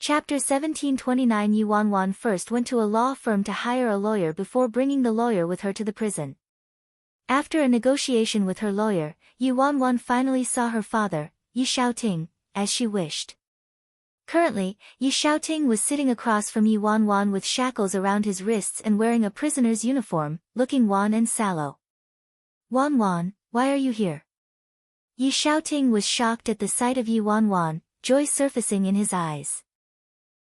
Chapter 1729. Yuanwan first went to a law firm to hire a lawyer before bringing the lawyer with her to the prison. After a negotiation with her lawyer, Yuanwan finally saw her father, Yi Shaoting, as she wished. Currently, Yi Shaoting was sitting across from Yuanwan with shackles around his wrists and wearing a prisoner's uniform, looking wan and sallow. "Wanwan, why are you here?" Yi Shaoting was shocked at the sight of Yuanwan, joy surfacing in his eyes.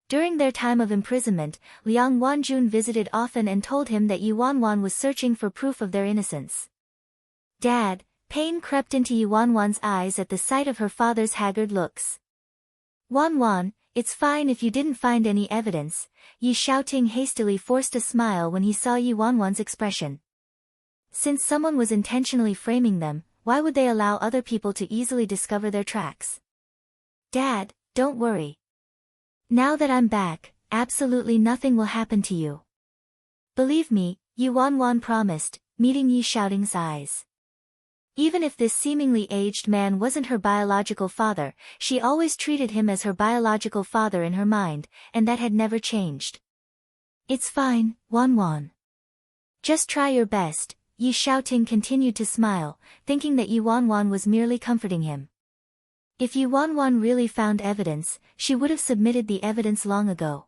During their time of imprisonment, Liang Wanjun visited often and told him that Yuanwan was searching for proof of their innocence. "Dad," pain crept into Yuanwan's eyes at the sight of her father's haggard looks. "Wanwan, it's fine if you didn't find any evidence." Yi Shaoting hastily forced a smile when he saw Yuanwan's expression. Since someone was intentionally framing them, why would they allow other people to easily discover their tracks? "Dad, don't worry. Now that I'm back, absolutely nothing will happen to you. Believe me," Yuanwan promised, meeting Yi Shaoting's eyes. Even if this seemingly aged man wasn't her biological father, she always treated him as her biological father in her mind, and that had never changed. "It's fine, Wanwan. Just try your best," Yi Shaoting continued to smile, thinking that Yuanwan was merely comforting him. If Yuanwan really found evidence, she would have submitted the evidence long ago.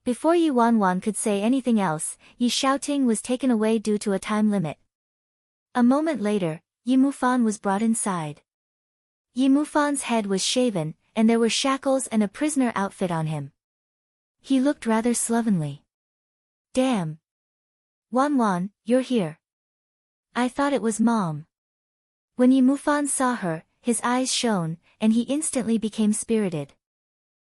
Before Yuanwan could say anything else, Yi Shaoting was taken away due to a time limit. A moment later, Yi Mufan was brought inside. Yi Mufan's head was shaven, and there were shackles and a prisoner outfit on him. He looked rather slovenly. "Damn. Wanwan, you're here. I thought it was Mom." When Yi Mufan saw her, his eyes shone, and he instantly became spirited.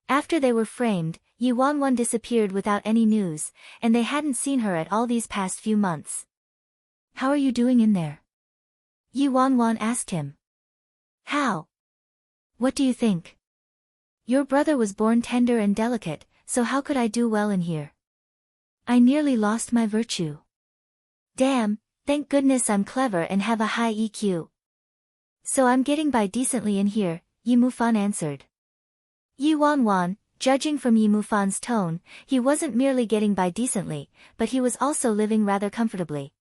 After they were framed, Yuanwan disappeared without any news, and they hadn't seen her at all these past few months. "How are you doing in there?" Yuanwan asked him. "How? What do you think? Your brother was born tender and delicate, so how could I do well in here? I nearly lost my virtue. Damn, thank goodness I'm clever and have a high EQ. So I'm getting by decently in here," Yi Mufan answered. Yuanwan, judging from Yi Mufan's tone, he wasn't merely getting by decently, but he was also living rather comfortably.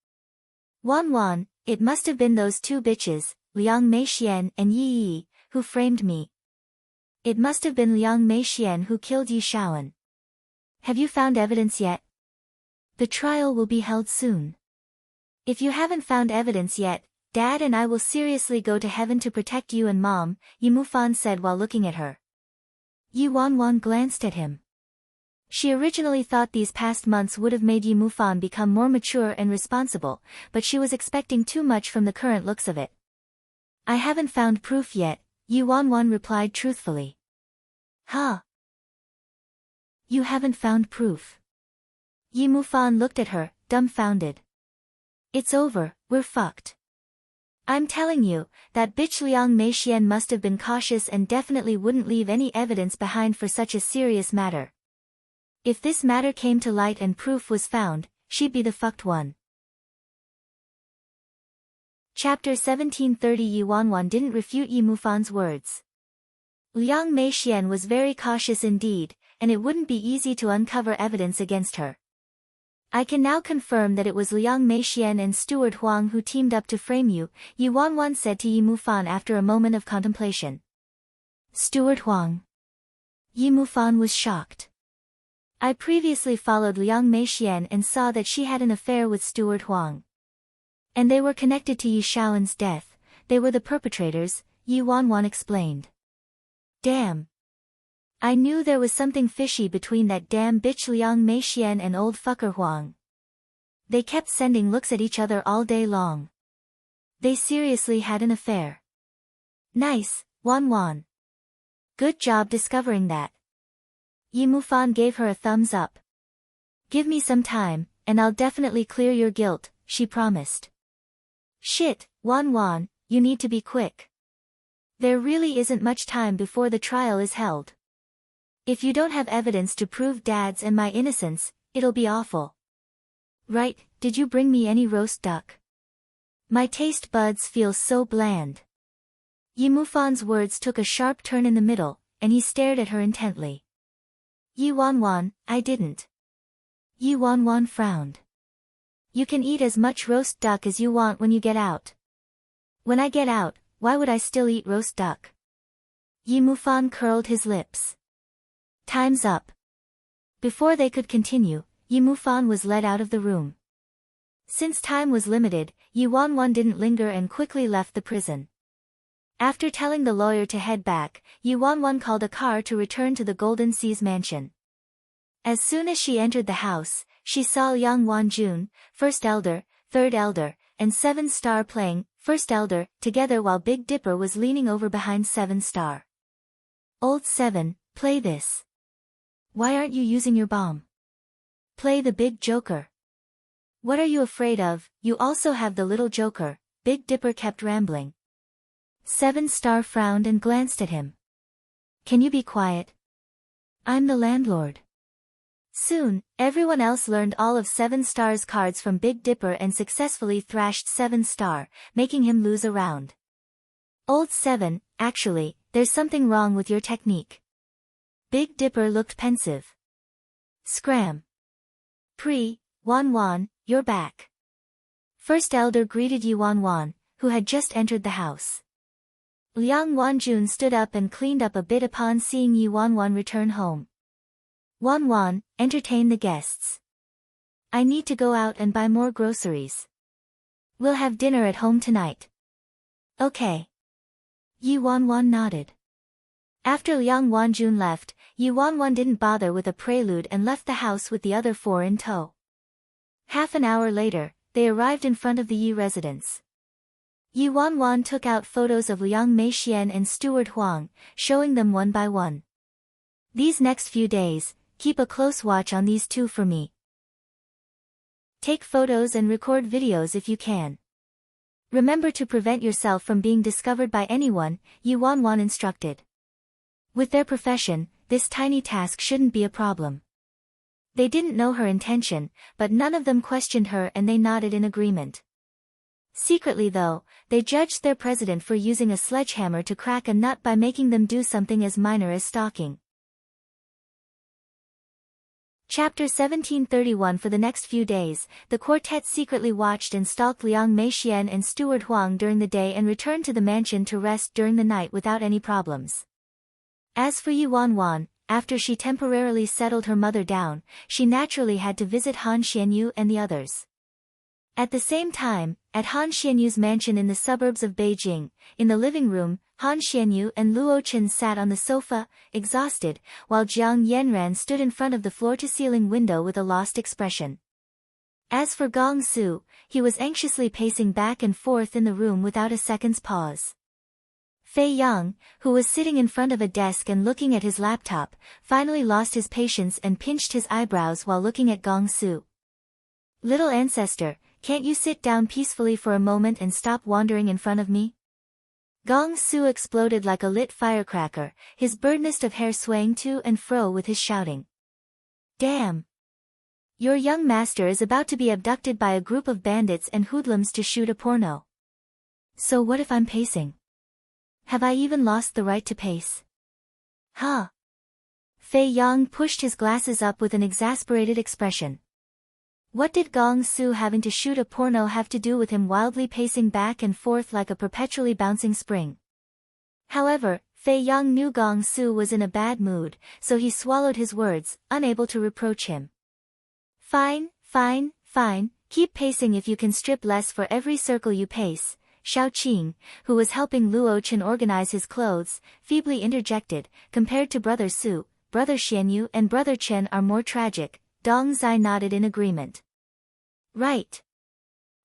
"Wanwan, it must have been those two bitches, Liang Meixian and Yi Yi, who framed me. It must have been Liang Meixian who killed Yi Shaoan. Have you found evidence yet? The trial will be held soon. If you haven't found evidence yet, Dad and I will seriously go to heaven to protect you and Mom," Yi Mufan said while looking at her. Yuanwan glanced at him. She originally thought these past months would have made Yi Mufan become more mature and responsible, but she was expecting too much from the current looks of it. "I haven't found proof yet," Yuanwan replied truthfully. "Huh? You haven't found proof?" Yi Mufan looked at her, dumbfounded. "It's over, we're fucked. I'm telling you, that bitch Liang Meixian must have been cautious and definitely wouldn't leave any evidence behind for such a serious matter. If this matter came to light and proof was found, she'd be the fucked one." Chapter 1730. Yuanwan didn't refute Yi Mufan's words. Liang Meixian was very cautious indeed, and it wouldn't be easy to uncover evidence against her. "I can now confirm that it was Liang Meixian and Steward Huang who teamed up to frame you," Yuanwan said to Yi Mufan after a moment of contemplation. "Steward Huang?" Yi Mufan was shocked. "I previously followed Liang Meixian and saw that she had an affair with Steward Huang. And they were connected to Yi Shaoan's death. They were the perpetrators," Yuanwan explained. "Damn. I knew there was something fishy between that damn bitch Liang Meixian and old fucker Huang. They kept sending looks at each other all day long. They seriously had an affair." "Nice, Wanwan. Good job discovering that." Yi Mufan gave her a thumbs up. "Give me some time, and I'll definitely clear your guilt," she promised. "Shit, Wanwan, you need to be quick. There really isn't much time before the trial is held. If you don't have evidence to prove Dad's and my innocence, it'll be awful." "Right, did you bring me any roast duck? My taste buds feel so bland." Yi Mufan's words took a sharp turn in the middle, and he stared at her intently. Yi Wanwan, I didn't. Yi Wanwan frowned. You can eat as much roast duck as you want when you get out. When I get out, why would I still eat roast duck? Yi Mufan curled his lips. Time's up. Before they could continue, Yi Mufan was led out of the room. Since time was limited, Yi Wanwan didn't linger and quickly left the prison. After telling the lawyer to head back, Yi Wanwan called a car to return to the Golden Seas mansion. As soon as she entered the house, she saw Yang Wanjun, First Elder, Third Elder, and Seven Star playing First Elder together while Big Dipper was leaning over behind Seven Star. Old Seven, play this. Why aren't you using your bomb? Play the big joker. What are you afraid of? You also have the little joker, Big Dipper kept rambling. Seven Star frowned and glanced at him. Can you be quiet? I'm the landlord. Soon, everyone else learned all of Seven Star's cards from Big Dipper and successfully thrashed Seven Star, making him lose a round. Old Seven, actually, there's something wrong with your technique. Big Dipper looked pensive. Scram. Wanwan, you're back. First Elder greeted Yi Wanwan, who had just entered the house. Liang Wanjun stood up and cleaned up a bit upon seeing Yi Wanwan return home. Wanwan, entertain the guests. I need to go out and buy more groceries. We'll have dinner at home tonight. Okay. Yi Wanwan nodded. After Liang Wanjun left, Yi Wanwan didn't bother with a prelude and left the house with the other four in tow. Half an hour later, they arrived in front of the Yi residence. Yi Wanwan took out photos of Liang Meixian and Steward Huang, showing them one by one. These next few days, keep a close watch on these two for me. Take photos and record videos if you can. Remember to prevent yourself from being discovered by anyone, Yi Wanwan instructed. With their profession, this tiny task shouldn't be a problem. They didn't know her intention, but none of them questioned her and they nodded in agreement. Secretly though, they judged their president for using a sledgehammer to crack a nut by making them do something as minor as stalking. Chapter 1731. For the next few days, the quartet secretly watched and stalked Liang Meixian and Steward Huang during the day and returned to the mansion to rest during the night without any problems. As for Yi Wanwan, after she temporarily settled her mother down, she naturally had to visit Han Xianyu and the others. At the same time, at Han Xianyu's mansion in the suburbs of Beijing, in the living room, Han Xianyu and Luo Chen sat on the sofa, exhausted, while Jiang Yanran stood in front of the floor-to-ceiling window with a lost expression. As for Gong Su, he was anxiously pacing back and forth in the room without a second's pause. Fei Yang, who was sitting in front of a desk and looking at his laptop, finally lost his patience and pinched his eyebrows while looking at Gong Su. Little ancestor, can't you sit down peacefully for a moment and stop wandering in front of me? Gong Su exploded like a lit firecracker, his bird nest of hair swaying to and fro with his shouting. Damn! Your young master is about to be abducted by a group of bandits and hoodlums to shoot a porno. So what if I'm pacing? Have I even lost the right to pace? Huh? Fei Yang pushed his glasses up with an exasperated expression. What did Gong Su having to shoot a porno have to do with him wildly pacing back and forth like a perpetually bouncing spring? However, Fei Yang knew Gong Su was in a bad mood, so he swallowed his words, unable to reproach him. Fine, keep pacing if you can strip less for every circle you pace, Xiao Qing, who was helping Luo Chen organize his clothes, feebly interjected. Compared to Brother Su, Brother Xianyu and Brother Chen are more tragic. Dong Zai nodded in agreement. Right.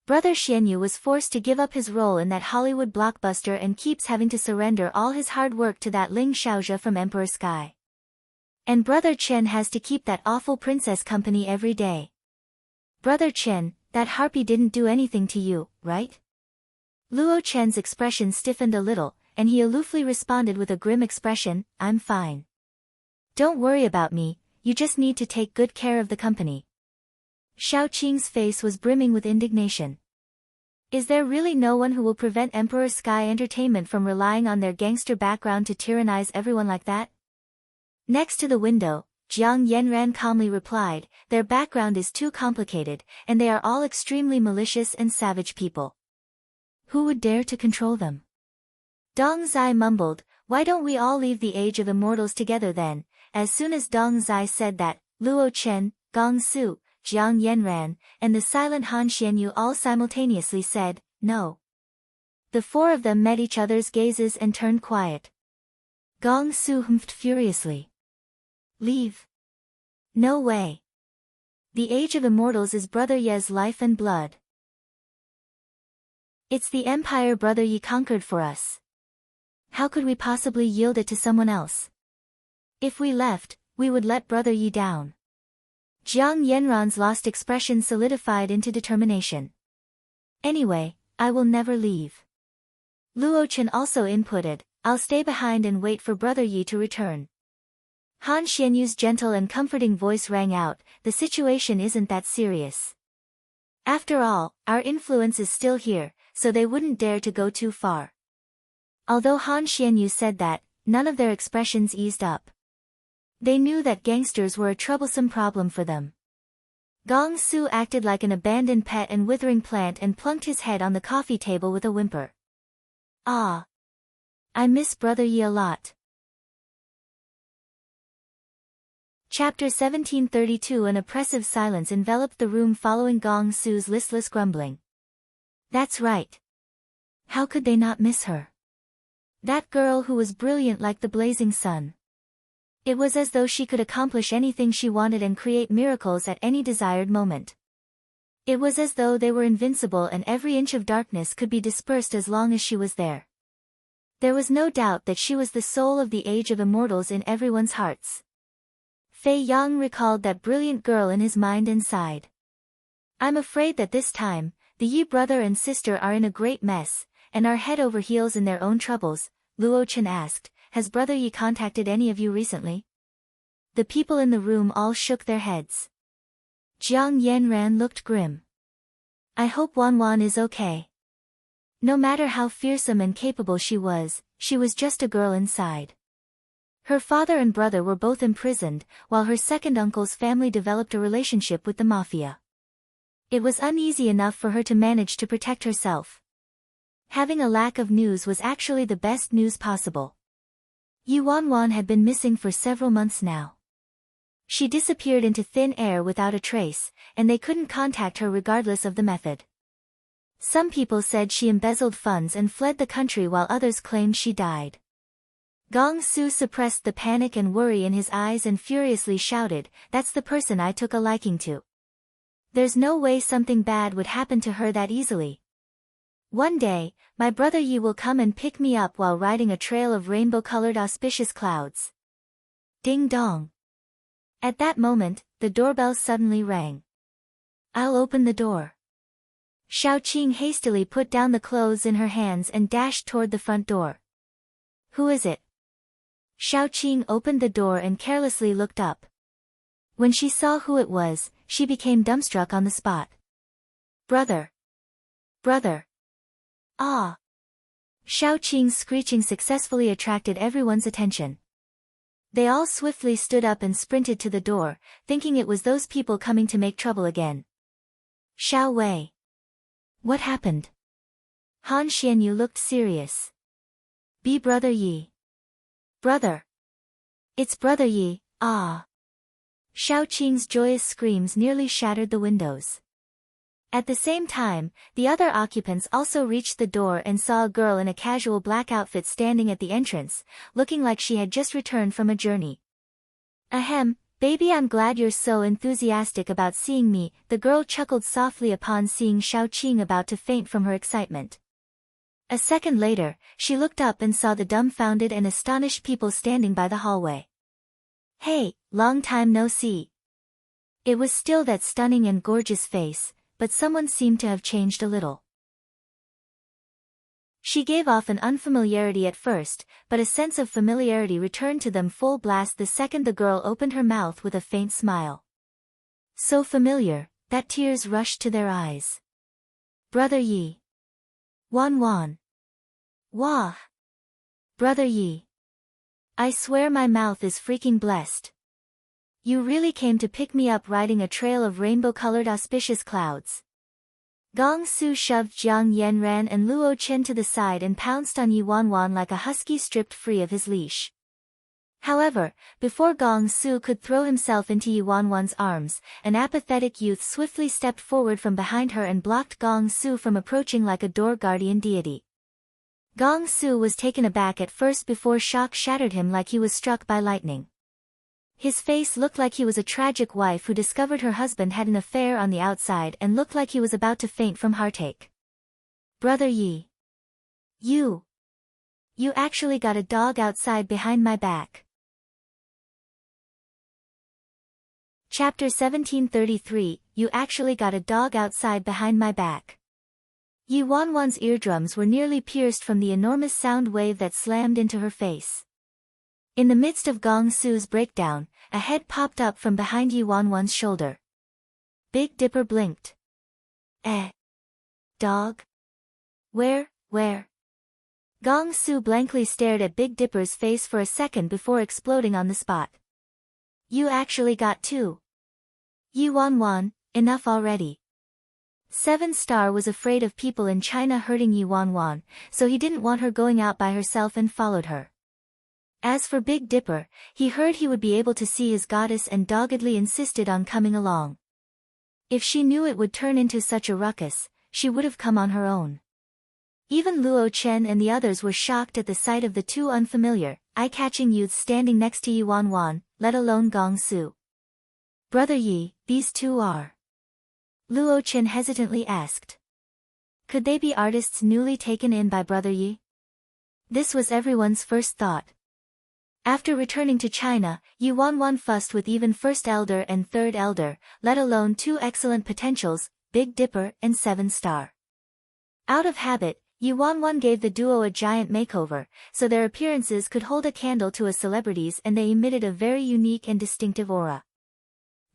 Brother Xianyu was forced to give up his role in that Hollywood blockbuster and keeps having to surrender all his hard work to that Ling Xiaojia from Emperor Sky. And Brother Chen has to keep that awful princess company every day. Brother Chen, that harpy didn't do anything to you, right? Luo Chen's expression stiffened a little, and he aloofly responded with a grim expression, I'm fine. Don't worry about me, you just need to take good care of the company. Xiao Qing's face was brimming with indignation. Is there really no one who will prevent Emperor Sky Entertainment from relying on their gangster background to tyrannize everyone like that? Next to the window, Jiang Yanran calmly replied, their background is too complicated, and they are all extremely malicious and savage people. Who would dare to control them? Dong Zai mumbled, why don't we all leave the Age of Immortals together then? As soon as Dong Zai said that, Luo Chen, Gong Su, Jiang Yanran, and the silent Han Xianyu all simultaneously said, no. The four of them met each other's gazes and turned quiet. Gong Su humphed furiously. Leave. No way. The Age of Immortals is Brother Ye's life and blood. It's the empire Brother Ye conquered for us. How could we possibly yield it to someone else? If we left, we would let Brother Yi down. Jiang Yanran's lost expression solidified into determination. Anyway, I will never leave. Luo Chen also inputted, I'll stay behind and wait for Brother Yi to return. Han Xianyu's gentle and comforting voice rang out, the situation isn't that serious. After all, our influence is still here, so they wouldn't dare to go too far. Although Han Xianyu said that, none of their expressions eased up. They knew that gangsters were a troublesome problem for them. Gong Su acted like an abandoned pet and withering plant and plunked his head on the coffee table with a whimper. Ah. I miss Brother Yi a lot. Chapter 1732. An oppressive silence enveloped the room following Gong Su's listless grumbling. That's right. How could they not miss her? That girl who was brilliant like the blazing sun. It was as though she could accomplish anything she wanted and create miracles at any desired moment. It was as though they were invincible and every inch of darkness could be dispersed as long as she was there. There was no doubt that she was the soul of the Age of Immortals in everyone's hearts. Fei Yang recalled that brilliant girl in his mind and sighed. I'm afraid that this time, the Yi brother and sister are in a great mess, and are head over heels in their own troubles. Luo Chen asked, has Brother Yi contacted any of you recently? The people in the room all shook their heads. Jiang Yanran looked grim. I hope Wan is okay. No matter how fearsome and capable she was just a girl inside. Her father and brother were both imprisoned, while her second uncle's family developed a relationship with the mafia. It was uneasy enough for her to manage to protect herself. Having a lack of news was actually the best news possible. Yi Wanwan had been missing for several months now. She disappeared into thin air without a trace, and they couldn't contact her regardless of the method. Some people said she embezzled funds and fled the country while others claimed she died. Gong Su suppressed the panic and worry in his eyes and furiously shouted, that's the person I took a liking to. There's no way something bad would happen to her that easily. One day, my brother Yi will come and pick me up while riding a trail of rainbow-colored auspicious clouds. Ding dong. At that moment, the doorbell suddenly rang. I'll open the door. Xiao Qing hastily put down the clothes in her hands and dashed toward the front door. Who is it? Xiao Qing opened the door and carelessly looked up. When she saw who it was, she became dumbstruck on the spot. Brother. Brother. Ah. Xiao Qing's screeching successfully attracted everyone's attention. They all swiftly stood up and sprinted to the door, thinking it was those people coming to make trouble again. Xiao Wei. What happened? Han Xianyu looked serious. Be Brother Yi. Brother. It's Brother Yi, ah. Xiao Qing's joyous screams nearly shattered the windows. At the same time, the other occupants also reached the door and saw a girl in a casual black outfit standing at the entrance, looking like she had just returned from a journey. Ahem, baby, I'm glad you're so enthusiastic about seeing me, the girl chuckled softly upon seeing Xiao Qing about to faint from her excitement. A second later, she looked up and saw the dumbfounded and astonished people standing by the hallway. Hey, long time no see. It was still that stunning and gorgeous face, but someone seemed to have changed a little. She gave off an unfamiliarity at first, but a sense of familiarity returned to them full blast the second the girl opened her mouth with a faint smile. So familiar, that tears rushed to their eyes. Brother Yi. Wan. Wah. Brother Yi. I swear my mouth is freaking blessed. You really came to pick me up riding a trail of rainbow-colored auspicious clouds. Gong Su shoved Jiang Yanran and Luo Chen to the side and pounced on Yi Wanwan like a husky stripped free of his leash. However, before Gong Su could throw himself into Yi Wanwan's arms, an apathetic youth swiftly stepped forward from behind her and blocked Gong Su from approaching like a door guardian deity. Gong Su was taken aback at first before shock shattered him like he was struck by lightning. His face looked like he was a tragic wife who discovered her husband had an affair on the outside and looked like he was about to faint from heartache. Brother Yi. You actually got a dog outside behind my back. Chapter 1733, You actually got a dog outside behind my back. Yi Wanwan's eardrums were nearly pierced from the enormous sound wave that slammed into her face. In the midst of Gong Su's breakdown, a head popped up from behind Yi Wanwan's shoulder. Big Dipper blinked. Dog? Where? Gong Su blankly stared at Big Dipper's face for a second before exploding on the spot. You actually got two. Yi Wanwan, enough already. 7 Star was afraid of people in China hurting Yi Wanwan, so he didn't want her going out by herself and followed her. As for Big Dipper, he heard he would be able to see his goddess and doggedly insisted on coming along. If she knew it would turn into such a ruckus, she would have come on her own. Even Luo Chen and the others were shocked at the sight of the two unfamiliar, eye-catching youths standing next to Yi Wanwan, let alone Gong Su. Brother Yi, these two are? Luo Chen hesitantly asked. Could they be artists newly taken in by Brother Yi? This was everyone's first thought. After returning to China, Yi Wanwan fussed with even First Elder and Third Elder, let alone 2 excellent potentials, Big Dipper and 7 Star. Out of habit, Yi Wanwan gave the duo a giant makeover, so their appearances could hold a candle to a celebrity's and they emitted a very unique and distinctive aura.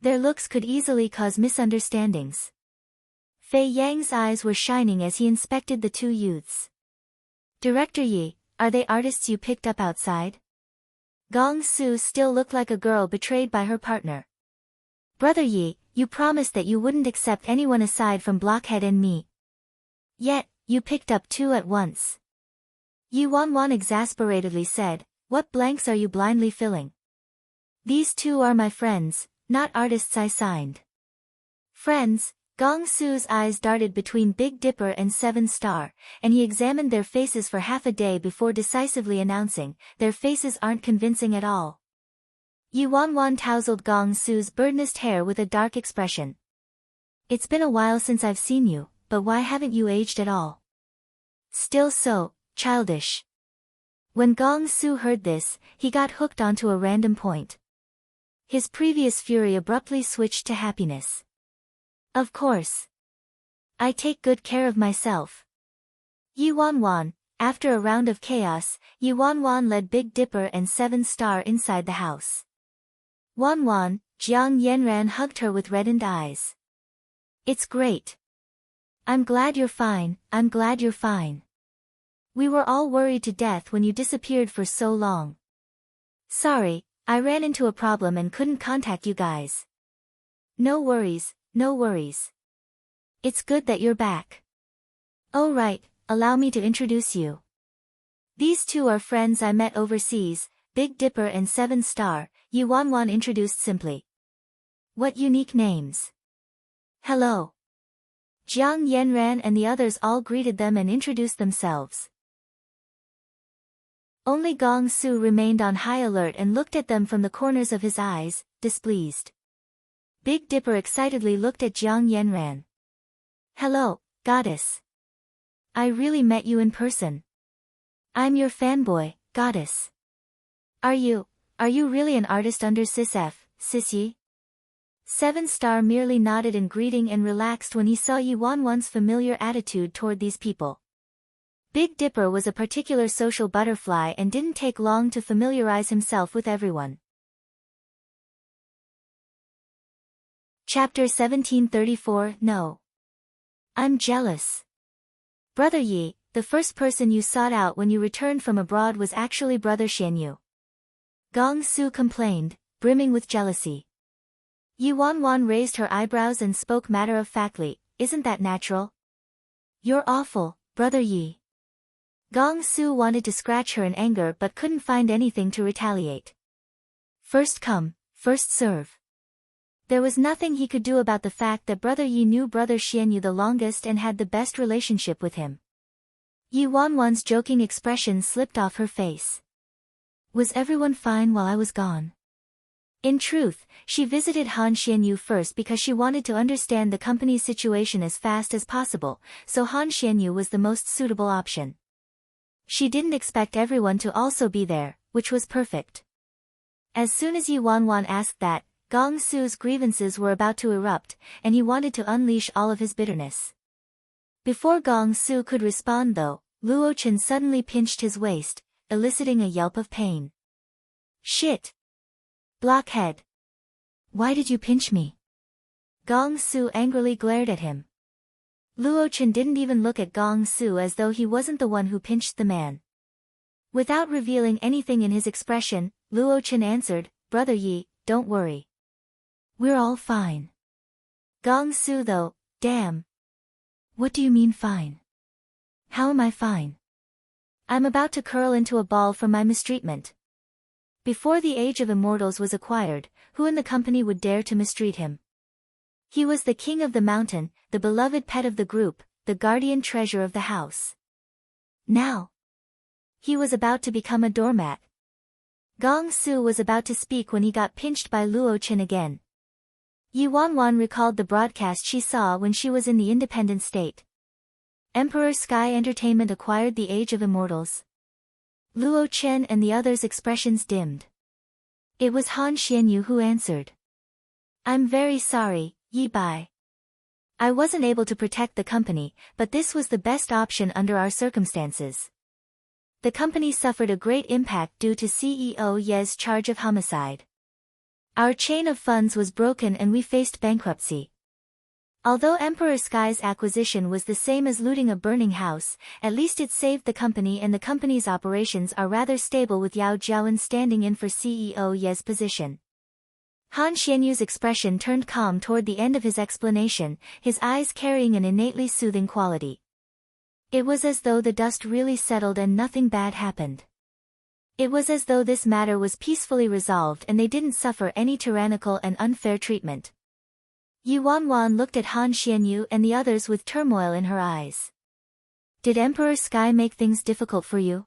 Their looks could easily cause misunderstandings. Fei Yang's eyes were shining as he inspected the two youths. Director Yi, are they artists you picked up outside? Gong Su still looked like a girl betrayed by her partner. Brother Yi, you promised that you wouldn't accept anyone aside from Blockhead and me. Yet, you picked up 2 at once. Yi Wanwan exasperatedly said, what blanks are you blindly filling? These 2 are my friends, not artists I signed. Friends? Gong Su's eyes darted between Big Dipper and 7 Star, and he examined their faces for half a day before decisively announcing, their faces aren't convincing at all. Yi Wanwan tousled Gong Su's birdnest hair with a dark expression. It's been a while since I've seen you, but why haven't you aged at all? Still so, childish. When Gong Su heard this, he got hooked onto a random point. His previous fury abruptly switched to happiness. Of course. I take good care of myself. Yi Wanwan. After a round of chaos, Yi Wanwan led Big Dipper and 7 Star inside the house. Wanwan, Jiang Yanran hugged her with reddened eyes. It's great. I'm glad you're fine, I'm glad you're fine. We were all worried to death when you disappeared for so long. Sorry, I ran into a problem and couldn't contact you guys. No worries. No worries. It's good that you're back. Oh right, allow me to introduce you. These 2 are friends I met overseas, Big Dipper and 7 Star, Yi Wanwan introduced simply. What unique names. Hello. Jiang Yanran and the others all greeted them and introduced themselves. Only Gong Su remained on high alert and looked at them from the corners of his eyes, displeased. Big Dipper excitedly looked at Jiang Yanran. Hello, goddess. I really met you in person. I'm your fanboy, goddess. Are you really an artist under Sis F, Sis Yi? 7 Star merely nodded in greeting and relaxed when he saw Yi Wanwan's familiar attitude toward these people. Big Dipper was a particular social butterfly and didn't take long to familiarize himself with everyone. Chapter 1734, No. I'm jealous. Brother Yi, the first person you sought out when you returned from abroad was actually Brother Xianyu. Gong Su complained, brimming with jealousy. Yi Wanwan raised her eyebrows and spoke matter-of-factly, "Isn't that natural?" "You're awful, Brother Yi." Gong Su wanted to scratch her in anger but couldn't find anything to retaliate. First come, first serve. There was nothing he could do about the fact that Brother Yi knew Brother Xianyu the longest and had the best relationship with him. Yi Wanwan's joking expression slipped off her face. "Was everyone fine while I was gone?" In truth, she visited Han Xianyu first because she wanted to understand the company's situation as fast as possible, so Han Xianyu was the most suitable option. She didn't expect everyone to also be there, which was perfect. As soon as Yi Wanwan asked that, Gong Su's grievances were about to erupt, and he wanted to unleash all of his bitterness. Before Gong Su could respond though, Luo Chen suddenly pinched his waist, eliciting a yelp of pain. "Shit! Blockhead! Why did you pinch me?" Gong Su angrily glared at him. Luo Chen didn't even look at Gong Su as though he wasn't the one who pinched the man. Without revealing anything in his expression, Luo Chen answered, "Brother Yi, don't worry. We're all fine." Gong Su though, damn. "What do you mean fine? How am I fine? I'm about to curl into a ball from my mistreatment." Before the Age of Immortals was acquired, who in the company would dare to mistreat him? He was the king of the mountain, the beloved pet of the group, the guardian treasure of the house. Now, he was about to become a doormat. Gong Su was about to speak when he got pinched by Luo Chen again. Yi Wanwan recalled the broadcast she saw when she was in the independent state. Emperor Sky Entertainment acquired the Age of Immortals. Luo Chen and the others' expressions dimmed. It was Han Xianyu who answered. "I'm very sorry, Yi Bai. I wasn't able to protect the company, but this was the best option under our circumstances. The company suffered a great impact due to CEO Ye's charge of homicide. Our chain of funds was broken and we faced bankruptcy. Although Emperor Sky's acquisition was the same as looting a burning house, at least it saved the company and the company's operations are rather stable with Yao Jiawen standing in for CEO Ye's position." Han Xianyu's expression turned calm toward the end of his explanation, his eyes carrying an innately soothing quality. It was as though the dust really settled and nothing bad happened. It was as though this matter was peacefully resolved and they didn't suffer any tyrannical and unfair treatment. Yi Wanwan looked at Han Xianyu and the others with turmoil in her eyes. "Did Emperor Sky make things difficult for you?"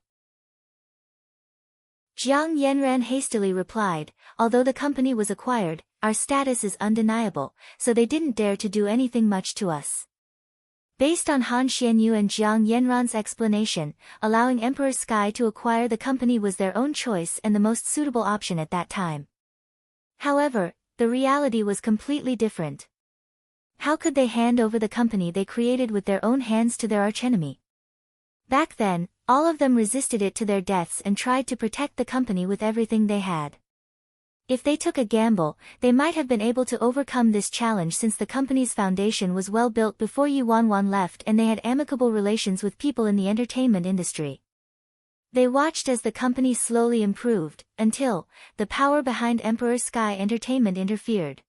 Jiang Yanran hastily replied, "Although the company was acquired, our status is undeniable, so they didn't dare to do anything much to us." Based on Han Xianyu and Jiang Yanran's explanation, allowing Emperor Sky to acquire the company was their own choice and the most suitable option at that time. However, the reality was completely different. How could they hand over the company they created with their own hands to their archenemy? Back then, all of them resisted it to their deaths and tried to protect the company with everything they had. If they took a gamble, they might have been able to overcome this challenge since the company's foundation was well built before Yi Wanwan left and they had amicable relations with people in the entertainment industry. They watched as the company slowly improved, until the power behind Emperor Sky Entertainment interfered.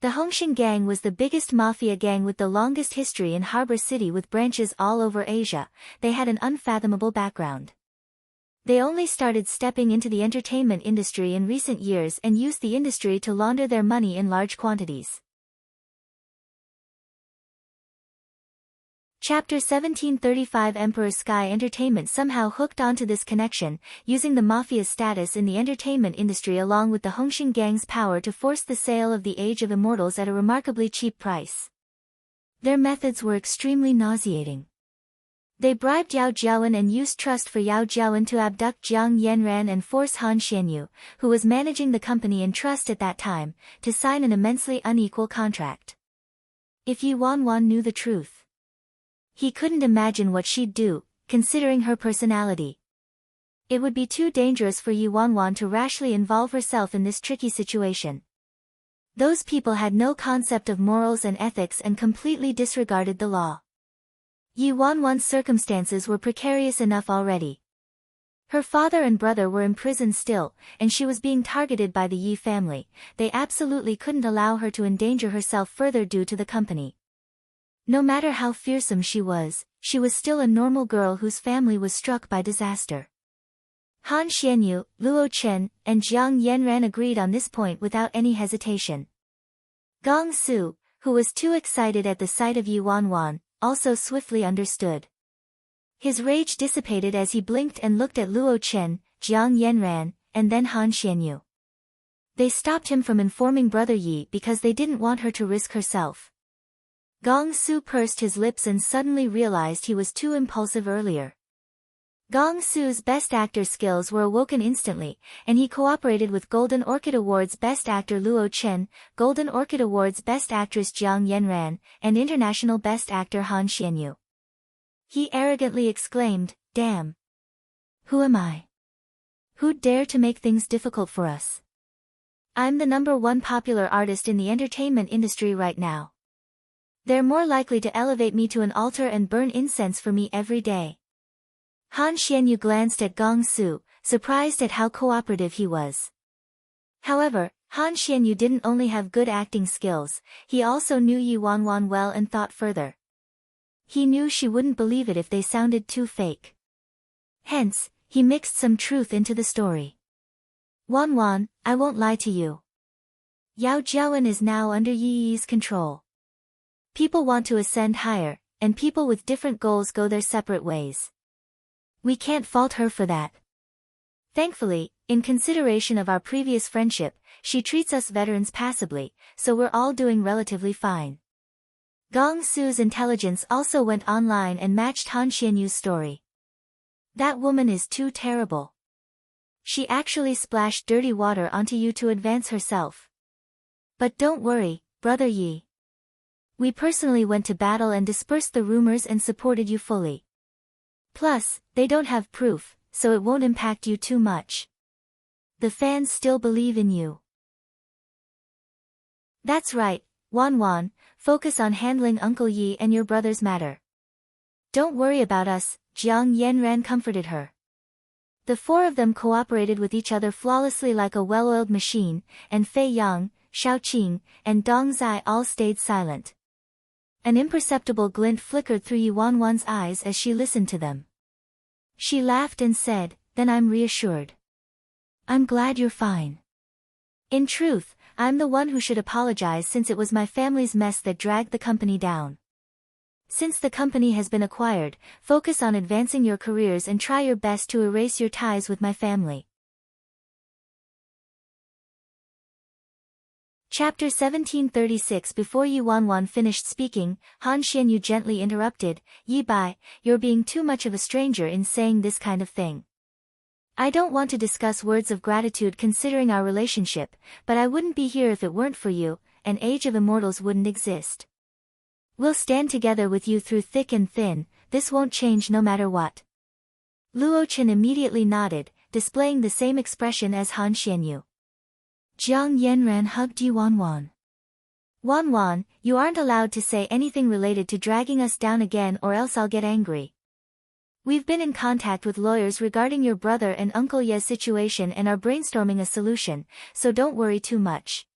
The Hongxin Gang was the biggest mafia gang with the longest history in Harbor City with branches all over Asia. They had an unfathomable background. They only started stepping into the entertainment industry in recent years and used the industry to launder their money in large quantities. Chapter 1735 Emperor Sky Entertainment somehow hooked onto this connection, using the mafia's status in the entertainment industry along with the Hongxin Gang's power to force the sale of the Age of Immortals at a remarkably cheap price. Their methods were extremely nauseating. They bribed Yao Jiawen and used trust for Yao Jiawen to abduct Jiang Yanran and force Han Xianyu, who was managing the company in trust at that time, to sign an immensely unequal contract. If Yi Wanwan knew the truth, he couldn't imagine what she'd do, considering her personality. It would be too dangerous for Yi Wanwan to rashly involve herself in this tricky situation. Those people had no concept of morals and ethics and completely disregarded the law. Yi Wanwan's circumstances were precarious enough already. Her father and brother were in prison still, and she was being targeted by the Yi family. They absolutely couldn't allow her to endanger herself further due to the company. No matter how fearsome she was still a normal girl whose family was struck by disaster. Han Xianyu, Luo Chen, and Jiang Yanran agreed on this point without any hesitation. Gong Su, who was too excited at the sight of Yi Wanwan, also swiftly understood. His rage dissipated as he blinked and looked at Luo Chen, Jiang Yanran, and then Han Xianyu. They stopped him from informing Brother Yi because they didn't want her to risk herself. Gong Su pursed his lips and suddenly realized he was too impulsive earlier. Gong Su's Best Actor skills were awoken instantly, and he cooperated with Golden Orchid Awards Best Actor Luo Chen, Golden Orchid Awards Best Actress Jiang Yanran, and International Best Actor Han Xianyu. He arrogantly exclaimed, "Damn! Who am I? Who'd dare to make things difficult for us? I'm the #1 popular artist in the entertainment industry right now. They're more likely to elevate me to an altar and burn incense for me every day." Han Xianyu glanced at Gong Su, surprised at how cooperative he was. However, Han Xianyu didn't only have good acting skills, he also knew Yi Wanwan well and thought further. He knew she wouldn't believe it if they sounded too fake. Hence, he mixed some truth into the story. "Wanwan, I won't lie to you. Yao Jiawen is now under Yi Yi's control. People want to ascend higher, and people with different goals go their separate ways. We can't fault her for that. Thankfully, in consideration of our previous friendship, she treats us veterans passably, so we're all doing relatively fine." Gong Su's intelligence also went online and matched Han Xianyu's story. "That woman is too terrible. She actually splashed dirty water onto you to advance herself. But don't worry, Brother Yi. We personally went to battle and dispersed the rumors and supported you fully. Plus, they don't have proof, so it won't impact you too much. The fans still believe in you." "That's right, Wanwan, focus on handling Uncle Yi and your brother's matter. Don't worry about us," Jiang Yanran comforted her. The four of them cooperated with each other flawlessly like a well-oiled machine, and Fei Yang, Xiaoqing, and Dong Zai all stayed silent. An imperceptible glint flickered through Yi Wanwan's eyes as she listened to them. She laughed and said, "Then I'm reassured. I'm glad you're fine. In truth, I'm the one who should apologize since it was my family's mess that dragged the company down. Since the company has been acquired, focus on advancing your careers and try your best to erase your ties with my family." Chapter 1736. Before Yi Wanwan finished speaking, Han Xianyu gently interrupted, "Yi Bai, you're being too much of a stranger in saying this kind of thing. I don't want to discuss words of gratitude considering our relationship, but I wouldn't be here if it weren't for you, and Age of Immortals wouldn't exist. We'll stand together with you through thick and thin, this won't change no matter what." Luo Chen immediately nodded, displaying the same expression as Han Xianyu. Jiang Yanran hugged Yi Wanwan. "Wanwan, you aren't allowed to say anything related to dragging us down again or else I'll get angry. We've been in contact with lawyers regarding your brother and Uncle Ye's situation and are brainstorming a solution, so don't worry too much."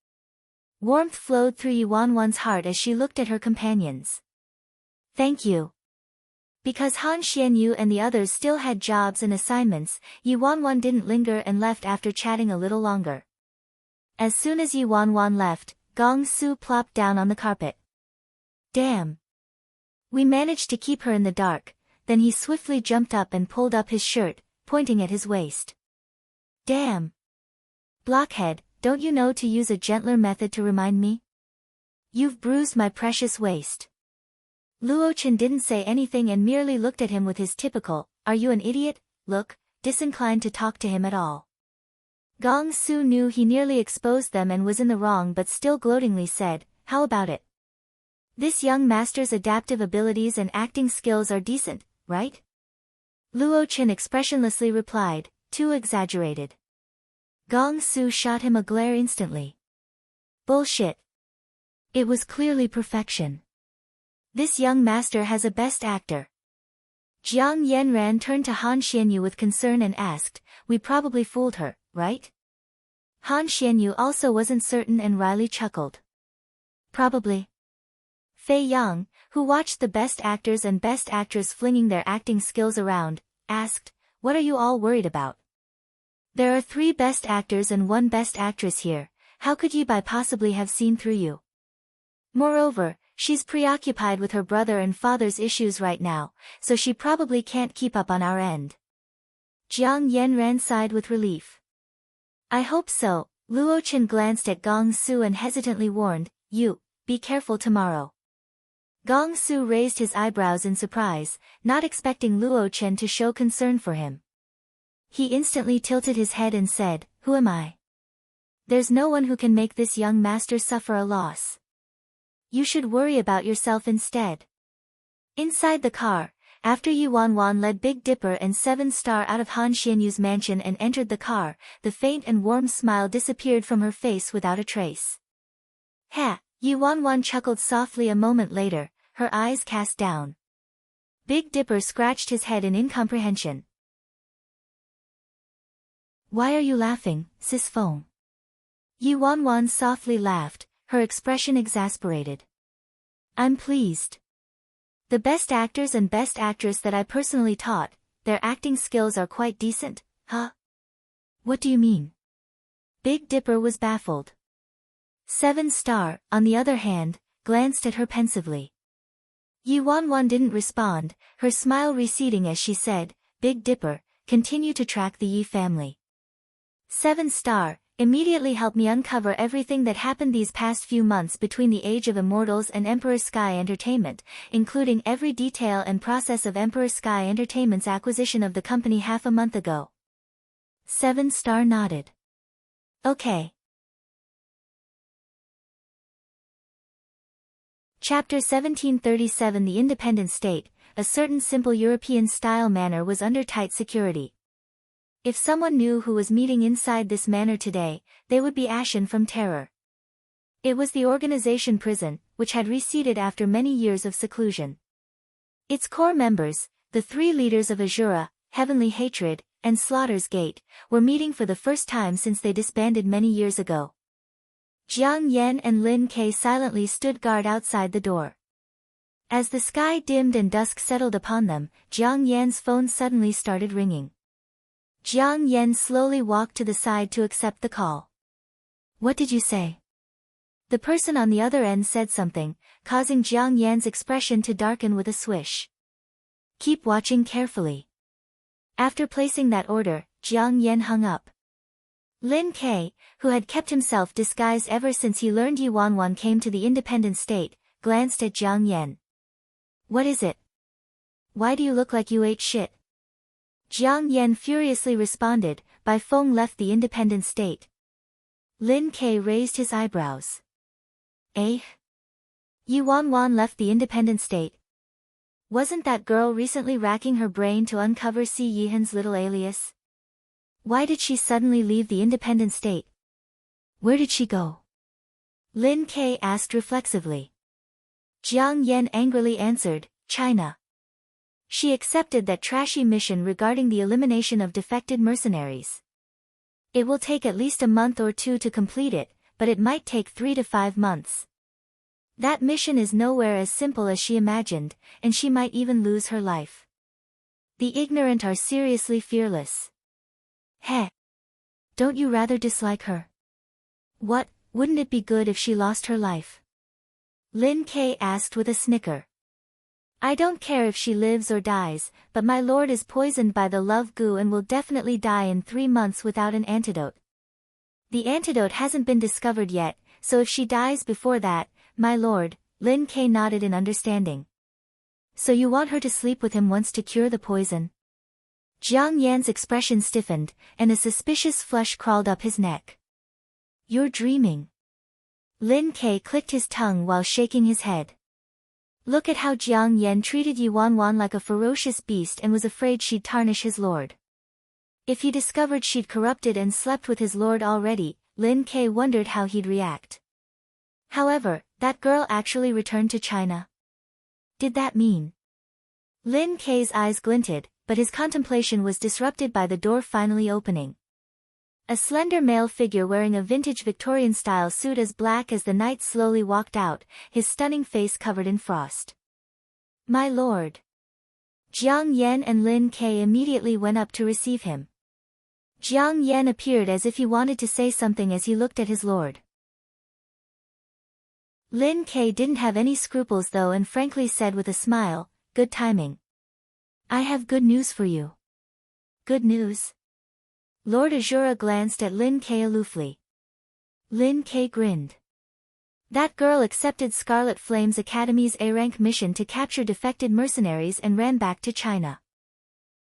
Warmth flowed through Yi Wanwan's heart as she looked at her companions. "Thank you." Because Han Xianyu and the others still had jobs and assignments, Yi Wanwan didn't linger and left after chatting a little longer. As soon as Yi Wanwan left, Gong Su plopped down on the carpet. "Damn. We managed to keep her in the dark," then he swiftly jumped up and pulled up his shirt, pointing at his waist. "Damn. Blockhead, don't you know to use a gentler method to remind me? You've bruised my precious waist." Luo Chen didn't say anything and merely looked at him with his typical, "Are you an idiot?" look, disinclined to talk to him at all. Gong Su knew he nearly exposed them and was in the wrong but still gloatingly said, "How about it? This young master's adaptive abilities and acting skills are decent, right?" Luo Chen expressionlessly replied, "Too exaggerated." Gong Su shot him a glare instantly. Bullshit. It was clearly perfection. This young master has a best actor. Jiang Yanran turned to Han Xianyu with concern and asked, "We probably fooled her, right?" Han Xianyu also wasn't certain and wryly chuckled. "Probably." Fei Yang, who watched the best actors and best actress flinging their acting skills around, asked, "What are you all worried about? There are 3 best actors and 1 best actress here, how could Yi Bai possibly have seen through you? Moreover, she's preoccupied with her brother and father's issues right now, so she probably can't keep up on our end." Jiang Yanran sighed with relief. "I hope so." Luo Chen glanced at Gong Su and hesitantly warned, "You, be careful tomorrow." Gong Su raised his eyebrows in surprise, not expecting Luo Chen to show concern for him. He instantly tilted his head and said, "Who am I? There's no one who can make this young master suffer a loss. You should worry about yourself instead." Inside the car, after Yi Wanwan led Big Dipper and 7 Star out of Han Xianyu's mansion and entered the car, the faint and warm smile disappeared from her face without a trace. "Ha!" Yi Wanwan chuckled softly a moment later, her eyes cast down. Big Dipper scratched his head in incomprehension. "Why are you laughing, Sis Feng?" Yi Wanwan softly laughed, her expression exasperated. "I'm pleased. The best actors and best actress that I personally taught, their acting skills are quite decent, huh?" "What do you mean?" Big Dipper was baffled. 7 Star, on the other hand, glanced at her pensively. Yi Wanwan didn't respond, her smile receding as she said, "Big Dipper, continue to track the Yi family. 7 Star, immediately help me uncover everything that happened these past few months between the Age of Immortals and Emperor Sky Entertainment, including every detail and process of Emperor Sky Entertainment's acquisition of the company half a month ago." 7 Star nodded. "Okay." Chapter 1737 The Independent State, a certain simple European-style manor was under tight security. If someone knew who was meeting inside this manor today, they would be ashen from terror. It was the organization prison, which had receded after many years of seclusion. Its core members, the 3 leaders of Azura, Heavenly Hatred, and Slaughter's Gate, were meeting for the first time since they disbanded many years ago. Jiang Yan and Lin Ke silently stood guard outside the door. As the sky dimmed and dusk settled upon them, Jiang Yan's phone suddenly started ringing. Jiang Yan slowly walked to the side to accept the call. "What did you say?" The person on the other end said something, causing Jiang Yan's expression to darken with a swish. "Keep watching carefully." After placing that order, Jiang Yan hung up. Lin Ke, who had kept himself disguised ever since he learned Yi Wanwan came to the independent state, glanced at Jiang Yan. "What is it? Why do you look like you ate shit?" Jiang Yan furiously responded, "Bai Feng left the independent state." Lin Ke raised his eyebrows. "Eh? Yi Wanwan left the independent state? Wasn't that girl recently racking her brain to uncover Si Yihan's little alias? Why did she suddenly leave the independent state? Where did she go?" Lin Ke asked reflexively. Jiang Yan angrily answered, "China. She accepted that trashy mission regarding the elimination of defected mercenaries. It will take at least a month or 2 to complete it, but it might take 3 to 5 months. That mission is nowhere as simple as she imagined, and she might even lose her life. The ignorant are seriously fearless. Heh. Don't you rather dislike her? What, wouldn't it be good if she lost her life?" Lin Ke asked with a snicker. "I don't care if she lives or dies, but my lord is poisoned by the love goo and will definitely die in 3 months without an antidote. The antidote hasn't been discovered yet, so if she dies before that, my lord," Lin Ke nodded in understanding. "So you want her to sleep with him once to cure the poison?" Jiang Yan's expression stiffened, and a suspicious flush crawled up his neck. "You're dreaming." Lin Ke clicked his tongue while shaking his head. Look at how Jiang Yan treated Yi Wanwan like a ferocious beast and was afraid she'd tarnish his lord. If he discovered she'd corrupted and slept with his lord already, Lin Ke wondered how he'd react. However, that girl actually returned to China. Did that mean Lin Kei's eyes glinted, but his contemplation was disrupted by the door finally opening. A slender male figure wearing a vintage Victorian-style suit as black as the night slowly walked out, his stunning face covered in frost. "My lord." Jiang Yan and Lin Kei immediately went up to receive him. Jiang Yan appeared as if he wanted to say something as he looked at his lord. Lin Kei didn't have any scruples though and frankly said with a smile, "Good timing. I have good news for you." "Good news?" Lord Azura glanced at Lin Kei aloofly. Lin Kei grinned. That girl accepted Scarlet Flame's Academy's A-rank mission to capture defected mercenaries and ran back to China.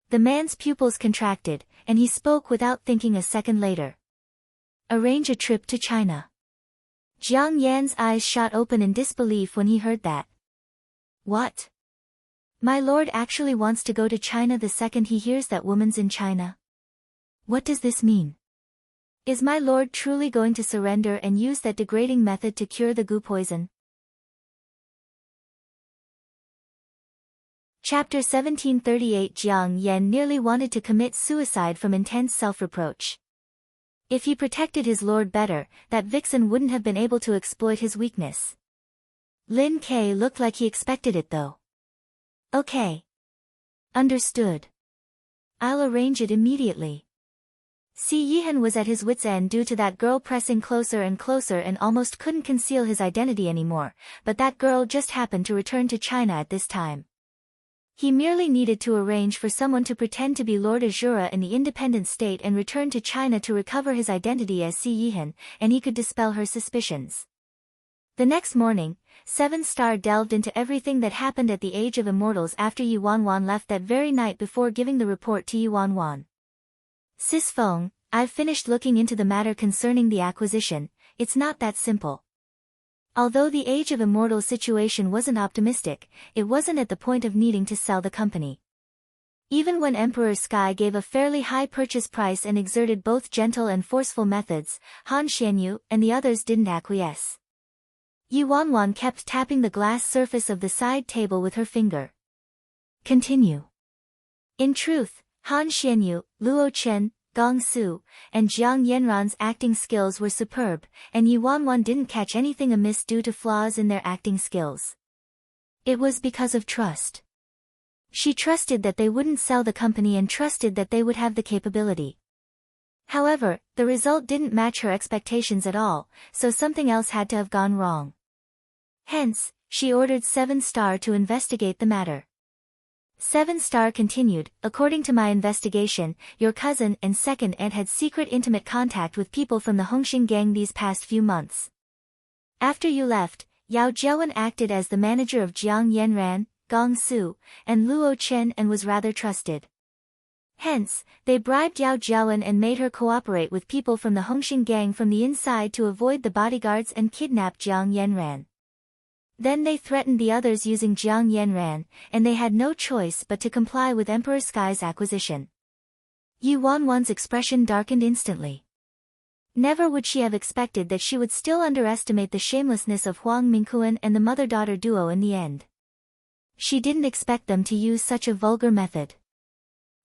The man's pupils contracted, and he spoke without thinking a second later. "Arrange a trip to China." Jiang Yan's eyes shot open in disbelief when he heard that. "What? My lord actually wants to go to China the second he hears that woman's in China? What does this mean? Is my lord truly going to surrender and use that degrading method to cure the goo poison?" Chapter 1738. Jiang Yan nearly wanted to commit suicide from intense self-reproach. If he protected his lord better, that vixen wouldn't have been able to exploit his weakness. Lin Kei looked like he expected it though. "Okay. Understood. I'll arrange it immediately." Si Yihan was at his wit's end due to that girl pressing closer and closer and almost couldn't conceal his identity anymore, but that girl just happened to return to China at this time. He merely needed to arrange for someone to pretend to be Lord Azura in the independent state and return to China to recover his identity as Si Yihan, and he could dispel her suspicions. The next morning, Seven Star delved into everything that happened at the Age of Immortals after Yi Wanwan left that very night before giving the report to Yi Wanwan. "Sis Feng, I've finished looking into the matter concerning the acquisition. It's not that simple." Although the Age of Immortals situation wasn't optimistic, it wasn't at the point of needing to sell the company. Even when Emperor Sky gave a fairly high purchase price and exerted both gentle and forceful methods, Han Xianyu and the others didn't acquiesce. Yi Wanwan kept tapping the glass surface of the side table with her finger. "Continue." In truth, Han Xianyu, Luo Chen, Gong Su, and Jiang Yanran's acting skills were superb, and Yi Wanwan didn't catch anything amiss due to flaws in their acting skills. It was because of trust. She trusted that they wouldn't sell the company and trusted that they would have the capability. However, the result didn't match her expectations at all, so something else had to have gone wrong. Hence, she ordered Seven Star to investigate the matter. Seven Star continued, "According to my investigation, your cousin and second aunt had secret intimate contact with people from the Hongxing gang these past few months. After you left, Yao Jiawen acted as the manager of Jiang Yanran, Gong Su, and Luo Chen and was rather trusted. Hence, they bribed Yao Jiawen and made her cooperate with people from the Hongxing gang from the inside to avoid the bodyguards and kidnap Jiang Yanran. Then they threatened the others using Jiang Yanran, and they had no choice but to comply with Emperor Sky's acquisition." Yi Wanwan's expression darkened instantly. Never would she have expected that she would still underestimate the shamelessness of Huang Mingquan and the mother-daughter duo in the end. She didn't expect them to use such a vulgar method.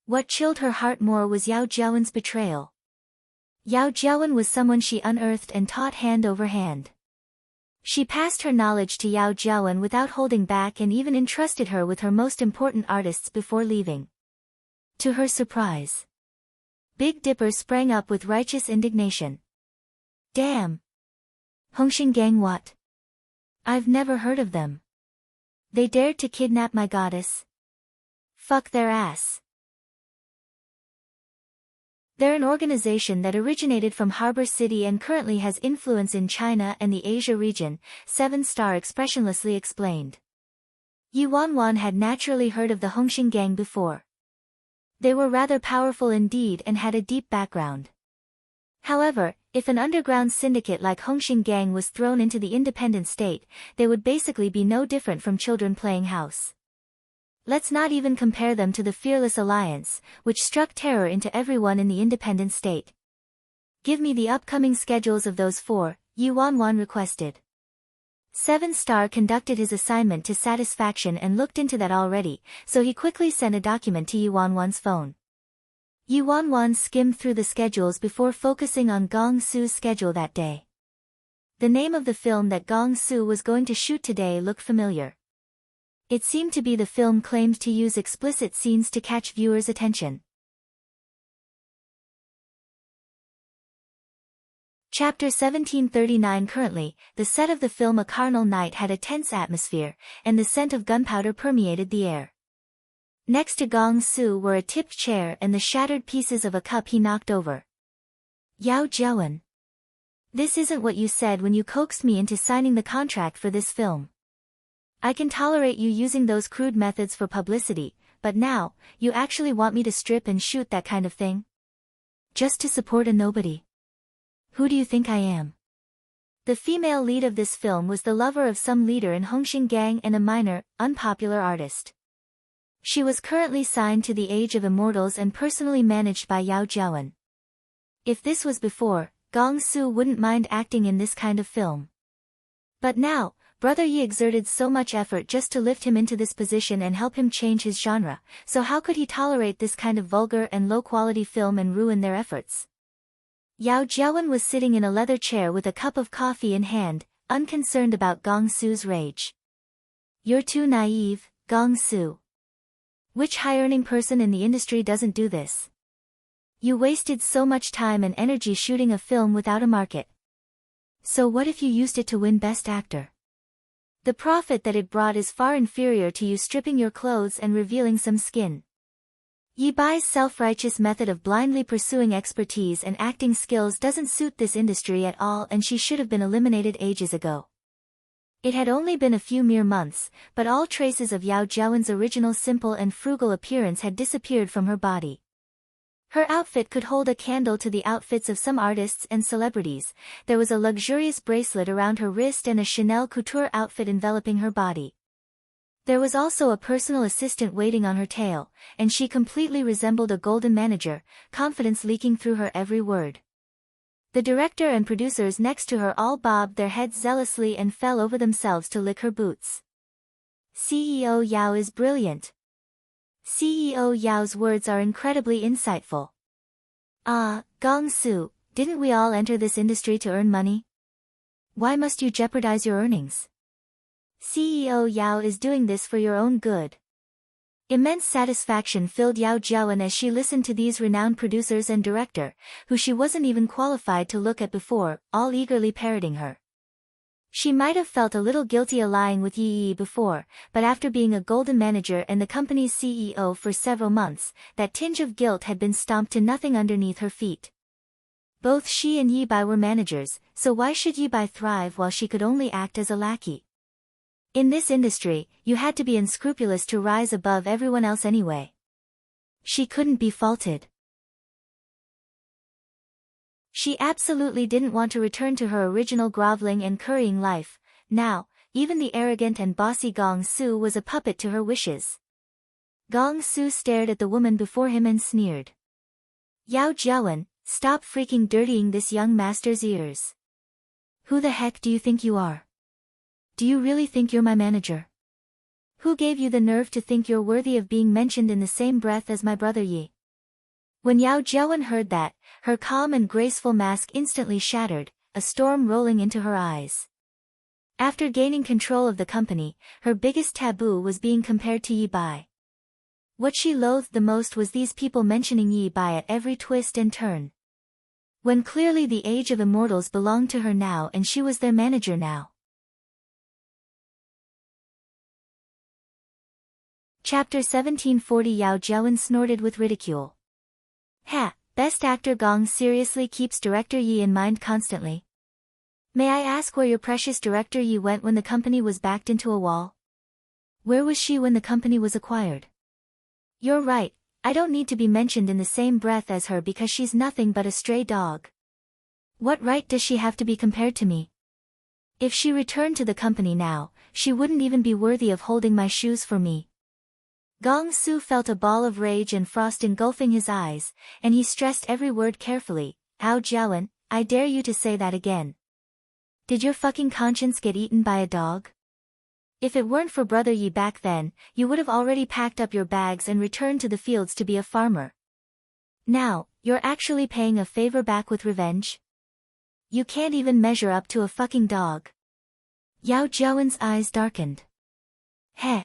What chilled her heart more was Yao Jiawen's betrayal. Yao Jiawen was someone she unearthed and taught hand over hand. She passed her knowledge to Yao Jiawen without holding back and even entrusted her with her most important artists before leaving. To her surprise, Big Dipper sprang up with righteous indignation. "Damn! Hongxing gang what? I've never heard of them. They dared to kidnap my goddess. Fuck their ass." They're an organization that originated from Harbor City and currently has influence in China and the Asia region, Seven Star expressionlessly explained. Yi Wanwan had naturally heard of the Hongxing gang before. They were rather powerful indeed and had a deep background. However, if an underground syndicate like Hongxing gang was thrown into the independent state, they would basically be no different from children playing house. Let's not even compare them to the Fearless Alliance, which struck terror into everyone in the independent state. "Give me the upcoming schedules of those four," Yi Wanwan requested. 7-Star conducted his assignment to satisfaction and looked into that already, so he quickly sent a document to Yi Wanwan's phone. Yi Wanwan skimmed through the schedules before focusing on Gong Su's schedule that day. The name of the film that Gong Su was going to shoot today looked familiar. It seemed to be the film claimed to use explicit scenes to catch viewers' attention. Chapter 1739. Currently, the set of the film A Carnal Night had a tense atmosphere, and the scent of gunpowder permeated the air. Next to Gong Su were a tipped chair and the shattered pieces of a cup he knocked over. Yao Jiawen. This isn't what you said when you coaxed me into signing the contract for this film. I can tolerate you using those crude methods for publicity, but now, you actually want me to strip and shoot that kind of thing? Just to support a nobody. Who do you think I am? The female lead of this film was the lover of some leader in Hongxing gang and a minor, unpopular artist. She was currently signed to the Age of Immortals and personally managed by Yao Jiawen. If this was before, Gong Su wouldn't mind acting in this kind of film. But now, Brother Yi exerted so much effort just to lift him into this position and help him change his genre, so how could he tolerate this kind of vulgar and low-quality film and ruin their efforts? Yao Jiawen was sitting in a leather chair with a cup of coffee in hand, unconcerned about Gong Su's rage. You're too naive, Gong Su. Which high-earning person in the industry doesn't do this? You wasted so much time and energy shooting a film without a market. So what if you used it to win Best Actor? The profit that it brought is far inferior to you stripping your clothes and revealing some skin. Yi Bai's self-righteous method of blindly pursuing expertise and acting skills doesn't suit this industry at all, and she should have been eliminated ages ago. It had only been a few mere months, but all traces of Yao Jiawen's original simple and frugal appearance had disappeared from her body. Her outfit could hold a candle to the outfits of some artists and celebrities. There was a luxurious bracelet around her wrist and a Chanel couture outfit enveloping her body. There was also a personal assistant waiting on her tail, and she completely resembled a golden manager, confidence leaking through her every word. The director and producers next to her all bobbed their heads zealously and fell over themselves to lick her boots. CEO Yao is brilliant. CEO Yao's words are incredibly insightful. Gong Su, didn't we all enter this industry to earn money? Why must you jeopardize your earnings? CEO Yao is doing this for your own good. Immense satisfaction filled Yao Jiawen as she listened to these renowned producers and director, who she wasn't even qualified to look at before, all eagerly parroting her. She might have felt a little guilty allying with Yi before, but after being a golden manager and the company's CEO for several months, that tinge of guilt had been stomped to nothing underneath her feet. Both she and Yi Bai were managers, so why should Yi Bai thrive while she could only act as a lackey? In this industry, you had to be unscrupulous to rise above everyone else anyway. She couldn't be faulted. She absolutely didn't want to return to her original groveling and currying life. Now, even the arrogant and bossy Gong Su was a puppet to her wishes. Gong Su stared at the woman before him and sneered. Yao Jiawen, stop freaking dirtying this young master's ears. Who the heck do you think you are? Do you really think you're my manager? Who gave you the nerve to think you're worthy of being mentioned in the same breath as my brother Yi? When Yao Jiawen heard that, her calm and graceful mask instantly shattered, a storm rolling into her eyes. After gaining control of the company, her biggest taboo was being compared to Yi Bai. What she loathed the most was these people mentioning Yi Bai at every twist and turn. When clearly the Age of Immortals belonged to her now and she was their manager now. Chapter 1740. Yao Jiawen snorted with ridicule. Ha! Best Actor Gong seriously keeps Director Yi in mind constantly. May I ask where your precious Director Yi went when the company was backed into a wall? Where was she when the company was acquired? You're right, I don't need to be mentioned in the same breath as her because she's nothing but a stray dog. What right does she have to be compared to me? If she returned to the company now, she wouldn't even be worthy of holding my shoes for me. Gong Su felt a ball of rage and frost engulfing his eyes, and he stressed every word carefully. Yao Jiawen, I dare you to say that again. Did your fucking conscience get eaten by a dog? If it weren't for Brother Yi back then, you would have already packed up your bags and returned to the fields to be a farmer. Now, you're actually paying a favor back with revenge? You can't even measure up to a fucking dog. Yao Jiawen's eyes darkened. Heh.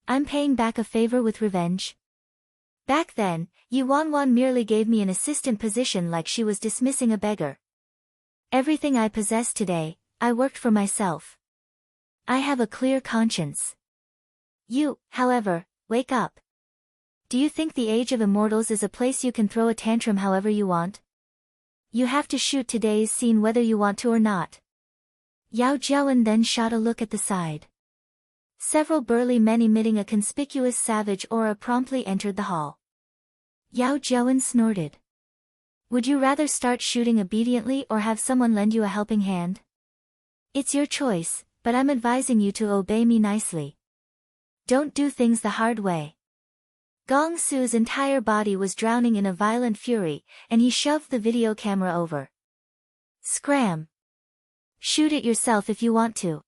I'm paying back a favor with revenge? Back then, Yi Wanwan merely gave me an assistant position like she was dismissing a beggar. Everything I possess today, I worked for myself. I have a clear conscience. You, however, wake up. Do you think the Age of Immortals is a place you can throw a tantrum however you want? You have to shoot today's scene whether you want to or not. Yao Jiawen then shot a look at the side. Several burly men emitting a conspicuous savage aura promptly entered the hall. Yao Jiawen snorted. Would you rather start shooting obediently or have someone lend you a helping hand? It's your choice, but I'm advising you to obey me nicely. Don't do things the hard way. Gong Su's entire body was drowning in a violent fury, and he shoved the video camera over. Scram. Shoot it yourself if you want to.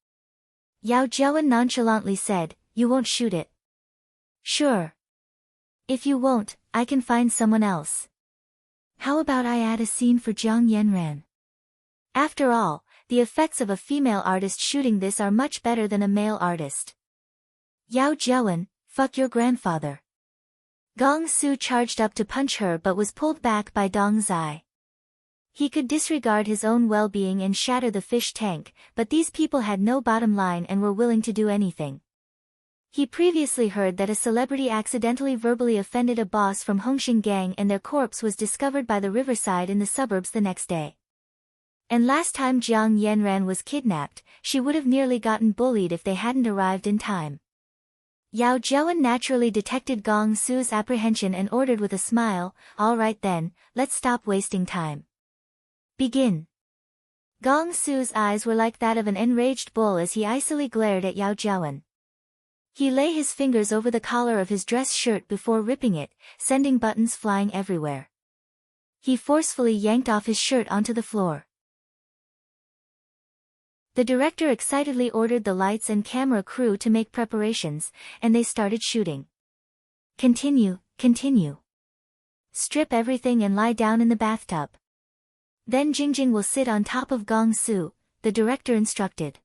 Yao Jiawen nonchalantly said, you won't shoot it. Sure. If you won't, I can find someone else. How about I add a scene for Jiang Yanran? After all, the effects of a female artist shooting this are much better than a male artist. Yao Jiawen, fuck your grandfather. Gong Su charged up to punch her but was pulled back by Dong Zai. He could disregard his own well-being and shatter the fish tank, but these people had no bottom line and were willing to do anything. He previously heard that a celebrity accidentally verbally offended a boss from Hongxing Gang and their corpse was discovered by the riverside in the suburbs the next day. And last time Jiang Yanran was kidnapped, she would have nearly gotten bullied if they hadn't arrived in time. Yao Jiawen naturally detected Gong Su's apprehension and ordered with a smile, all right then, let's stop wasting time. Begin. Gong Su's eyes were like that of an enraged bull as he icily glared at Yao Jiawen. He lay his fingers over the collar of his dress shirt before ripping it, sending buttons flying everywhere. He forcefully yanked off his shirt onto the floor. The director excitedly ordered the lights and camera crew to make preparations, and they started shooting. Continue, continue. Strip everything and lie down in the bathtub. Then Jingjing will sit on top of Gong Su, the director instructed.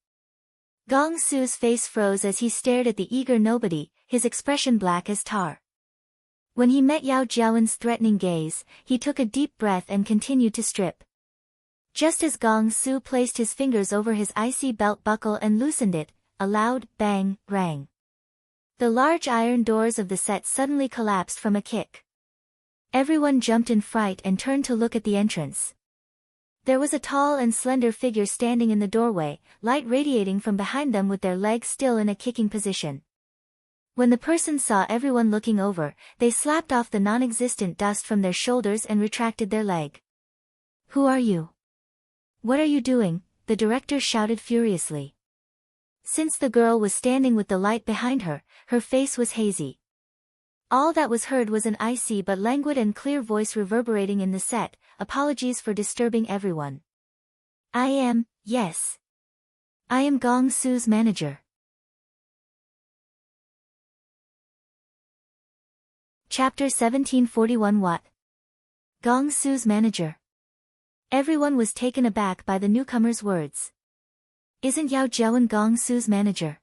Gong Su's face froze as he stared at the eager nobody, his expression black as tar. When he met Yao Jiawen's threatening gaze, he took a deep breath and continued to strip. Just as Gong Su placed his fingers over his icy belt buckle and loosened it, a loud bang rang. The large iron doors of the set suddenly collapsed from a kick. Everyone jumped in fright and turned to look at the entrance. There was a tall and slender figure standing in the doorway, light radiating from behind them with their legs still in a kicking position. When the person saw everyone looking over, they slapped off the non-existent dust from their shoulders and retracted their leg. Who are you? What are you doing? The director shouted furiously. Since the girl was standing with the light behind her, her face was hazy. All that was heard was an icy but languid and clear voice reverberating in the set, apologies for disturbing everyone. Yes. I am Gong Su's manager. Chapter 1741 What? Gong Su's manager. Everyone was taken aback by the newcomer's words. Isn't Yao Jiawen Gong Su's manager?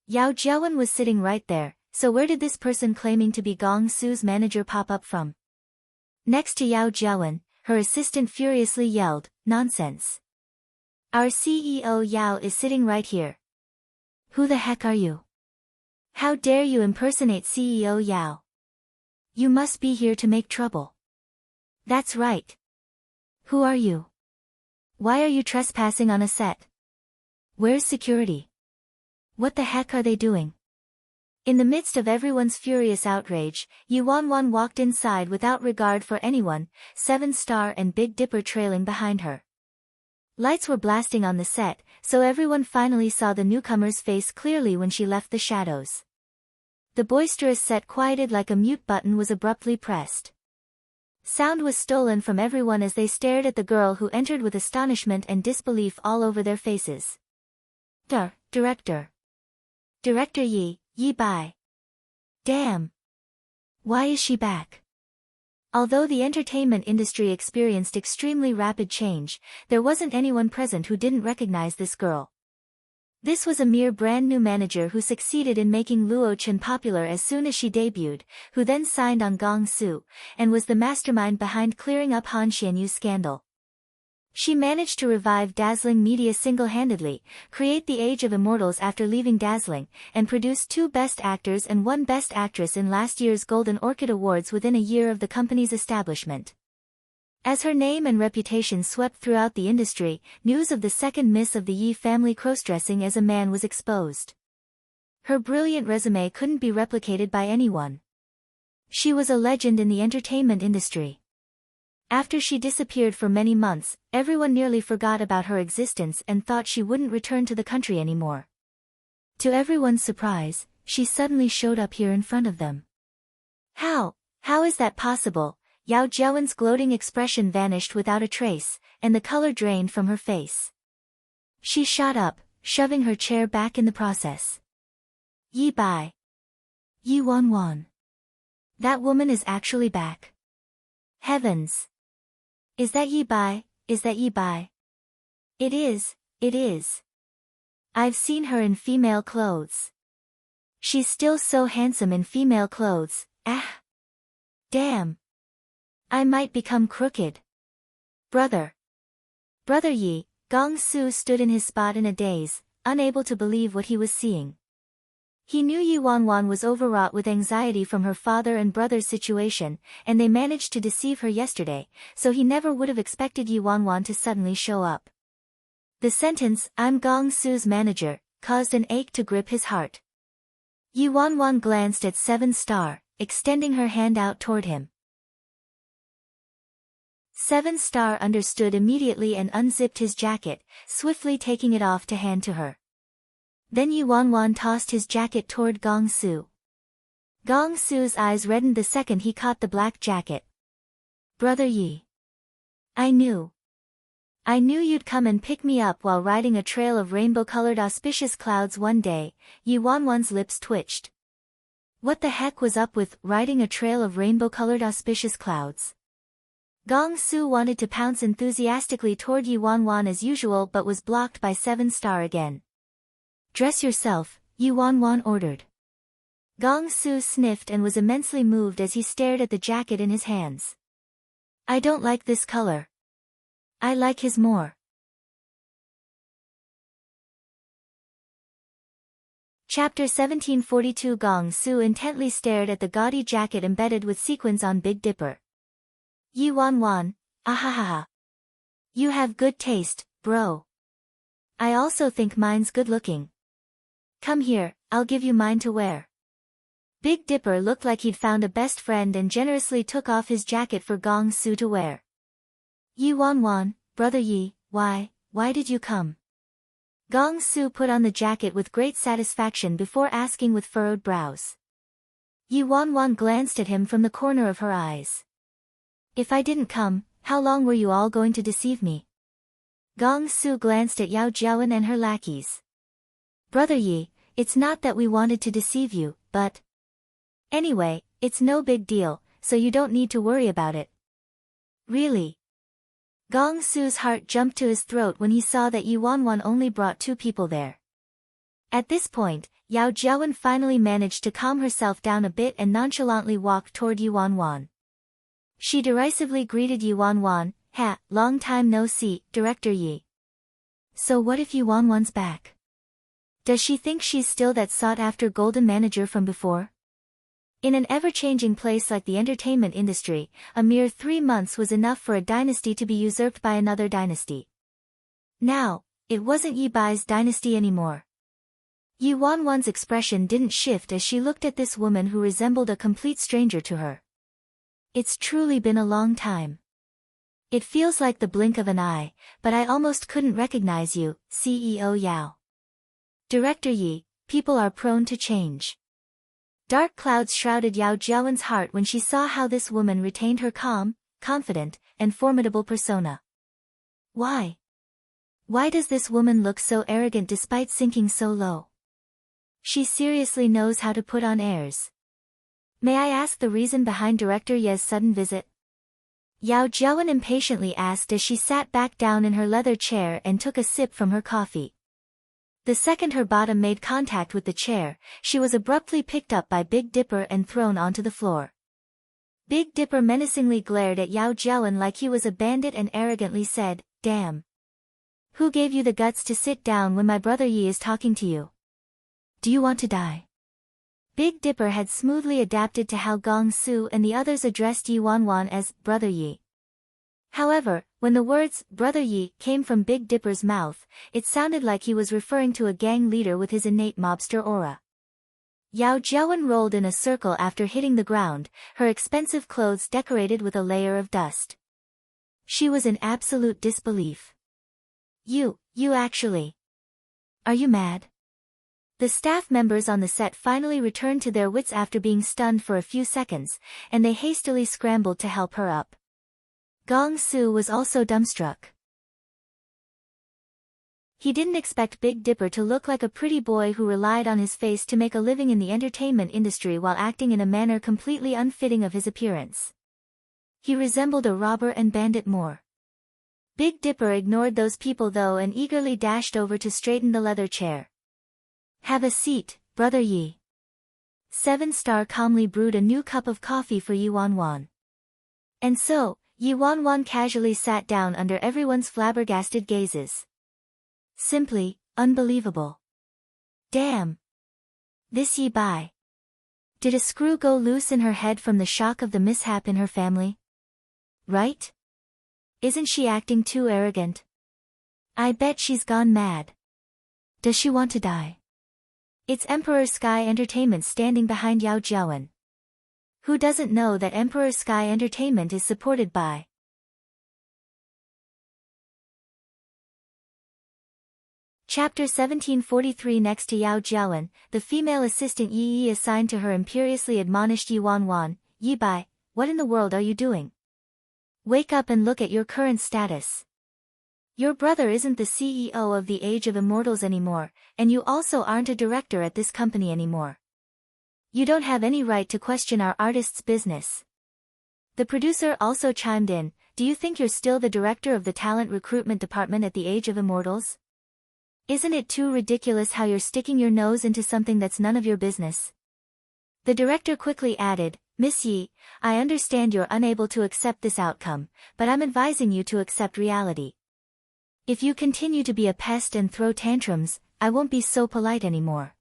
Yao Jiawen was sitting right there, so where did this person claiming to be Gong Su's manager pop up from? Next to Yao Jiawen, her assistant furiously yelled, nonsense. Our CEO Yao is sitting right here. Who the heck are you? How dare you impersonate CEO Yao? You must be here to make trouble. That's right. Who are you? Why are you trespassing on a set? Where's security? What the heck are they doing? In the midst of everyone's furious outrage, Yi Wanwan walked inside without regard for anyone, 7-Star and Big Dipper trailing behind her. Lights were blasting on the set, so everyone finally saw the newcomer's face clearly when she left the shadows. The boisterous set quieted like a mute button was abruptly pressed. Sound was stolen from everyone as they stared at the girl who entered with astonishment and disbelief all over their faces. Director. Director Yi Bai. Damn. Why is she back? Although the entertainment industry experienced extremely rapid change, there wasn't anyone present who didn't recognize this girl. This was a mere brand new manager who succeeded in making Luo Chen popular as soon as she debuted, who then signed on Gong Su, and was the mastermind behind clearing up Han Xianyu's scandal. She managed to revive dazzling media single-handedly, create the Age of Immortals after leaving Dazzling, and produce 2 Best Actors and 1 Best Actress in last year's Golden Orchid Awards within a year of the company's establishment. As her name and reputation swept throughout the industry, news of the second miss of the Yi family crossdressing as a man was exposed. Her brilliant resume couldn't be replicated by anyone. She was a legend in the entertainment industry. After she disappeared for many months, everyone nearly forgot about her existence and thought she wouldn't return to the country anymore. To everyone's surprise, she suddenly showed up here in front of them. How is that possible? Yao Jiawen's gloating expression vanished without a trace, and the color drained from her face. She shot up, shoving her chair back in the process. Yi Bai. Yi Wanwan. That woman is actually back. Heavens. Is that Yi Bai? Is that Yi Bai? It is. I've seen her in female clothes. She's still so handsome in female clothes, Damn. I might become crooked. Brother Yi, Gong Su stood in his spot in a daze, unable to believe what he was seeing. He knew Yi Wanwan was overwrought with anxiety from her father and brother's situation, and they managed to deceive her yesterday, so he never would have expected Yi Wanwan to suddenly show up. The sentence, "I'm Gong Su's manager," caused an ache to grip his heart. Yi Wanwan glanced at 7 Star, extending her hand out toward him. 7 Star understood immediately and unzipped his jacket, swiftly taking it off to hand to her. Then Yi Wanwan tossed his jacket toward Gong Su. Gong Su's eyes reddened the second he caught the black jacket. Brother Yi. I knew you'd come and pick me up while riding a trail of rainbow-colored auspicious clouds one day. Yi Wanwan's lips twitched. What the heck was up with riding a trail of rainbow-colored auspicious clouds? Gong Su wanted to pounce enthusiastically toward Yi Wanwan as usual but was blocked by 7 Star again. Dress yourself, Yi Wanwan ordered. Gong Su sniffed and was immensely moved as he stared at the jacket in his hands. I don't like this color. I like his more. Chapter 1742. Gong Su intently stared at the gaudy jacket embedded with sequins on Big Dipper. Yi Wanwan, ahahaha. You have good taste, bro. I also think mine's good looking. Come here, I'll give you mine to wear. Big Dipper looked like he'd found a best friend and generously took off his jacket for Gong Su to wear. Yi Wanwan, Brother Yi, why did you come? Gong Su put on the jacket with great satisfaction before asking with furrowed brows. Yi Wanwan glanced at him from the corner of her eyes. If I didn't come, how long were you all going to deceive me? Gong Su glanced at Yao Jiawen and her lackeys. Brother Yi, it's not that we wanted to deceive you, but... Anyway, it's no big deal, so you don't need to worry about it. Really? Gong Su's heart jumped to his throat when he saw that Yi Wanwan only brought 2 people there. At this point, Yao Jiawen finally managed to calm herself down a bit and nonchalantly walked toward Yi Wanwan. She derisively greeted Yi Wanwan, long time no see, Director Yi. So what if Yi Wanwan's back? Does she think she's still that sought-after golden manager from before? In an ever-changing place like the entertainment industry, a mere 3 months was enough for a dynasty to be usurped by another dynasty. Now, it wasn't Yi Bai's dynasty anymore. Yi Wanwan's expression didn't shift as she looked at this woman who resembled a complete stranger to her. It's truly been a long time. It feels like the blink of an eye, but I almost couldn't recognize you, CEO Yao. Director Yi, people are prone to change. Dark clouds shrouded Yao Jiawen's heart when she saw how this woman retained her calm, confident, and formidable persona. Why? Why does this woman look so arrogant despite sinking so low? She seriously knows how to put on airs. May I ask the reason behind Director Ye's sudden visit? Yao Jiawen impatiently asked as she sat back down in her leather chair and took a sip from her coffee. The second her bottom made contact with the chair, she was abruptly picked up by Big Dipper and thrown onto the floor. Big Dipper menacingly glared at Yao Jiawen like he was a bandit and arrogantly said, "Damn. Who gave you the guts to sit down when my brother Yi is talking to you? Do you want to die?" Big Dipper had smoothly adapted to how Gong Su and the others addressed Yi Wanwan as Brother Yi. However, when the words Brother Yi came from Big Dipper's mouth, it sounded like he was referring to a gang leader with his innate mobster aura. Yao Jiawen rolled in a circle after hitting the ground, her expensive clothes decorated with a layer of dust. She was in absolute disbelief. You actually. Are you mad? The staff members on the set finally returned to their wits after being stunned for a few seconds, and they hastily scrambled to help her up. Gong Su was also dumbstruck. He didn't expect Big Dipper to look like a pretty boy who relied on his face to make a living in the entertainment industry while acting in a manner completely unfitting of his appearance. He resembled a robber and bandit more. Big Dipper ignored those people though and eagerly dashed over to straighten the leather chair. "Have a seat, Brother Yi." 7-Star calmly brewed a new cup of coffee for Yi Wanwan. And so, Yi Wanwan casually sat down under everyone's flabbergasted gazes. Simply, unbelievable. Damn. This Yi Bai. Did a screw go loose in her head from the shock of the mishap in her family? Right? Isn't she acting too arrogant? I bet she's gone mad. Does she want to die? It's Emperor Sky Entertainment standing behind Yao Jiawen. Who doesn't know that Emperor Sky Entertainment is supported by Chapter 1743. Next to Yao Jiawen, the female assistant Yi Yi assigned to her imperiously admonished Yi Wanwan, "Yi Bai, what in the world are you doing? Wake up and look at your current status. Your brother isn't the CEO of the Age of Immortals anymore, and you also aren't a director at this company anymore. You don't have any right to question our artist's business." The producer also chimed in, "Do you think you're still the director of the talent recruitment department at the Age of Immortals? Isn't it too ridiculous how you're sticking your nose into something that's none of your business?" The director quickly added, "Miss Yi, I understand you're unable to accept this outcome, but I'm advising you to accept reality. If you continue to be a pest and throw tantrums, I won't be so polite anymore."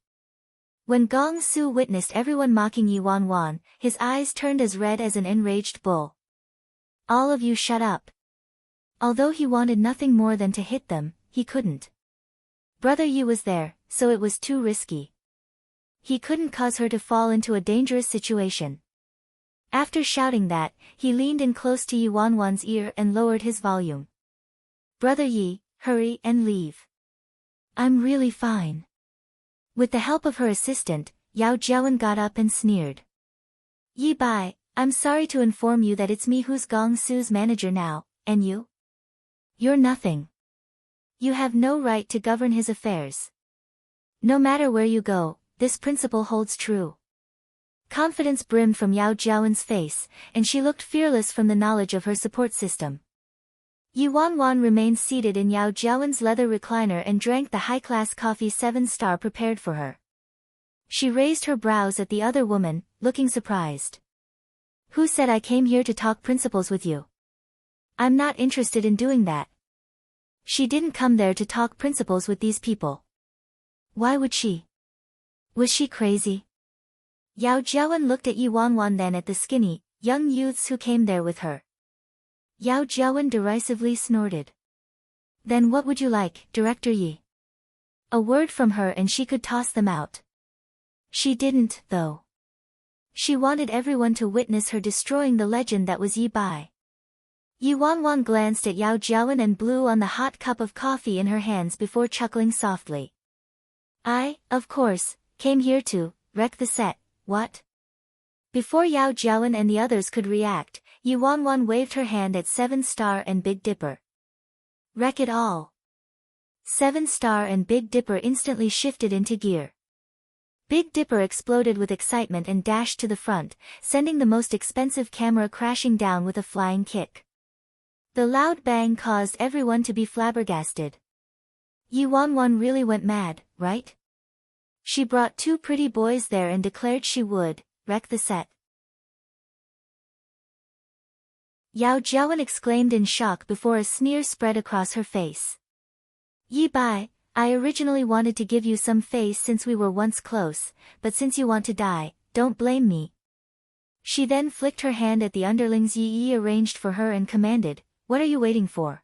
When Gong Su witnessed everyone mocking Yi Wanwan, his eyes turned as red as an enraged bull. "All of you shut up." Although he wanted nothing more than to hit them, he couldn't. Brother Yi was there, so it was too risky. He couldn't cause her to fall into a dangerous situation. After shouting that, he leaned in close to Yi Wanwan's ear and lowered his volume. "Brother Yi, hurry and leave. I'm really fine." With the help of her assistant, Yao Jiawen got up and sneered. "Yi Bai, I'm sorry to inform you that it's me who's Gong Su's manager now, and you? You're nothing. You have no right to govern his affairs. No matter where you go, this principle holds true." Confidence brimmed from Yao Jiawen's face, and she looked fearless from the knowledge of her support system. Yi Wanwan remained seated in Yao Jiawen's leather recliner and drank the high-class coffee 7-Star prepared for her. She raised her brows at the other woman, looking surprised. "Who said I came here to talk principles with you? I'm not interested in doing that." She didn't come there to talk principles with these people. Why would she? Was she crazy? Yao Jiawen looked at Yi Wanwan, then at the skinny, young youths who came there with her. Yao Jiawen derisively snorted. "Then what would you like, Director Yi?" A word from her and she could toss them out. She didn't, though. She wanted everyone to witness her destroying the legend that was Yi Bai. Yi Wanwan glanced at Yao Jiawen and blew on the hot cup of coffee in her hands before chuckling softly. "I, of course, came here to wreck the set, what?" Before Yao Jiawen and the others could react, Yi Wanwan waved her hand at 7-Star and Big Dipper. Wreck it all. 7-Star and Big Dipper instantly shifted into gear. Big Dipper exploded with excitement and dashed to the front, sending the most expensive camera crashing down with a flying kick. The loud bang caused everyone to be flabbergasted. Yi Wanwan really went mad, right? She brought 2 pretty boys there and declared she would wreck the set. Yao Jiawen exclaimed in shock before a sneer spread across her face. Yi Bai, I originally wanted to give you some face since we were once close, but since you want to die, don't blame me. She then flicked her hand at the underlings Yi arranged for her and commanded, what are you waiting for?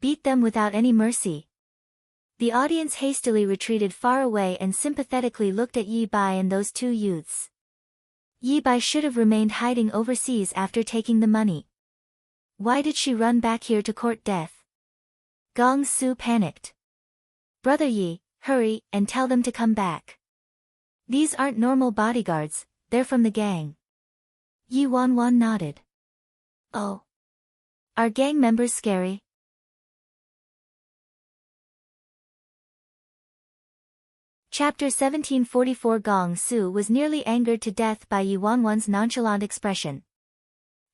Beat them without any mercy. The audience hastily retreated far away and sympathetically looked at Yi Bai and those 2 youths. Yi Bai should have remained hiding overseas after taking the money. Why did she run back here to court death? Gong Su panicked. Brother Yi, hurry, and tell them to come back. These aren't normal bodyguards, they're from the gang. Yi Wanwan nodded. Oh. Are gang members scary? Chapter 1744 Gong Su was nearly angered to death by Yi Wanwan's nonchalant expression.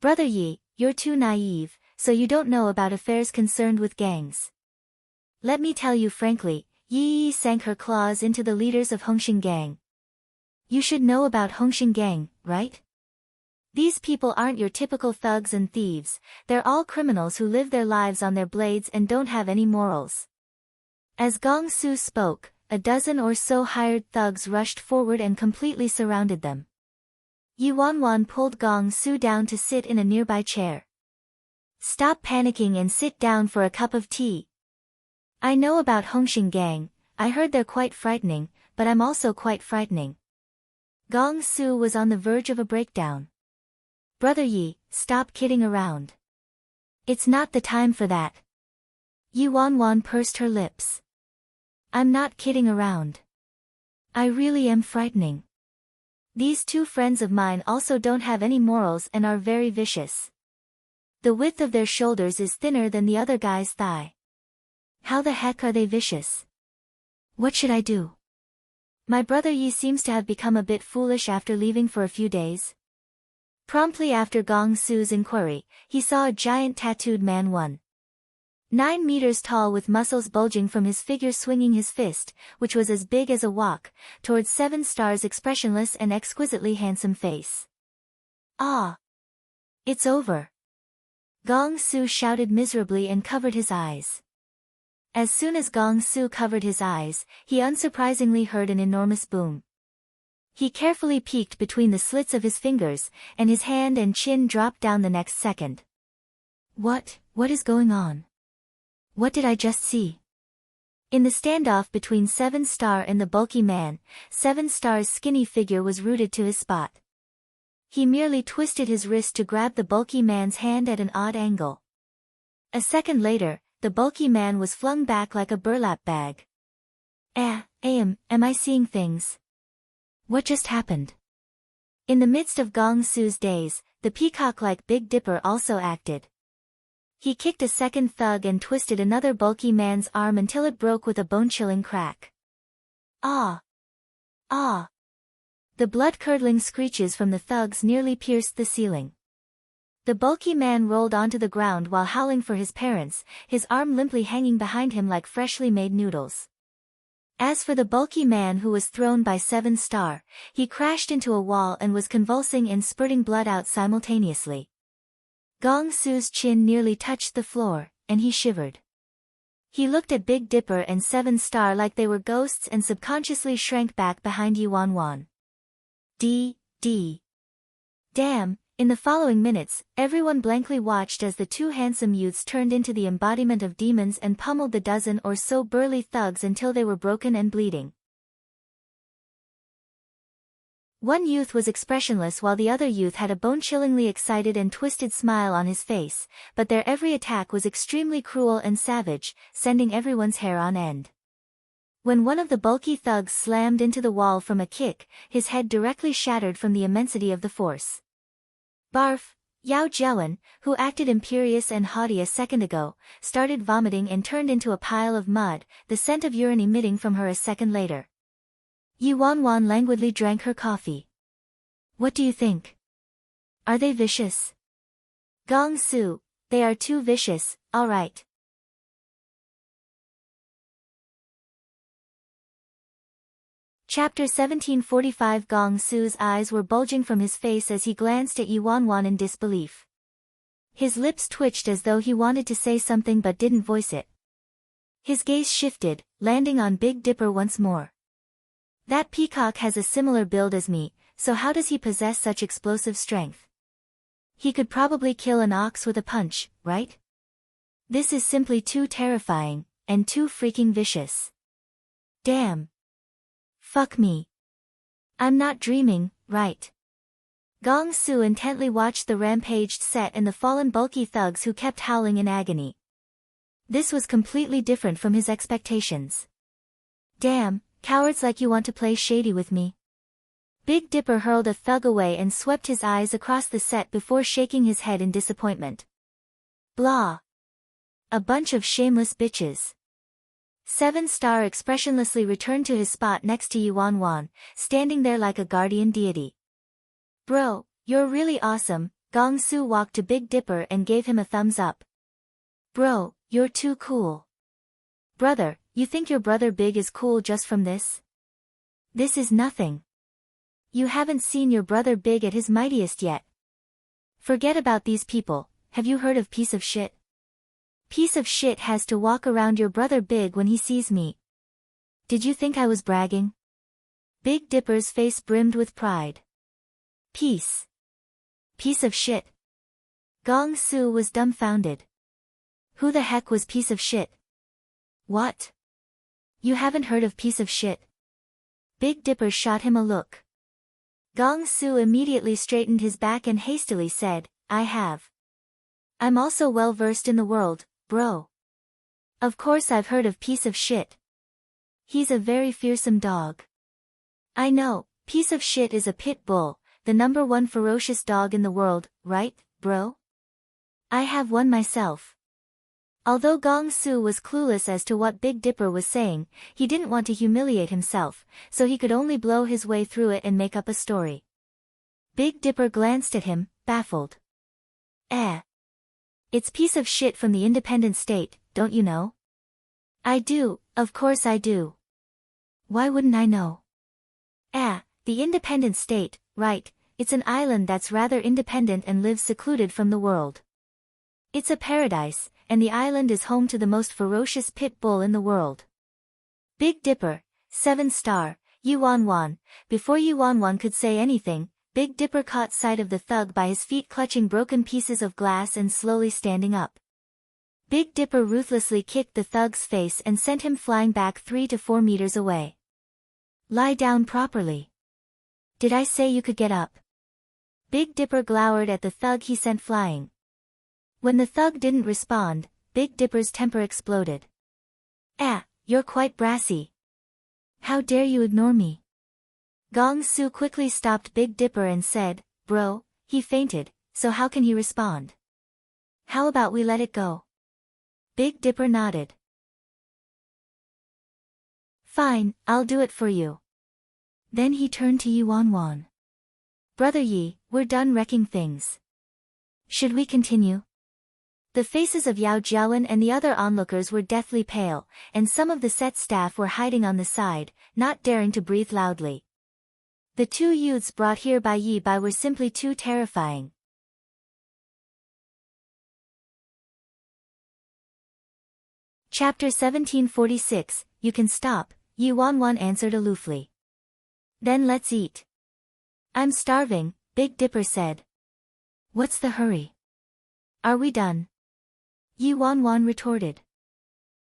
Brother Yi, you're too naive, so you don't know about affairs concerned with gangs. Let me tell you frankly, Yi sank her claws into the leaders of Hongxing Gang. You should know about Hongxing Gang, right? These people aren't your typical thugs and thieves, they're all criminals who live their lives on their blades and don't have any morals. As Gong Su spoke, a dozen or so hired thugs rushed forward and completely surrounded them. Yi Wanwan pulled Gong Su down to sit in a nearby chair. Stop panicking and sit down for a cup of tea. I know about Hongxing Gang, I heard they're quite frightening, but I'm also quite frightening. Gong Su was on the verge of a breakdown. Brother Yi, stop kidding around. It's not the time for that. Yi Wanwan pursed her lips. I'm not kidding around. I really am frightening. These 2 friends of mine also don't have any morals and are very vicious. The width of their shoulders is thinner than the other guy's thigh. How the heck are they vicious? What should I do? My brother Yi seems to have become a bit foolish after leaving for a few days. Promptly after Gong Su's inquiry, he saw a giant tattooed man 1.9 meters tall with muscles bulging from his figure swinging his fist, which was as big as a wok, towards 7-Star's expressionless and exquisitely handsome face. Ah! It's over. Gong Su shouted miserably and covered his eyes. As soon as Gong Su covered his eyes, he unsurprisingly heard an enormous boom. He carefully peeked between the slits of his fingers, and his hand and chin dropped down the next second. What is going on? What did I just see? In the standoff between 7-Star and the bulky man, 7-Star's skinny figure was rooted to his spot. He merely twisted his wrist to grab the bulky man's hand at an odd angle. A second later, the bulky man was flung back like a burlap bag. Am I seeing things? What just happened? In the midst of Gong Su's daze, the peacock-like Big Dipper also acted. He kicked a second thug and twisted another bulky man's arm until it broke with a bone-chilling crack. Ah! Ah! The blood-curdling screeches from the thugs nearly pierced the ceiling. The bulky man rolled onto the ground while howling for his parents, his arm limply hanging behind him like freshly made noodles. As for the bulky man who was thrown by 7-Star, he crashed into a wall and was convulsing and spurting blood out simultaneously. Gong Su's chin nearly touched the floor, and he shivered. He looked at Big Dipper and 7-Star like they were ghosts and subconsciously shrank back behind Yi Wanwan. Damn! In the following minutes, everyone blankly watched as the 2 handsome youths turned into the embodiment of demons and pummeled the dozen or so burly thugs until they were broken and bleeding. One youth was expressionless while the other youth had a bone-chillingly excited and twisted smile on his face, but their every attack was extremely cruel and savage, sending everyone's hair on end. When one of the bulky thugs slammed into the wall from a kick, his head directly shattered from the immensity of the force. Barf! Yao Jiawen, who acted imperious and haughty a second ago, started vomiting and turned into a pile of mud, the scent of urine emitting from her a second later. Yi Wanwan languidly drank her coffee. What do you think? Are they vicious? Gong Su, they are too vicious, all right. Chapter 1745. Gong Su's eyes were bulging from his face as he glanced at Yi Wanwan in disbelief. His lips twitched as though he wanted to say something but didn't voice it. His gaze shifted, landing on Big Dipper once more. That peacock has a similar build as me, so how does he possess such explosive strength? He could probably kill an ox with a punch, right? This is simply too terrifying, and too freaking vicious. Damn. Fuck me. I'm not dreaming, right? Gong Su intently watched the rampaged set and the fallen bulky thugs who kept howling in agony. This was completely different from his expectations. Damn, cowards like you want to play shady with me. Big Dipper hurled a thug away and swept his eyes across the set before shaking his head in disappointment. Blah. A bunch of shameless bitches. 7-star expressionlessly returned to his spot next to Yi Wanwan, standing there like a guardian deity. Bro, you're really awesome. Gong Su walked to Big Dipper and gave him a thumbs up. Bro, you're too cool. Brother, you think your brother Big is cool just from this? This is nothing. You haven't seen your brother Big at his mightiest yet. Forget about these people, have you heard of piece of shit? Piece of shit has to walk around your brother Big when he sees me. Did you think I was bragging? Big Dipper's face brimmed with pride. Piece of shit. Gong Su was dumbfounded. Who the heck was piece of shit? What? You haven't heard of piece of shit? Big Dipper shot him a look. Gong Su immediately straightened his back and hastily said, I have. I'm also well versed in the world, bro. Of course I've heard of piece of shit. He's a very fearsome dog. I know, piece of shit is a pit bull, the #1 ferocious dog in the world, right, bro? I have one myself. Although Gong Su was clueless as to what Big Dipper was saying, he didn't want to humiliate himself, so he could only blow his way through it and make up a story. Big Dipper glanced at him, baffled. It's piece of shit from the independent state, don't you know? I do, of course I do. Why wouldn't I know? The independent state, right, it's an island that's rather independent and lives secluded from the world. It's a paradise, and the island is home to the most ferocious pit bull in the world. Big Dipper, 7-star, Yi Wanwan. Before Yi Wanwan could say anything, Big Dipper caught sight of the thug by his feet clutching broken pieces of glass and slowly standing up. Big Dipper ruthlessly kicked the thug's face and sent him flying back 3 to 4 meters away. Lie down properly. Did I say you could get up? Big Dipper glowered at the thug he sent flying. When the thug didn't respond, Big Dipper's temper exploded. You're quite brassy. How dare you ignore me? Gong Su quickly stopped Big Dipper and said, Bro, he fainted, so how can he respond? How about we let it go? Big Dipper nodded. Fine, I'll do it for you. Then he turned to Yi Wanwan. Brother Yi, we're done wrecking things. Should we continue? The faces of Yao Jiawen and the other onlookers were deathly pale, and some of the set staff were hiding on the side, not daring to breathe loudly. The 2 youths brought here by Yi Bai were simply too terrifying. Chapter 1746, You can stop, Yi Wanwan answered aloofly. Then let's eat. I'm starving, Big Dipper said. What's the hurry? Are we done? Yi Wanwan retorted.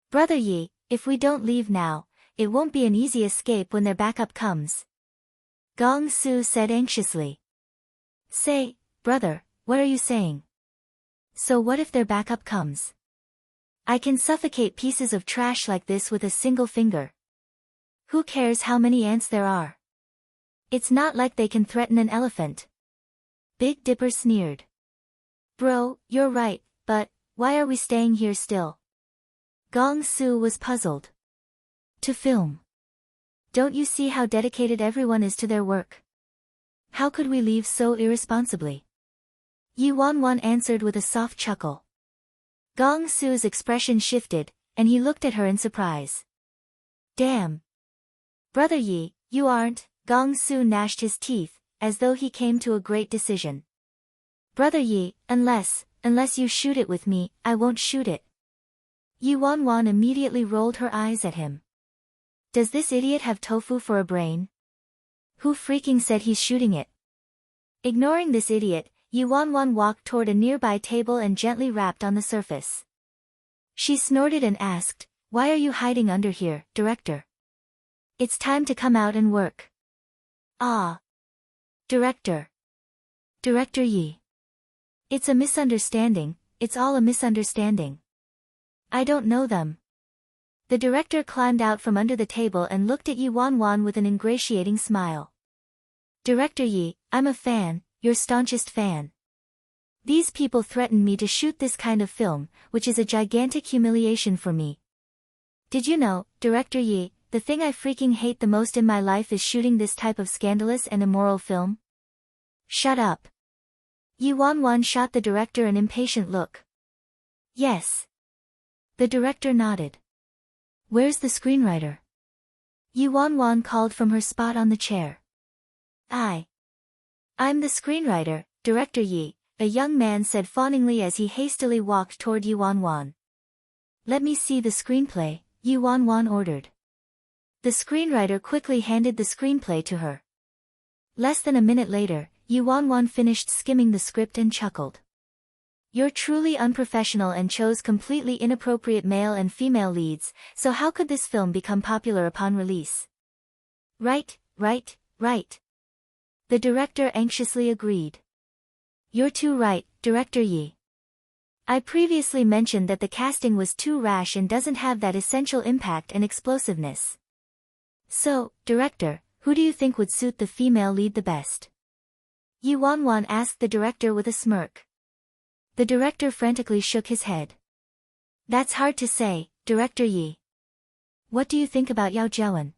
Brother Yi, if we don't leave now, it won't be an easy escape when their backup comes. Gong Su said anxiously. Say, brother, what are you saying? So what if their backup comes? I can suffocate pieces of trash like this with a single finger. Who cares how many ants there are? It's not like they can threaten an elephant. Big Dipper sneered. Bro, you're right, but why are we staying here still? Gong Su was puzzled. To film. Don't you see how dedicated everyone is to their work? How could we leave so irresponsibly? Yi Wanwan answered with a soft chuckle. Gong Su's expression shifted, and he looked at her in surprise. Damn. Brother Yi, you aren't. Gong Su gnashed his teeth, as though he came to a great decision. Brother Yi, unless you shoot it with me, I won't shoot it. Yi Wanwan immediately rolled her eyes at him. Does this idiot have tofu for a brain? Who freaking said he's shooting it? Ignoring this idiot, Yi Wanwan walked toward a nearby table and gently rapped on the surface. She snorted and asked, Why are you hiding under here, director? It's time to come out and work. Ah. Director. Director Yi. It's a misunderstanding, it's all a misunderstanding. I don't know them. The director climbed out from under the table and looked at Yi Wanwan with an ingratiating smile. Director Yi, I'm a fan, your staunchest fan. These people threatened me to shoot this kind of film, which is a gigantic humiliation for me. Did you know, Director Yi, the thing I freaking hate the most in my life is shooting this type of scandalous and immoral film? Shut up. Yi Wanwan shot the director an impatient look. Yes. The director nodded. Where's the screenwriter? Yi Wanwan called from her spot on the chair. I'm the screenwriter, Director Yi, a young man said fawningly as he hastily walked toward Yi Wanwan. Let me see the screenplay, Yi Wanwan ordered. The screenwriter quickly handed the screenplay to her. Less than a minute later, Yi Wanwan finished skimming the script and chuckled. You're truly unprofessional and chose completely inappropriate male and female leads, so how could this film become popular upon release? Right. The director anxiously agreed. You're too right, Director Yi. I previously mentioned that the casting was too rash and doesn't have that essential impact and explosiveness. So, Director, who do you think would suit the female lead the best? Yi Wanwan asked the director with a smirk. The director frantically shook his head. That's hard to say, Director Yi. What do you think about Yao Jiawen?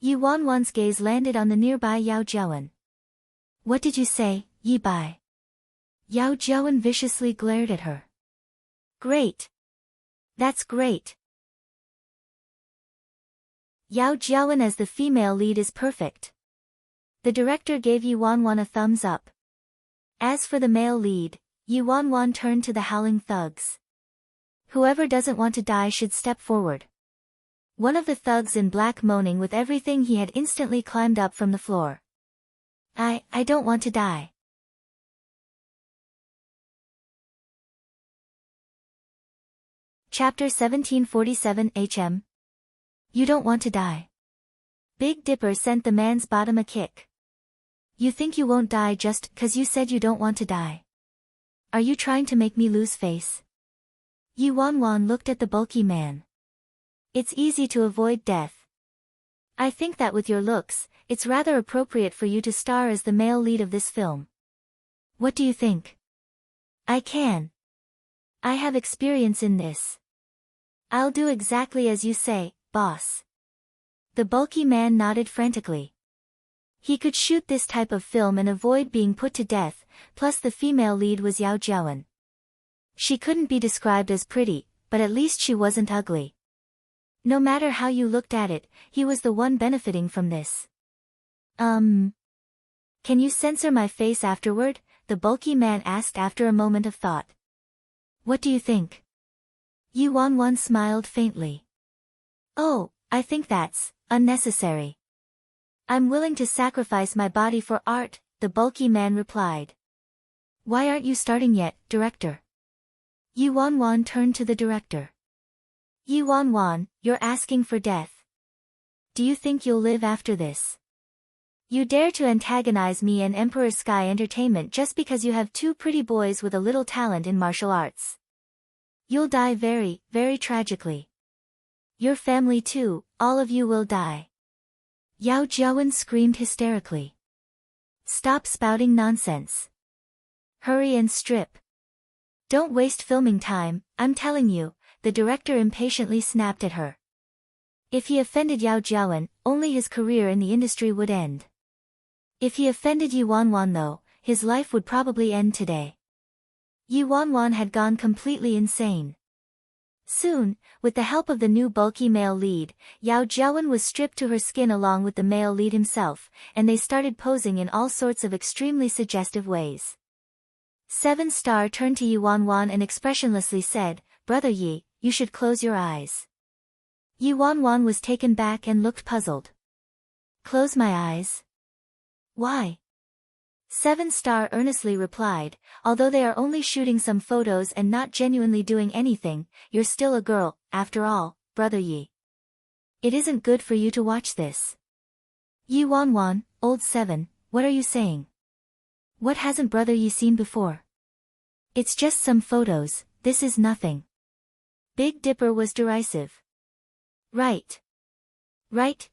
Yi Wanwan's gaze landed on the nearby Yao Jiawen. What did you say, Yi Bai? Yao Jiawen viciously glared at her. Great. That's great. Yao Jiawen as the female lead is perfect. The director gave Yi Wanwan a thumbs up. As for the male lead, Yi Wanwan turned to the howling thugs. Whoever doesn't want to die should step forward. One of the thugs in black moaning with everything he had instantly climbed up from the floor. I don't want to die. Chapter 1747 HM. You don't want to die. Big Dipper sent the man's bottom a kick. You think you won't die just 'cause you said you don't want to die? Are you trying to make me lose face? Yi Wanwan looked at the bulky man. It's easy to avoid death. I think that with your looks, it's rather appropriate for you to star as the male lead of this film. What do you think? I can. I have experience in this. I'll do exactly as you say, boss. The bulky man nodded frantically. He could shoot this type of film and avoid being put to death, plus the female lead was Yao Jiawen. She couldn't be described as pretty, but at least she wasn't ugly. No matter how you looked at it, he was the one benefiting from this. Can you censor my face afterward? The bulky man asked after a moment of thought. What do you think? Yi Wanwan smiled faintly. Oh, I think that's unnecessary. I'm willing to sacrifice my body for art, the bulky man replied. Why aren't you starting yet, director? Yi Wanwan turned to the director. Yi Wanwan, you're asking for death. Do you think you'll live after this? You dare to antagonize me and Emperor Sky Entertainment just because you have two pretty boys with a little talent in martial arts. You'll die very, very tragically. Your family too, all of you will die. Yao Jiawen screamed hysterically. Stop spouting nonsense. Hurry and strip. Don't waste filming time, I'm telling you, the director impatiently snapped at her. If he offended Yao Jiawen, only his career in the industry would end. If he offended Yi Wanwan though, his life would probably end today. Yi Wanwan had gone completely insane. Soon, with the help of the new bulky male lead, Yao Jiawen was stripped to her skin along with the male lead himself, and they started posing in all sorts of extremely suggestive ways. 7-star turned to Yi Wanwan and expressionlessly said, "Brother Yi, you should close your eyes." Yi Wanwan was taken back and looked puzzled. "Close my eyes? Why?" 7-star earnestly replied, "Although they are only shooting some photos and not genuinely doing anything, you're still a girl, after all, brother Yi. It isn't good for you to watch this." "Yi Wanwan, old 7, what are you saying? What hasn't brother Yi seen before? It's just some photos, this is nothing." Big Dipper was derisive. Right. Right.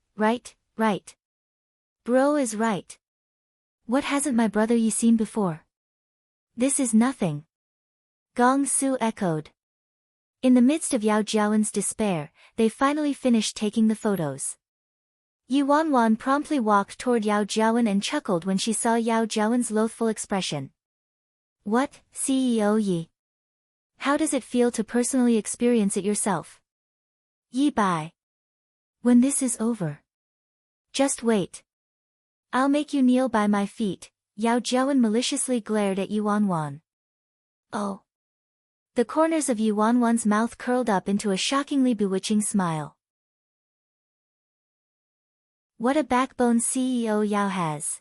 Bro is right. What hasn't my brother Yi seen before? This is nothing. Gong Su echoed. In the midst of Yao Jiawen's despair, they finally finished taking the photos. Yi Wanwan promptly walked toward Yao Jiawen and chuckled when she saw Yao Jiawen's loathful expression. "What, CEO Yi? How does it feel to personally experience it yourself? Yi Bai. When this is over. Just wait. I'll make you kneel by my feet." Yao Jiawen maliciously glared at Yi Wanwan. "Oh." The corners of Yi Wanwan's mouth curled up into a shockingly bewitching smile. What a backbone CEO Yao has.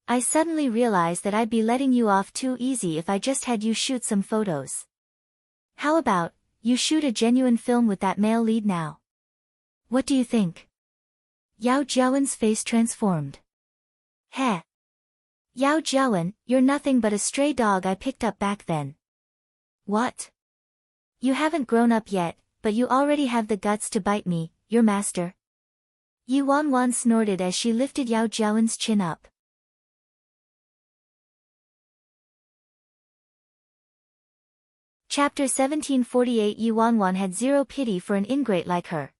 I suddenly realized that I'd be letting you off too easy if I just had you shoot some photos. How about, you shoot a genuine film with that male lead now? What do you think?" Yao Jiawen's face transformed. "Heh. Yao Jiawen, you're nothing but a stray dog I picked up back then. What? You haven't grown up yet, but you already have the guts to bite me, your master." Yi Wanwan snorted as she lifted Yao Jiawen's chin up. Chapter 1748. Yi Wanwan had zero pity for an ingrate like her.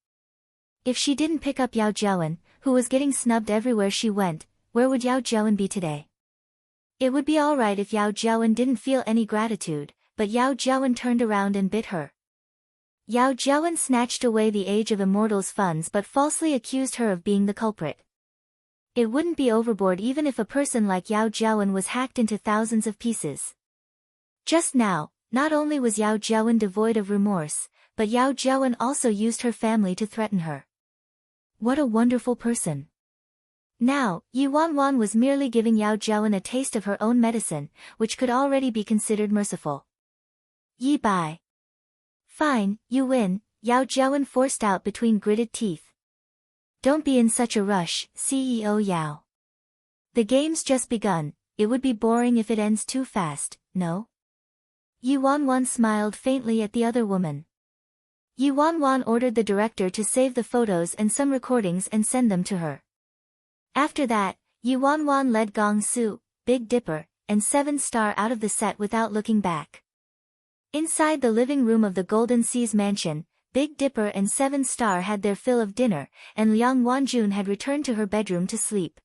If she didn't pick up Yao Jiawen, who was getting snubbed everywhere she went, where would Yao Jiawen be today? It would be alright if Yao Jiawen didn't feel any gratitude, but Yao Jiawen turned around and bit her. Yao Jiawen snatched away the Age of Immortals funds but falsely accused her of being the culprit. It wouldn't be overboard even if a person like Yao Jiawen was hacked into thousands of pieces. Just now, not only was Yao Jiawen devoid of remorse, but Yao Jiawen also used her family to threaten her. What a wonderful person. Now, Yi Wanwan was merely giving Yao Jiawen a taste of her own medicine, which could already be considered merciful. "Yi Bai. Fine, you win," Yao Jiawen forced out between gritted teeth. "Don't be in such a rush, CEO Yao. The game's just begun, it would be boring if it ends too fast, no?" Yi Wanwan smiled faintly at the other woman. Yi Wanwan ordered the director to save the photos and some recordings and send them to her. After that, Yi Wanwan led Gong Su, Big Dipper, and 7-star out of the set without looking back. Inside the living room of the Golden Seas mansion, Big Dipper and 7-star had their fill of dinner, and Liang Wanjun had returned to her bedroom to sleep.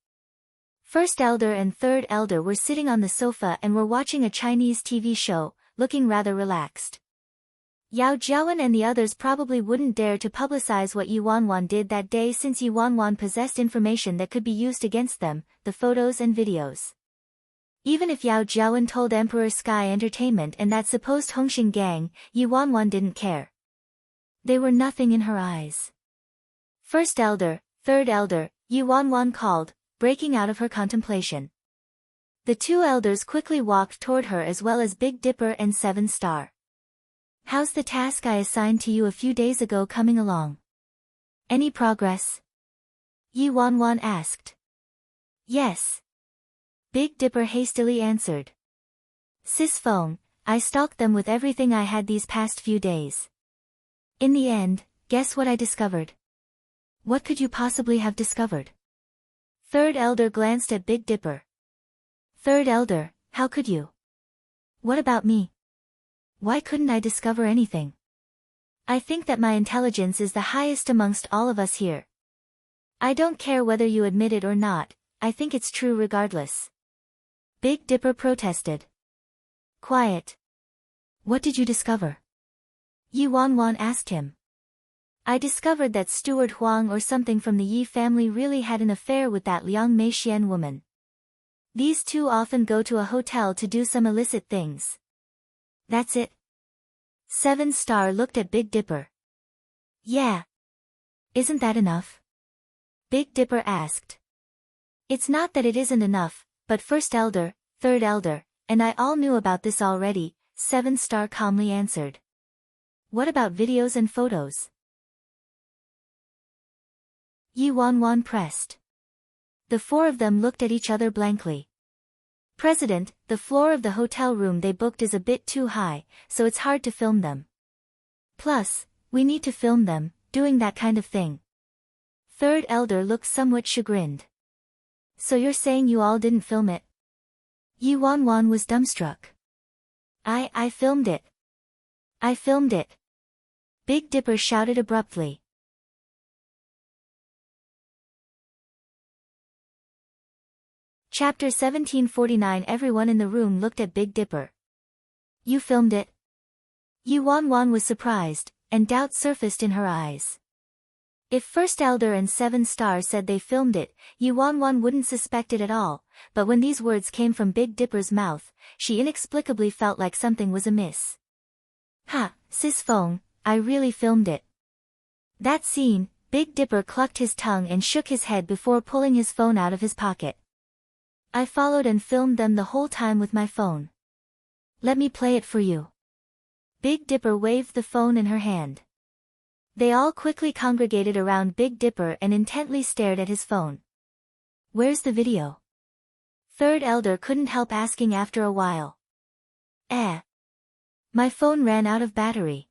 First Elder and Third Elder were sitting on the sofa and were watching a Chinese TV show, looking rather relaxed. Yao Jiawen and the others probably wouldn't dare to publicize what Yi Wanwan did that day since Yi Wanwan possessed information that could be used against them, the photos and videos. Even if Yao Jiawen told Emperor Sky Entertainment and that supposed Hongxing gang, Yi Wanwan didn't care. They were nothing in her eyes. "First Elder, Third Elder," Yi Wanwan called, breaking out of her contemplation. The two elders quickly walked toward her as well as Big Dipper and 7-star. "How's the task I assigned to you a few days ago coming along? Any progress?" Yi Wanwan asked. "Yes." Big Dipper hastily answered. "Sis Feng, I stalked them with everything I had these past few days. In the end, guess what I discovered?" "What could you possibly have discovered?" Third Elder glanced at Big Dipper. "Third Elder, how could you? What about me?" Why couldn't I discover anything? I think that my intelligence is the highest amongst all of us here. I don't care whether you admit it or not, I think it's true regardless. Big Dipper protested. Quiet. What did you discover? Yi Wanwan asked him. I discovered that Steward Huang or something from the Yi family really had an affair with that Liang Meixian woman. These two often go to a hotel to do some illicit things. That's it? 7 Star looked at Big Dipper. Yeah. Isn't that enough? Big Dipper asked. It's not that it isn't enough, but First Elder, Third Elder, and I all knew about this already, 7 Star calmly answered. What about videos and photos? Yi Wanwan pressed. The 4 of them looked at each other blankly. President, the floor of the hotel room they booked is a bit too high, so it's hard to film them. Plus, we need to film them, doing that kind of thing. Third Elder looked somewhat chagrined. So you're saying you all didn't film it? Yi Wanwan was dumbstruck. I filmed it. I filmed it. Big Dipper shouted abruptly. Chapter 1749. Everyone in the room looked at Big Dipper. You filmed it? Yi Wanwan was surprised, and doubt surfaced in her eyes. If First Elder and 7 Star said they filmed it, Yi Wanwan wouldn't suspect it at all, but when these words came from Big Dipper's mouth, she inexplicably felt like something was amiss. Ha, Sis Feng, I really filmed it. That scene, Big Dipper clucked his tongue and shook his head before pulling his phone out of his pocket. I followed and filmed them the whole time with my phone. Let me play it for you. Big Dipper waved the phone in her hand. They all quickly congregated around Big Dipper and intently stared at his phone. Where's the video? Third Elder couldn't help asking after a while. My phone ran out of battery.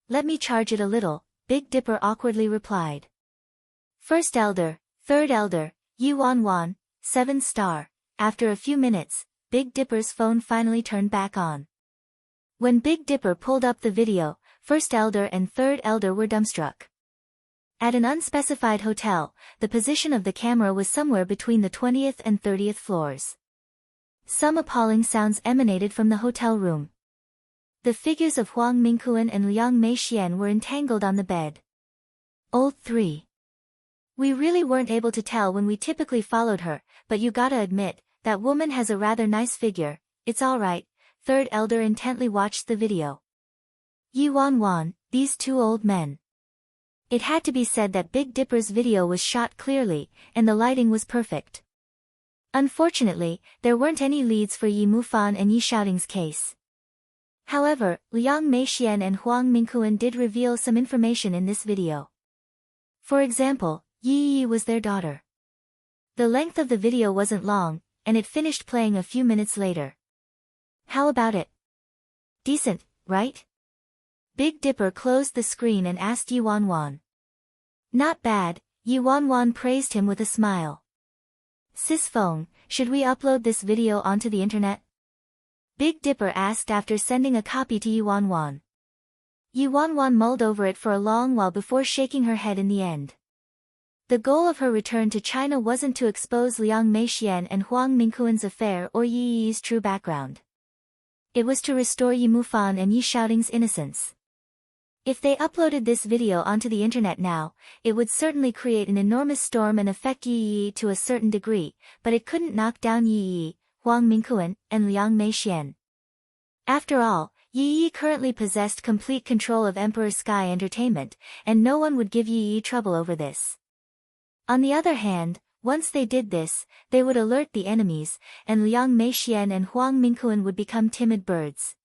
Let me charge it a little, Big Dipper awkwardly replied. First Elder, Third Elder, Yi Wanwan, 7 Star. After a few minutes, Big Dipper's phone finally turned back on. When Big Dipper pulled up the video, First Elder and Third Elder were dumbstruck. At an unspecified hotel, the position of the camera was somewhere between the 20th and 30th floors. Some appalling sounds emanated from the hotel room. The figures of Huang Mingquan and Liang Meixian were entangled on the bed. Old 3. We really weren't able to tell when we typically followed her, but you gotta admit, that woman has a rather nice figure. It's alright. Third Elder intently watched the video. Yi Wanwan, these 2 old men. It had to be said that Big Dipper's video was shot clearly, and the lighting was perfect. Unfortunately, there weren't any leads for Yi Mufan and Yi Xiaoting's case. However, Liang Meixian and Huang Mingquan did reveal some information in this video. For example, Yi was their daughter. The length of the video wasn't long, and it finished playing a few minutes later. How about it? Decent, right? Big Dipper closed the screen and asked Yi Wanwan. Not bad, Yi Wanwan praised him with a smile. Sis Feng, should we upload this video onto the internet? Big Dipper asked after sending a copy to Yi Wanwan. Yi Wanwan mulled over it for a long while before shaking her head in the end. The goal of her return to China wasn't to expose Liang Meixian and Huang Mingquan's affair or Yi Yi's true background. It was to restore Yi Mufan and Yi Xiaoting's innocence. If they uploaded this video onto the internet now, it would certainly create an enormous storm and affect Yi Yi to a certain degree, but it couldn't knock down Yi Yi, Huang Mingquan, and Liang Meixian. After all, Yi Yi currently possessed complete control of Emperor Sky Entertainment, and no one would give Yi Yi trouble over this. On the other hand, once they did this, they would alert the enemies, and Liang Meixian and Huang Mingquan would become timid birds.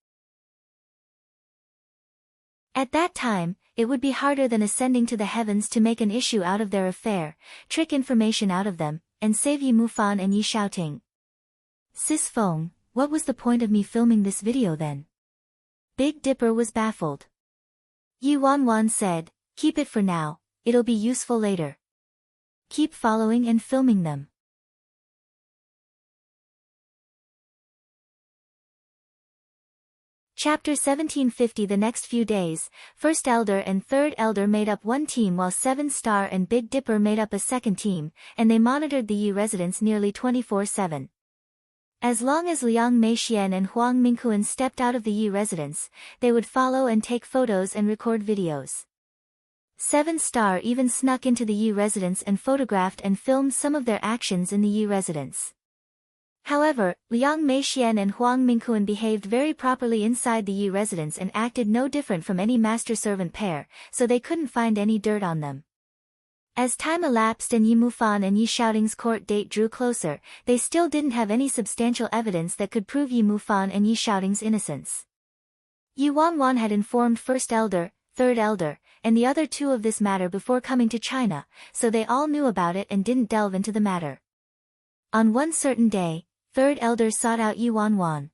At that time, it would be harder than ascending to the heavens to make an issue out of their affair, trick information out of them, and save Yi Mufan and Yi Xiaoting. Sis Feng, what was the point of me filming this video then? Big Dipper was baffled. Yi Wanwan said, keep it for now, it'll be useful later. Keep following and filming them. Chapter 1750. The next few days, First Elder and Third Elder made up one team while Seven Star and Big Dipper made up a second team, and they monitored the Yi residence nearly 24/7. As long as Liang Meixian and Huang Mingquan stepped out of the Yi residence, they would follow and take photos and record videos. Seven Star even snuck into the Yi residence and photographed and filmed some of their actions in the Yi residence. However, Liang Meixian and Huang Mingquan behaved very properly inside the Yi residence and acted no different from any master-servant pair, so they couldn't find any dirt on them. As time elapsed and Yi Mufan and Yi Xiaoting's court date drew closer, they still didn't have any substantial evidence that could prove Yi Mufan and Yi Xiaoting's innocence. Yi Wanwan had informed First Elder, Third Elder, and the other two of this matter before coming to China, so they all knew about it and didn't delve into the matter. On one certain day, Third Elder sought out Yi Wanwan.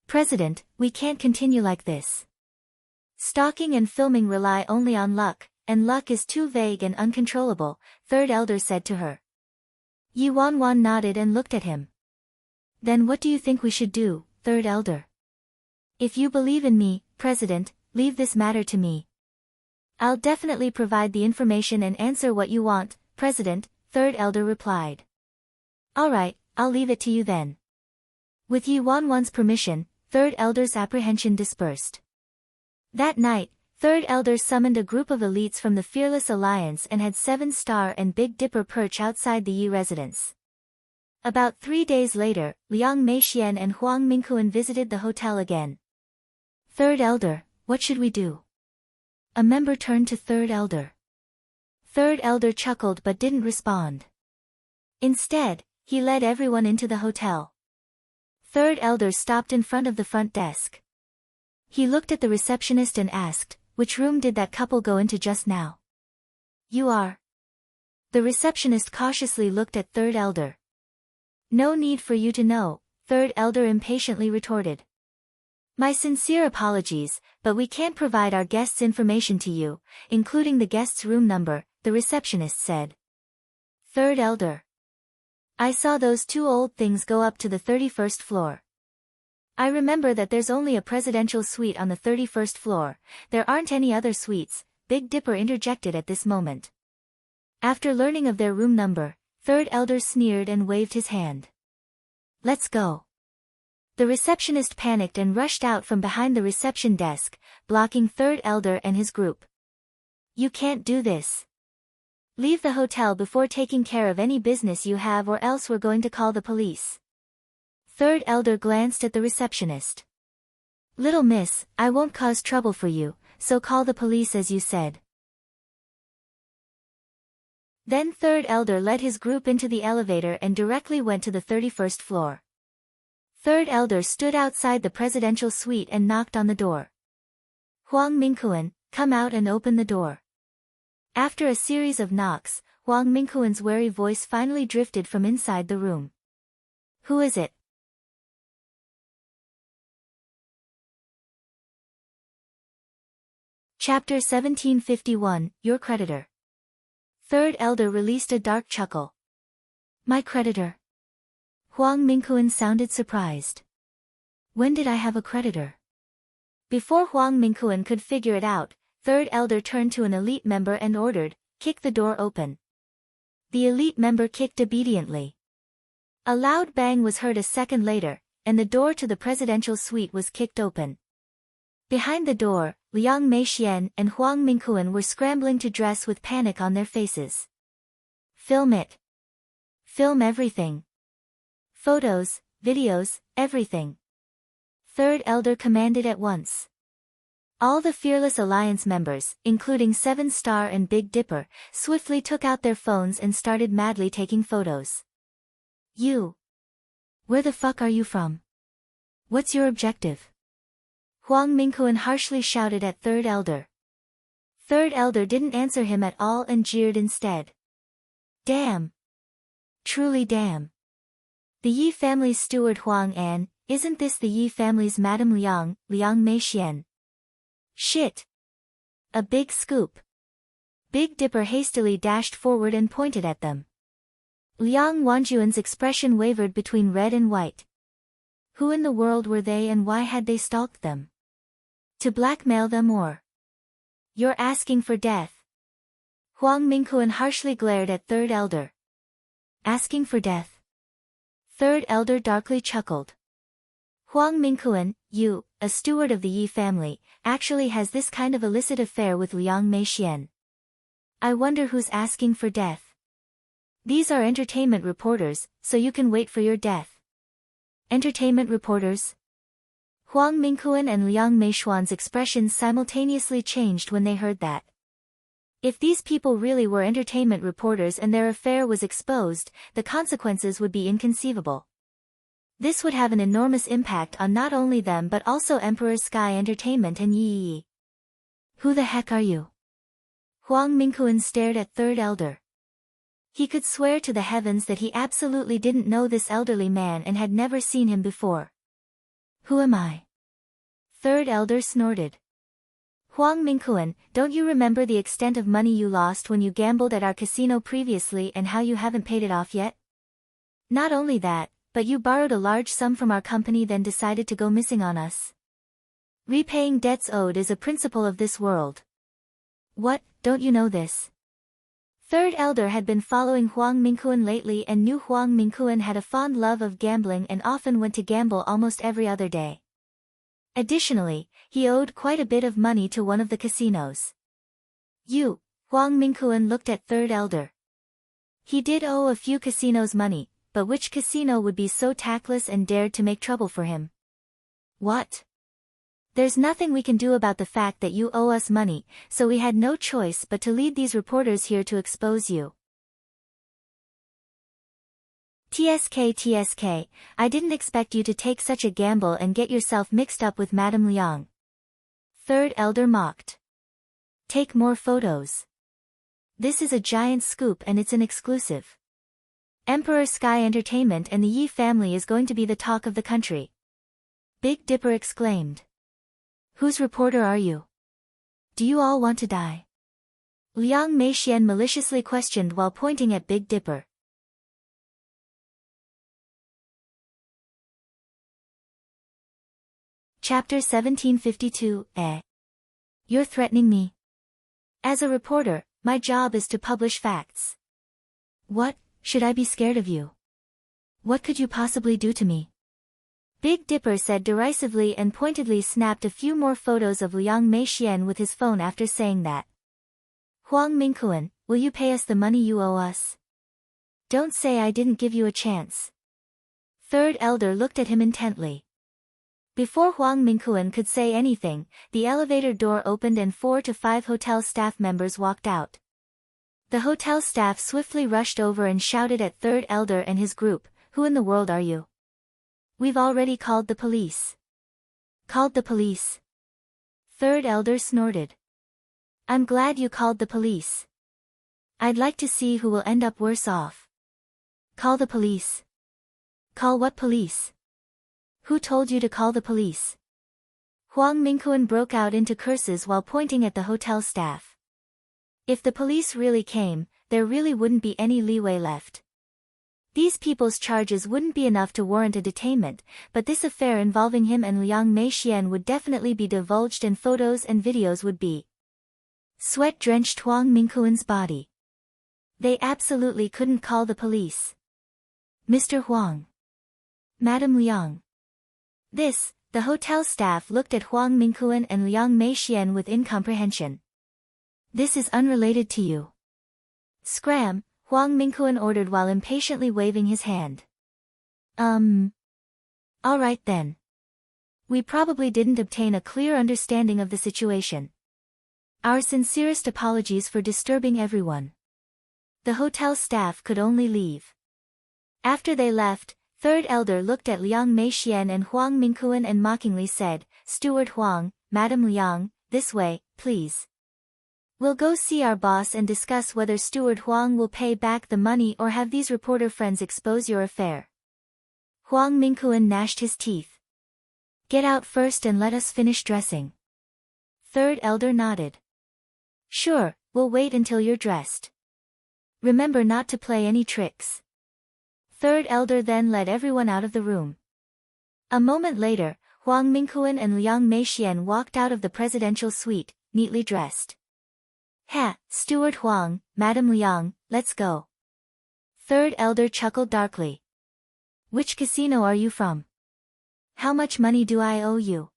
"President, we can't continue like this. Stalking and filming rely only on luck, and luck is too vague and uncontrollable," Third Elder said to her. Yi Wanwan nodded and looked at him. "Then what do you think we should do, Third Elder? If you believe in me, President, leave this matter to me. I'll definitely provide the information and answer what you want, President," Third Elder replied. "All right, I'll leave it to you then." With Yi Wanwan's permission, Third Elder's apprehension dispersed. That night, Third Elder summoned a group of elites from the Fearless Alliance and had Seven Star and Big Dipper perch outside the Yi residence. About 3 days later, Liang Meixian and Huang Mingquan visited the hotel again. "Third Elder, what should we do?" A member turned to Third Elder. Third Elder chuckled but didn't respond. Instead, he led everyone into the hotel. Third Elder stopped in front of the front desk. He looked at the receptionist and asked, "Which room did that couple go into just now?" "You are?" The receptionist cautiously looked at Third Elder. "No need for you to know," Third Elder impatiently retorted. "My sincere apologies, but we can't provide our guests' information to you, including the guest's room number," the receptionist said. Third Elder: "I saw those two old things go up to the 31st floor. I remember that there's only a presidential suite on the 31st floor, there aren't any other suites," Big Dipper interjected at this moment. After learning of their room number, Third Elder sneered and waved his hand. "Let's go." The receptionist panicked and rushed out from behind the reception desk, blocking Third Elder and his group. "You can't do this. Leave the hotel before taking care of any business you have, or else we're going to call the police." Third Elder glanced at the receptionist. "Little miss, I won't cause trouble for you, so call the police as you said." Then Third Elder led his group into the elevator and directly went to the 31st floor. Third Elder stood outside the presidential suite and knocked on the door. "Huang Mingquan, come out and open the door." After a series of knocks, Huang Mingquan's wary voice finally drifted from inside the room. "Who is it?" Chapter 1751, Your Creditor. Third Elder released a dark chuckle. "My creditor?" Huang Mingquan sounded surprised. "When did I have a creditor?" Before Huang Mingquan could figure it out, Third Elder turned to an elite member and ordered, "Kick the door open." The elite member kicked obediently. A loud bang was heard a second later, and the door to the presidential suite was kicked open. Behind the door, Liang Meixian and Huang Mingquan were scrambling to dress with panic on their faces. "Film it. Film everything. Photos, videos, everything," Third Elder commanded at once. All the Fearless Alliance members, including Seven Star and Big Dipper, swiftly took out their phones and started madly taking photos. "You? Where the fuck are you from? What's your objective?" Huang Mingquan harshly shouted at Third Elder. Third Elder didn't answer him at all and jeered instead. "Damn. Truly damn. The Yi family's steward Huang An, isn't this the Yi family's Madame Liang, Liang Meixian? Shit. A big scoop." Big Dipper hastily dashed forward and pointed at them. Liang Wanjuan's expression wavered between red and white. Who in the world were they and why had they stalked them? To blackmail them or? You're asking for death. Huang Mingquan harshly glared at Third Elder. Asking for death? Third Elder darkly chuckled. Huang Mingquan, you, a steward of the Yi family, actually has this kind of illicit affair with Liang Meixian. I wonder who's asking for death. These are entertainment reporters, so you can wait for your death. Entertainment reporters? Huang Mingquan and Liang Meishuan's expressions simultaneously changed when they heard that. If these people really were entertainment reporters and their affair was exposed, the consequences would be inconceivable. This would have an enormous impact on not only them but also Emperor Sky Entertainment and Yi. Who the heck are you? Huang Mingquan stared at Third Elder. He could swear to the heavens that he absolutely didn't know this elderly man and had never seen him before. Who am I? Third Elder snorted. Huang Mingquan, don't you remember the extent of money you lost when you gambled at our casino previously and how you haven't paid it off yet? Not only that, but you borrowed a large sum from our company then decided to go missing on us. Repaying debts owed is a principle of this world. What, don't you know this? Third Elder had been following Huang Mingquan lately and knew Huang Mingquan had a fond love of gambling and often went to gamble almost every other day. Additionally, he owed quite a bit of money to one of the casinos. You, Huang Mingquan looked at Third Elder. He did owe a few casinos money, but which casino would be so tactless and dared to make trouble for him? What? There's nothing we can do about the fact that you owe us money, so we had no choice but to lead these reporters here to expose you. TSK, I didn't expect you to take such a gamble and get yourself mixed up with Madame Liang. Third Elder mocked. Take more photos. This is a giant scoop and it's an exclusive. Emperor Sky Entertainment and the Yi family is going to be the talk of the country. Big Dipper exclaimed. Whose reporter are you? Do you all want to die? Liang Meixian maliciously questioned while pointing at Big Dipper. Chapter 1752, You're threatening me? As a reporter, my job is to publish facts. What, should I be scared of you? What could you possibly do to me? Big Dipper said derisively and pointedly snapped a few more photos of Liang Meixian with his phone after saying that. Huang Mingquan, will you pay us the money you owe us? Don't say I didn't give you a chance. Third Elder looked at him intently. Before Huang Mingquan could say anything, the elevator door opened and 4 to 5 hotel staff members walked out. The hotel staff swiftly rushed over and shouted at Third Elder and his group, Who in the world are you? We've already called the police. Called the police? Third Elder snorted. I'm glad you called the police. I'd like to see who will end up worse off. Call the police. Call what police? Who told you to call the police? Huang Mingquan broke out into curses while pointing at the hotel staff. If the police really came, there really wouldn't be any leeway left. These people's charges wouldn't be enough to warrant a detainment, but this affair involving him and Liang Meixian would definitely be divulged and photos and videos would be. Sweat drenched Huang Mingquan's body. They absolutely couldn't call the police. Mr. Huang. Madame Liang. The hotel staff looked at Huang Mingquan and Liang Meixian with incomprehension. This is unrelated to you. Scram, Huang Mingquan ordered while impatiently waving his hand. All right then. We probably didn't obtain a clear understanding of the situation. Our sincerest apologies for disturbing everyone. The hotel staff could only leave. After they left, Third Elder looked at Liang Meixian and Huang Mingquan and mockingly said, Steward Huang, Madame Liang, this way, please. We'll go see our boss and discuss whether Steward Huang will pay back the money or have these reporter friends expose your affair. Huang Mingquan gnashed his teeth. Get out first and let us finish dressing. Third Elder nodded. Sure, we'll wait until you're dressed. Remember not to play any tricks. Third Elder then led everyone out of the room. A moment later, Huang Minghuan and Liang Meixian walked out of the presidential suite, neatly dressed. Ha, Steward Huang, Madam Liang, let's go. Third elder chuckled darkly. Which casino are you from? How much money do I owe you?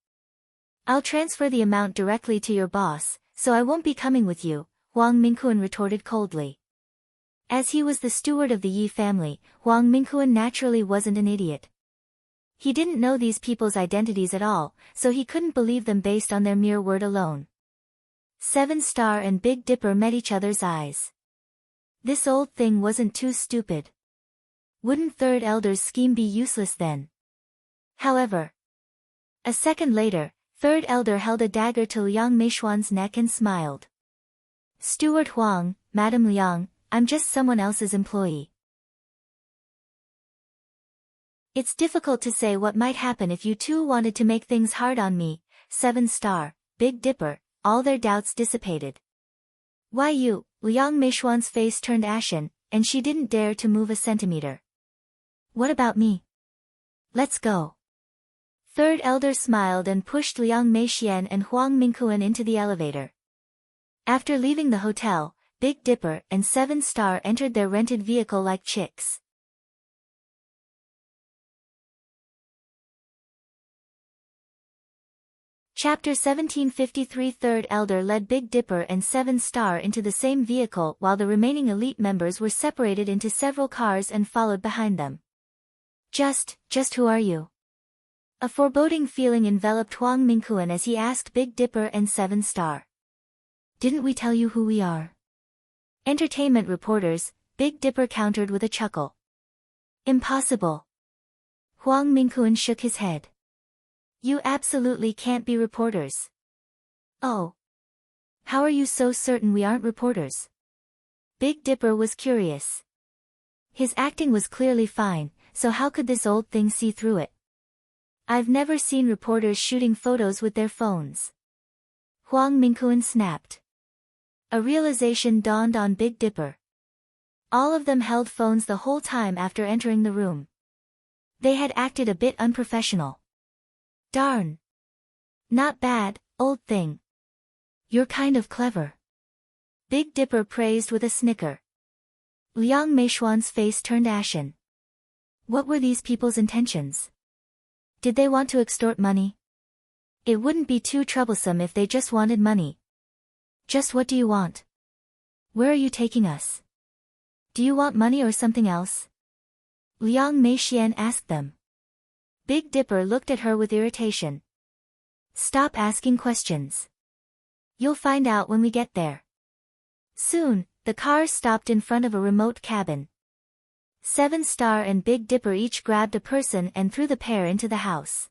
I'll transfer the amount directly to your boss, so I won't be coming with you, Huang Minghuan retorted coldly. As he was the steward of the Yi family, Huang Minghuan naturally wasn't an idiot. He didn't know these people's identities at all, so he couldn't believe them based on their mere word alone. Seven Star and Big Dipper met each other's eyes. This old thing wasn't too stupid. Wouldn't Third Elder's scheme be useless then? However, a second later, Third Elder held a dagger to Liang Meishuan's neck and smiled. Steward Huang, Madam Liang, I'm just someone else's employee. It's difficult to say what might happen if you two wanted to make things hard on me, Seven Star, Big Dipper, all their doubts dissipated. Why you? Liang Meishuan's face turned ashen, and she didn't dare to move a centimeter. What about me? Let's go. Third Elder smiled and pushed Liang Meixian and Huang Minghuan into the elevator. After leaving the hotel, Big Dipper and Seven Star entered their rented vehicle like chicks. Chapter 1753. Third Elder led Big Dipper and Seven Star into the same vehicle while the remaining elite members were separated into several cars and followed behind them. Just who are you? A foreboding feeling enveloped Huang Minghuan as he asked Big Dipper and Seven Star. Didn't we tell you who we are? Entertainment reporters, Big Dipper countered with a chuckle. Impossible. Huang Minghuan shook his head. You absolutely can't be reporters. Oh. How are you so certain we aren't reporters? Big Dipper was curious. His acting was clearly fine, so how could this old thing see through it? I've never seen reporters shooting photos with their phones. Huang Minghuan snapped. A realization dawned on Big Dipper. All of them held phones the whole time after entering the room. They had acted a bit unprofessional. Darn. Not bad, old thing. You're kind of clever. Big Dipper praised with a snicker. Liang Meishuan's face turned ashen. What were these people's intentions? Did they want to extort money? It wouldn't be too troublesome if they just wanted money. Just what do you want? Where are you taking us? Do you want money or something else? Liang Meixian asked them. Big Dipper looked at her with irritation. Stop asking questions. You'll find out when we get there. Soon, the car stopped in front of a remote cabin. Seven Star and Big Dipper each grabbed a person and threw the pair into the house.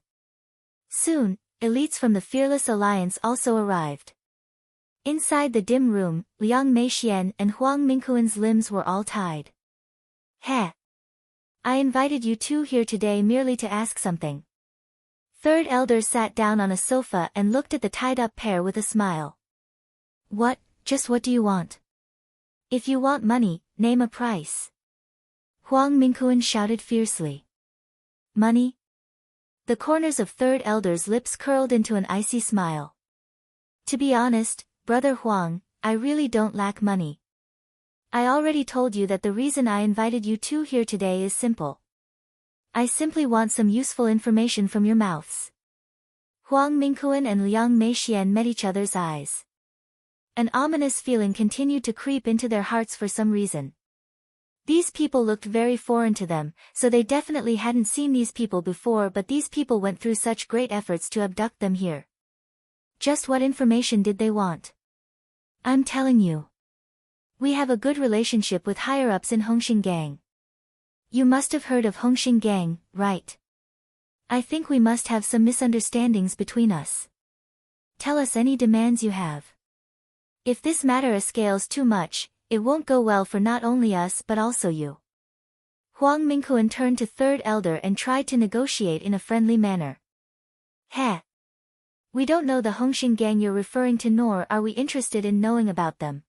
Soon, elites from the Fearless Alliance also arrived. Inside the dim room, Liang Meixian and Huang Minghuan's limbs were all tied. Heh. I invited you two here today merely to ask something. Third Elder sat down on a sofa and looked at the tied-up pair with a smile. What, just what do you want? If you want money, name a price. Huang Minghuan shouted fiercely. Money? The corners of Third Elder's lips curled into an icy smile. To be honest, Brother Huang, I really don't lack money. I already told you that the reason I invited you two here today is simple. I simply want some useful information from your mouths. Huang Minghuan and Liang Meixian met each other's eyes. An ominous feeling continued to creep into their hearts for some reason. These people looked very foreign to them, so they definitely hadn't seen these people before, but these people went through such great efforts to abduct them here. Just what information did they want? I'm telling you. We have a good relationship with higher-ups in Hongxing Gang. You must have heard of Hongxing Gang, right? I think we must have some misunderstandings between us. Tell us any demands you have. If this matter escales too much, it won't go well for not only us but also you. Huang Minghuan turned to Third Elder and tried to negotiate in a friendly manner. Heh. We don't know the Hongxing Gang you're referring to, nor are we interested in knowing about them.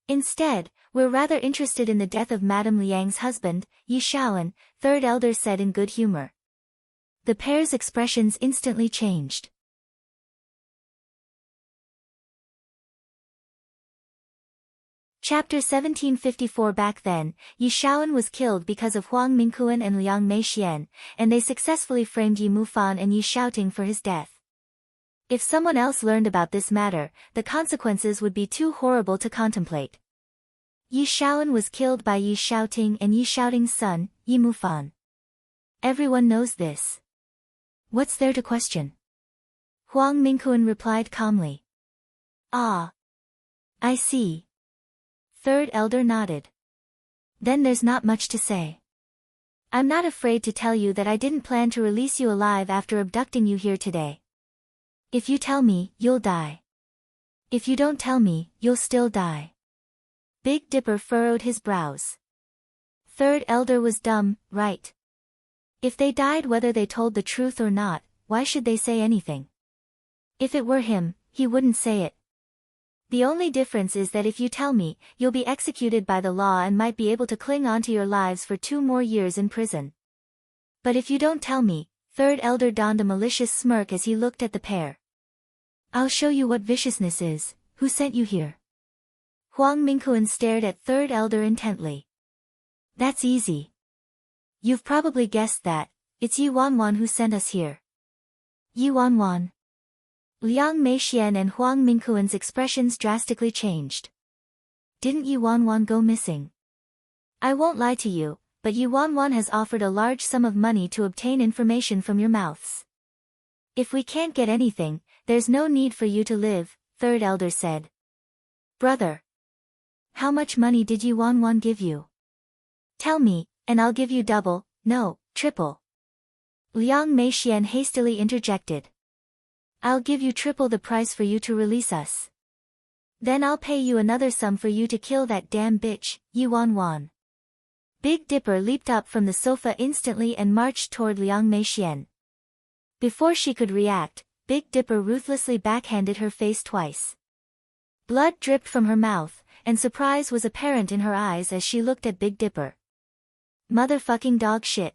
Instead, we're rather interested in the death of Madame Liang's husband, Yi Shaoan, Third Elder said in good humor. The pair's expressions instantly changed. Chapter 1754. Back then, Yi Shaoan was killed because of Huang Mingquan and Liang Meixian, and they successfully framed Yi Mufan and Yi Xiaoting for his death. If someone else learned about this matter, the consequences would be too horrible to contemplate. Yi Shaoan was killed by Yi Xiaoting and Yi Xiaoting's son, Yi Mufan. Everyone knows this. What's there to question? Huang Mingquan replied calmly. Ah. I see. Third elder nodded. Then there's not much to say. I'm not afraid to tell you that I didn't plan to release you alive after abducting you here today. If you tell me, you'll die. If you don't tell me, you'll still die. Big Dipper furrowed his brows. Third elder was dumb, right? If they died whether they told the truth or not, why should they say anything? If it were him, he wouldn't say it. The only difference is that if you tell me, you'll be executed by the law and might be able to cling on to your lives for 2 more years in prison. But if you don't tell me, Third Elder donned a malicious smirk as he looked at the pair. I'll show you what viciousness is. Who sent you here? Huang Mingquan stared at Third Elder intently. That's easy. You've probably guessed that. It's Yi Wanwan who sent us here. Yi Wanwan. Liang Meixian and Huang Mingquan's expressions drastically changed. Didn't Yi Wanwan go missing? I won't lie to you, but Yi Wanwan has offered a large sum of money to obtain information from your mouths. If we can't get anything, there's no need for you to live, Third Elder said. Brother. How much money did Yi Wanwan give you? Tell me, and I'll give you double, no, triple. Liang Meixian hastily interjected. I'll give you triple the price for you to release us. Then I'll pay you another sum for you to kill that damn bitch, Yi Wanwan. Big Dipper leaped up from the sofa instantly and marched toward Liang Meixian. Before she could react, Big Dipper ruthlessly backhanded her face twice. Blood dripped from her mouth, and surprise was apparent in her eyes as she looked at Big Dipper. Motherfucking dog shit.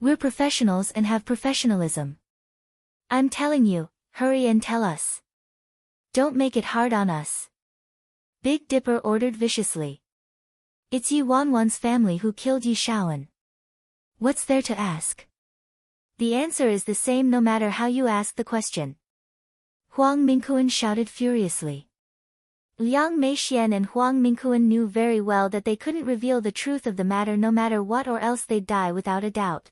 We're professionals and have professionalism. I'm telling you, hurry and tell us. Don't make it hard on us. Big Dipper ordered viciously. It's Yi Wanwan's family who killed Yi Shaoan. What's there to ask? The answer is the same no matter how you ask the question. Huang Mingquan shouted furiously. Liang Meixian and Huang Mingquan knew very well that they couldn't reveal the truth of the matter no matter what, or else they'd die without a doubt.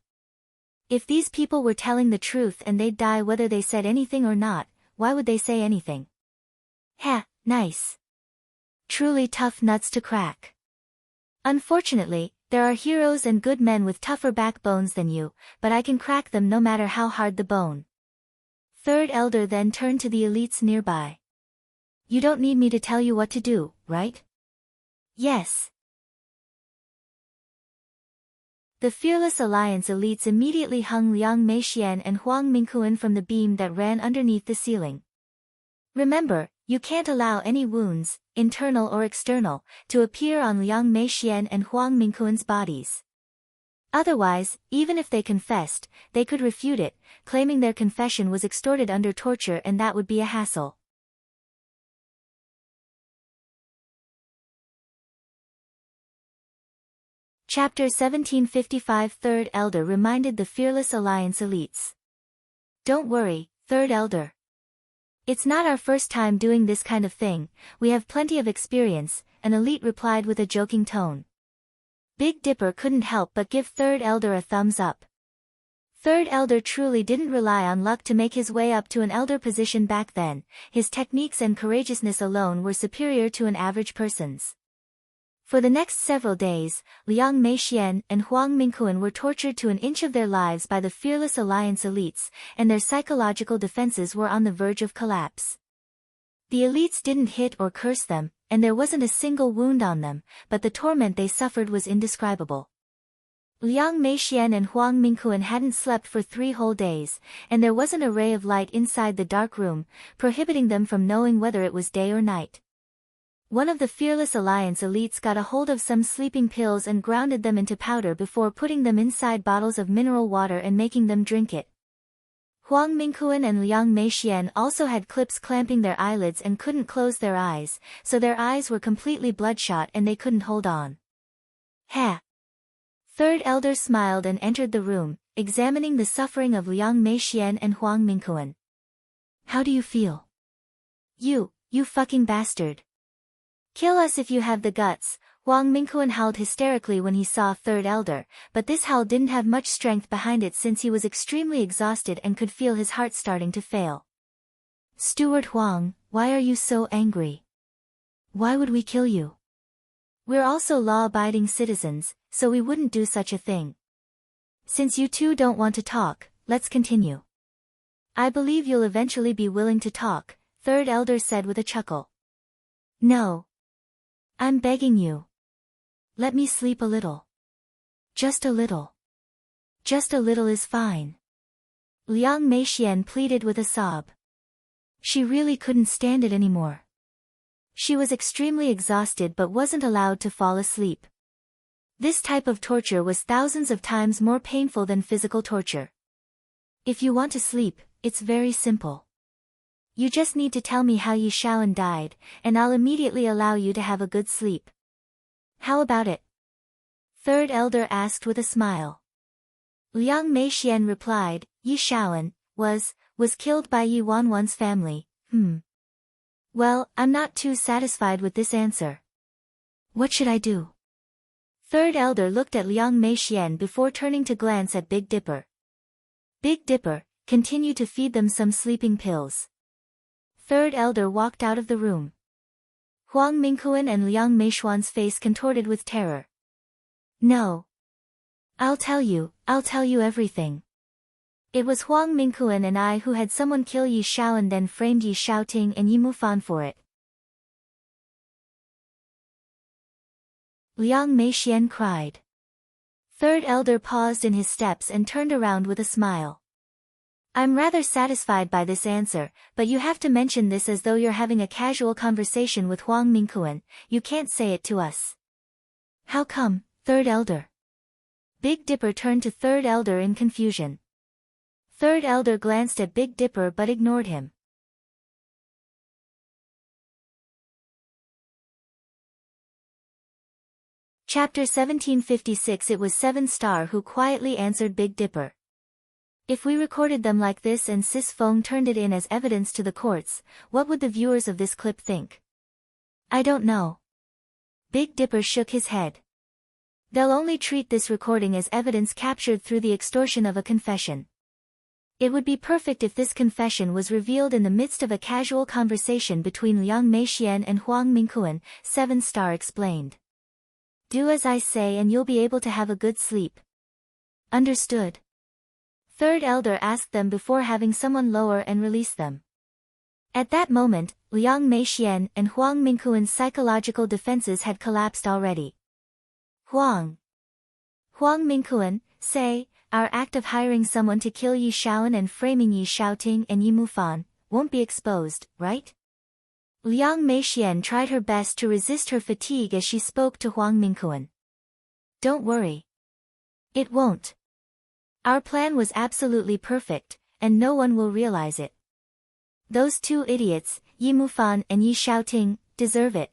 If these people were telling the truth and they'd die whether they said anything or not, why would they say anything? Ha, nice. Truly tough nuts to crack. Unfortunately, there are heroes and good men with tougher backbones than you, but I can crack them no matter how hard the bone. Third Elder then turned to the elites nearby. You don't need me to tell you what to do, right? Yes. The Fearless Alliance elites immediately hung Liang Meixian and Huang Mingquan from the beam that ran underneath the ceiling. Remember, you can't allow any wounds, internal or external, to appear on Liang Meixian and Huang Mingquan's bodies. Otherwise, even if they confessed, they could refute it, claiming their confession was extorted under torture, and that would be a hassle. Chapter 1755. Third Elder reminded the Fearless Alliance elites. Don't worry, Third Elder. It's not our first time doing this kind of thing, we have plenty of experience, an elite replied with a joking tone. Big Dipper couldn't help but give Third Elder a thumbs up. Third Elder truly didn't rely on luck to make his way up to an elder position back then, his techniques and courageousness alone were superior to an average person's. For the next several days, Liang Meixian and Huang Mingquan were tortured to an inch of their lives by the Fearless Alliance elites, and their psychological defenses were on the verge of collapse. The elites didn't hit or curse them, and there wasn't a single wound on them, but the torment they suffered was indescribable. Liang Meixian and Huang Mingquan hadn't slept for 3 whole days, and there wasn't a ray of light inside the dark room, prohibiting them from knowing whether it was day or night. One of the Fearless Alliance elites got a hold of some sleeping pills and grounded them into powder before putting them inside bottles of mineral water and making them drink it. Huang Mingquan and Liang Meixian also had clips clamping their eyelids and couldn't close their eyes, so their eyes were completely bloodshot and they couldn't hold on. Ha! Third Elder smiled and entered the room, examining the suffering of Liang Meixian and Huang Mingquan. How do you feel? You fucking bastard. Kill us if you have the guts, Huang Mingquan howled hysterically when he saw Third Elder, but this howl didn't have much strength behind it since he was extremely exhausted and could feel his heart starting to fail. Steward Huang, why are you so angry? Why would we kill you? We're also law-abiding citizens, so we wouldn't do such a thing. Since you two don't want to talk, let's continue. I believe you'll eventually be willing to talk, Third Elder said with a chuckle. No. I'm begging you. Let me sleep a little. Just a little. Just a little is fine. Liang Meixian pleaded with a sob. She really couldn't stand it anymore. She was extremely exhausted but wasn't allowed to fall asleep. This type of torture was thousands of times more painful than physical torture. If you want to sleep, it's very simple. You just need to tell me how Yi Shaoan died, and I'll immediately allow you to have a good sleep. How about it? Third Elder asked with a smile. Liang Meixian replied, Yi Shaoan was killed by Yi Wanwan's family. Well, I'm not too satisfied with this answer. What should I do? Third Elder looked at Liang Meixian before turning to glance at Big Dipper. Big Dipper, continue to feed them some sleeping pills. Third Elder walked out of the room. Huang Mingquan and Liang Meixian's face contorted with terror. No. I'll tell you everything. It was Huang Mingquan and I who had someone kill Yi Shaoan then framed Yi Shaoting and Yi Mufan for it. Liang Meixian cried. Third Elder paused in his steps and turned around with a smile. I'm rather satisfied by this answer, but you have to mention this as though you're having a casual conversation with Huang Mingquan. You can't say it to us. How come, Third Elder? Big Dipper turned to Third Elder in confusion. Third Elder glanced at Big Dipper but ignored him. Chapter 1756. It was 7-Star who quietly answered Big Dipper. If we recorded them like this and Sis Feng turned it in as evidence to the courts, what would the viewers of this clip think? I don't know. Big Dipper shook his head. They'll only treat this recording as evidence captured through the extortion of a confession. It would be perfect if this confession was revealed in the midst of a casual conversation between Liang Meixian and Huang Mingquan, 7-Star explained. Do as I say and you'll be able to have a good sleep. Understood. Third Elder asked them before having someone lower and release them. At that moment, Liang Meixian and Huang Mingquan's psychological defenses had collapsed already. Huang Mingquan, say, our act of hiring someone to kill Yi Shaoan and framing Yi Shaoting and Yi Mufan won't be exposed, right? Liang Meixian tried her best to resist her fatigue as she spoke to Huang Mingquan. Don't worry. It won't. Our plan was absolutely perfect, and no one will realize it. Those two idiots, Yi Mufan and Yi Shaoting, deserve it.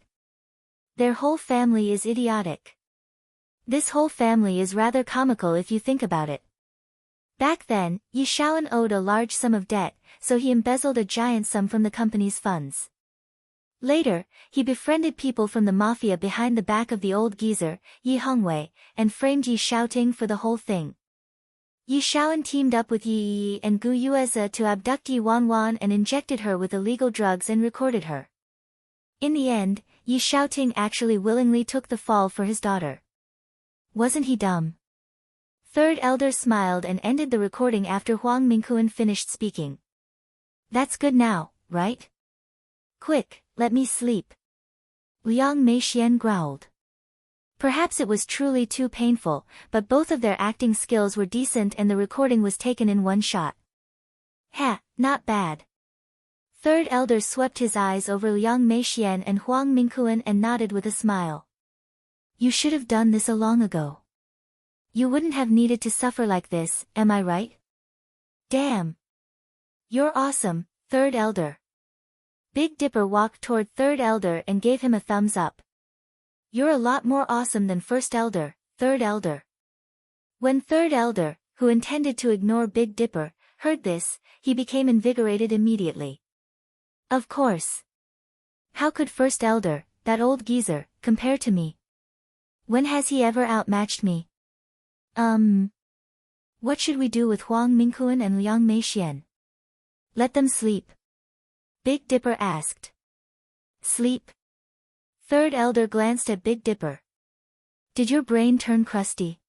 Their whole family is idiotic. This whole family is rather comical if you think about it. Back then, Yi Shaoan owed a large sum of debt, so he embezzled a giant sum from the company's funds. Later, he befriended people from the mafia behind the back of the old geezer, Yi Hongwei, and framed Yi Shaoting for the whole thing. Yi Shaoan teamed up with Yi and Gu Yueze to abduct Yi Wanwan and injected her with illegal drugs and recorded her. In the end, Yi Shaoting actually willingly took the fall for his daughter. Wasn't he dumb? Third Elder smiled and ended the recording after Huang Mingquan finished speaking. That's good now, right? Quick, let me sleep. Liang Meixian growled. Perhaps it was truly too painful, but both of their acting skills were decent and the recording was taken in one shot. Ha, not bad. third elder swept his eyes over Liang Meixian and Huang Mingquan and nodded with a smile. You should have done this a long ago. You wouldn't have needed to suffer like this, am I right? Damn. You're awesome, third elder. Big Dipper walked toward third elder and gave him a thumbs up. You're a lot more awesome than first elder, third elder. When third elder, who intended to ignore Big Dipper, heard this, he became invigorated immediately. Of course. How could first elder, that old geezer, compare to me? When has he ever outmatched me? What should we do with Huang Mingquan and Liang Meixian? Let them sleep. Big Dipper asked. Sleep? Third elder glanced at Big Dipper. Did your brain turn crusty?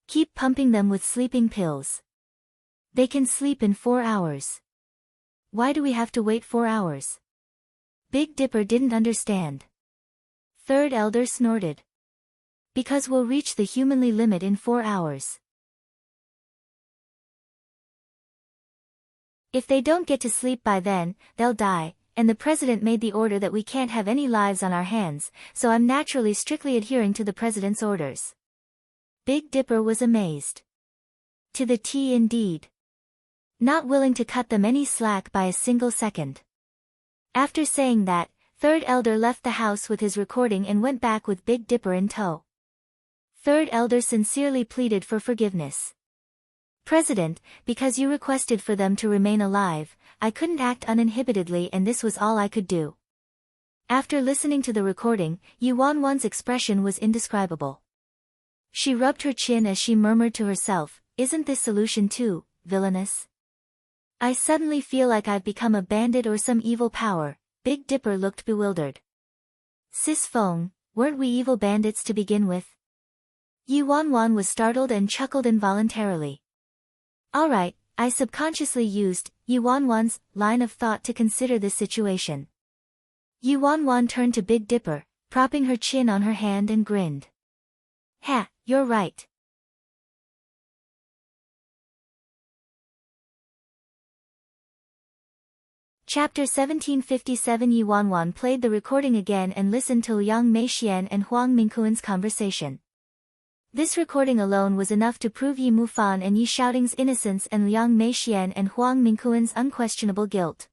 Keep pumping them with sleeping pills. They can sleep in 4 hours. Why do we have to wait 4 hours? Big Dipper didn't understand. Third elder snorted. Because we'll reach the humanly limit in 4 hours. If they don't get to sleep by then, they'll die, and the president made the order that we can't have any lives on our hands, so I'm naturally strictly adhering to the president's orders. Big Dipper was amazed. To the T indeed. Not willing to cut them any slack by a single second. After saying that, third elder left the house with his recording and went back with Big Dipper in tow. Third elder sincerely pleaded for forgiveness. President, because you requested for them to remain alive, I couldn't act uninhibitedly and this was all I could do. After listening to the recording, Yuanwan's expression was indescribable. She rubbed her chin as she murmured to herself, isn't this solution too villainous? I suddenly feel like I've become a bandit or some evil power. Big Dipper looked bewildered. Sis Feng, weren't we evil bandits to begin with? Yuanwan was startled and chuckled involuntarily. Alright, I subconsciously used Yuanwan's line of thought to consider this situation. Yuanwan turned to Big Dipper, propping her chin on her hand and grinned. Ha, you're right. Chapter 1757. Yuanwan played the recording again and listened to Liang Meixian and Huang Mingquan's conversation. This recording alone was enough to prove Yi Mufan and Yi Xiaoding's innocence and Liang Meixian and Huang Mingquan's unquestionable guilt.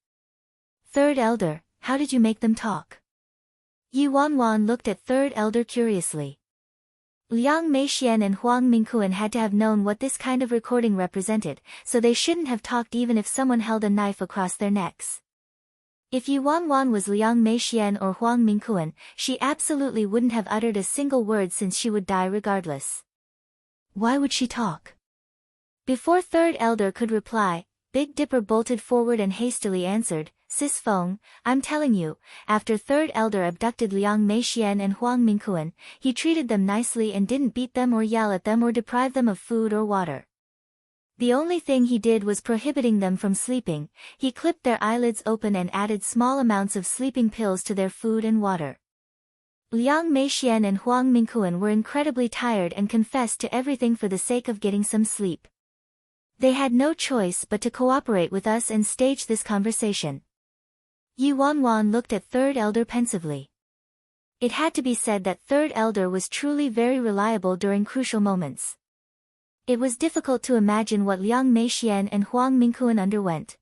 Third elder, how did you make them talk? Yuanwan looked at third elder curiously. Liang Meixian and Huang Mingquan had to have known what this kind of recording represented, so they shouldn't have talked even if someone held a knife across their necks. If Yuanwan was Liang Meixian or Huang Mingquan, she absolutely wouldn't have uttered a single word since she would die regardless. Why would she talk? Before third elder could reply, Big Dipper bolted forward and hastily answered, Sis Feng, I'm telling you, after third elder abducted Liang Meixian and Huang Mingquan, he treated them nicely and didn't beat them or yell at them or deprive them of food or water. The only thing he did was prohibiting them from sleeping. He clipped their eyelids open and added small amounts of sleeping pills to their food and water. Liang Meixian and Huang Mingquan were incredibly tired and confessed to everything for the sake of getting some sleep. They had no choice but to cooperate with us and stage this conversation. Yuanwan looked at third elder pensively. It had to be said that third elder was truly very reliable during crucial moments. It was difficult to imagine what Liang Meixian and Huang Mingquan underwent.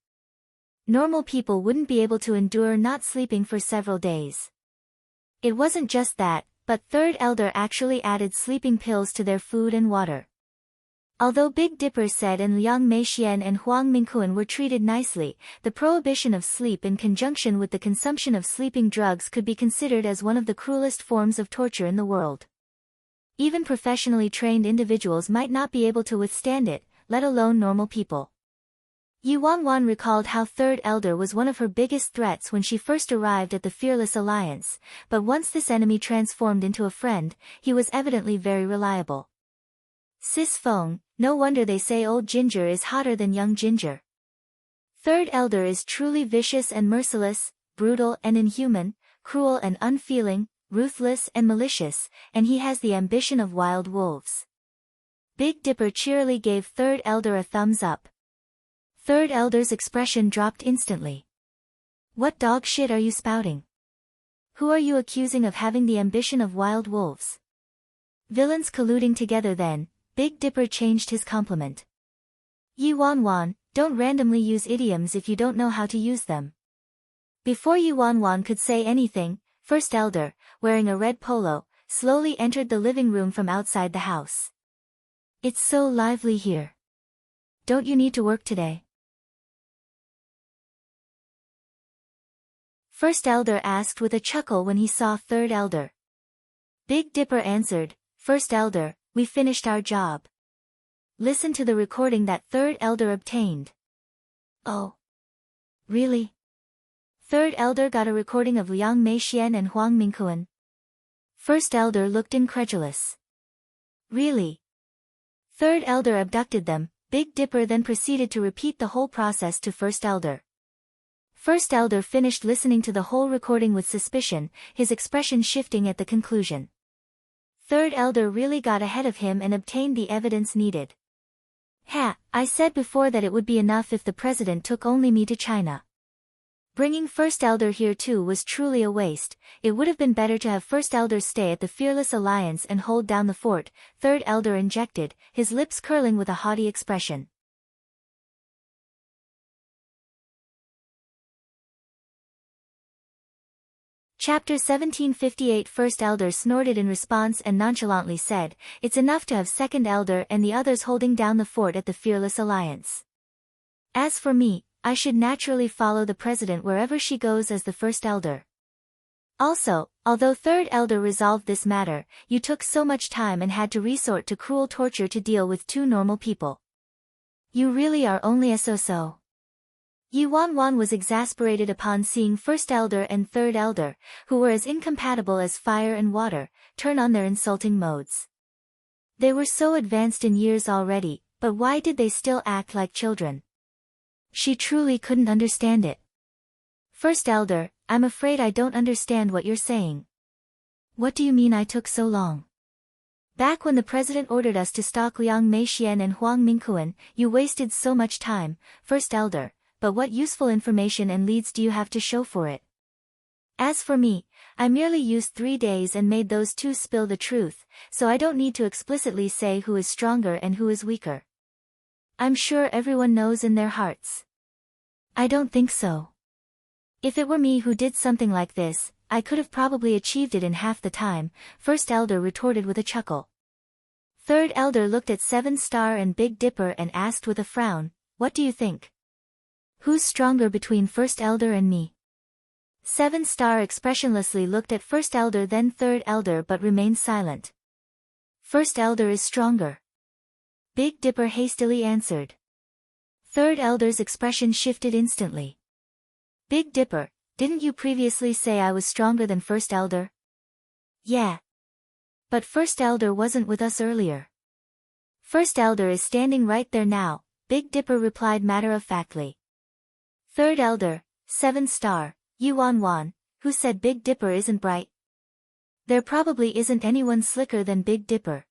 Normal people wouldn't be able to endure not sleeping for several days. It wasn't just that, but third elder actually added sleeping pills to their food and water. Although Big Dipper said and Liang Meixian and Huang Mingquan were treated nicely, the prohibition of sleep in conjunction with the consumption of sleeping drugs could be considered as one of the cruelest forms of torture in the world. Even professionally trained individuals might not be able to withstand it, let alone normal people. Yuanwan recalled how third elder was one of her biggest threats when she first arrived at the Fearless Alliance, but once this enemy transformed into a friend, he was evidently very reliable. Sis Feng, no wonder they say old ginger is hotter than young ginger. Third elder is truly vicious and merciless, brutal and inhuman, cruel and unfeeling, ruthless and malicious, and he has the ambition of wild wolves. Big Dipper cheerily gave third elder a thumbs up. Third elder's expression dropped instantly. What dog shit are you spouting? Who are you accusing of having the ambition of wild wolves? Villains colluding together then, Big Dipper changed his compliment. Yi Wan Wan, don't randomly use idioms if you don't know how to use them. Before Yi Wan Wan could say anything, First Elder, wearing a red polo, slowly entered the living room from outside the house. It's so lively here. Don't you need to work today? First Elder asked with a chuckle when he saw Third Elder. Big Dipper answered, First Elder, we finished our job. Listen to the recording that Third Elder obtained. Oh. Really? Third Elder got a recording of Liang Meixian and Huang Mingquan. First Elder looked incredulous. Really? Third Elder abducted them. Big Dipper then proceeded to repeat the whole process to First Elder. First Elder finished listening to the whole recording with suspicion, his expression shifting at the conclusion. Third Elder really got ahead of him and obtained the evidence needed. Ha, I said before that it would be enough if the president took only me to China. Bringing First Elder here too was truly a waste. It would have been better to have First Elder stay at the Fearless Alliance and hold down the fort, Third Elder injected, his lips curling with a haughty expression. Chapter 1758 First Elder snorted in response and nonchalantly said, It's enough to have Second Elder and the others holding down the fort at the Fearless Alliance. As for me, I should naturally follow the president wherever she goes as the First Elder. Also, although Third Elder resolved this matter, you took so much time and had to resort to cruel torture to deal with two normal people. You really are only a so-so. Yi Wan Wan was exasperated upon seeing First Elder and Third Elder, who were as incompatible as fire and water, turn on their insulting modes. They were so advanced in years already, but why did they still act like children? She truly couldn't understand it. First Elder, I'm afraid I don't understand what you're saying. What do you mean I took so long? Back when the president ordered us to stalk Liang Meixian and Huang Mingquan, you wasted so much time, First Elder, but what useful information and leads do you have to show for it? As for me, I merely used 3 days and made those two spill the truth, so I don't need to explicitly say who is stronger and who is weaker. I'm sure everyone knows in their hearts. I don't think so. If it were me who did something like this, I could have probably achieved it in half the time, First Elder retorted with a chuckle. Third Elder looked at Seven Star and Big Dipper and asked with a frown, What do you think? Who's stronger between First Elder and me? Seven Star expressionlessly looked at First Elder then Third Elder but remained silent. First Elder is stronger. Big Dipper hastily answered. Third Elder's expression shifted instantly. Big Dipper, didn't you previously say I was stronger than First Elder? Yeah. But First Elder wasn't with us earlier. First Elder is standing right there now, Big Dipper replied matter-of-factly. Third Elder, Seven Star, Yi Wan Wan, who said Big Dipper isn't bright? There probably isn't anyone slicker than Big Dipper.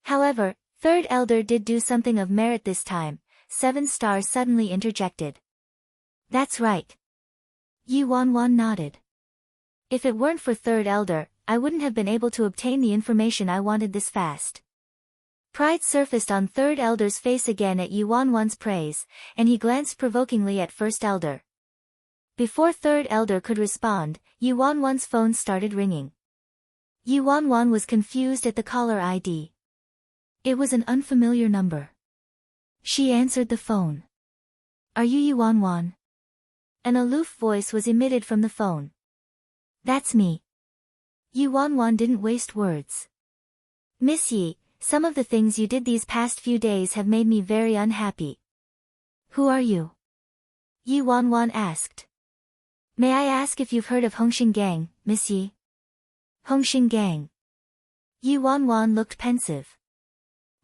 However, Third Elder did do something of merit this time, Seven Star suddenly interjected. That's right. Yi Wan Wan nodded. If it weren't for Third Elder, I wouldn't have been able to obtain the information I wanted this fast. Pride surfaced on Third Elder's face again at Yi Wan Wan's praise, and he glanced provokingly at First Elder. Before Third Elder could respond, Yi Wan Wan's phone started ringing. Yi Wan Wan was confused at the caller ID. It was an unfamiliar number. She answered the phone. Are you Yi Wan Wan? An aloof voice was emitted from the phone. That's me. Yi Wan Wan didn't waste words. Miss Yi, some of the things you did these past few days have made me very unhappy. Who are you? Yi Wan Wan asked. May I ask if you've heard of Hongxing Gang, Miss Yi? Hongxing Gang. Yi Wan Wan looked pensive.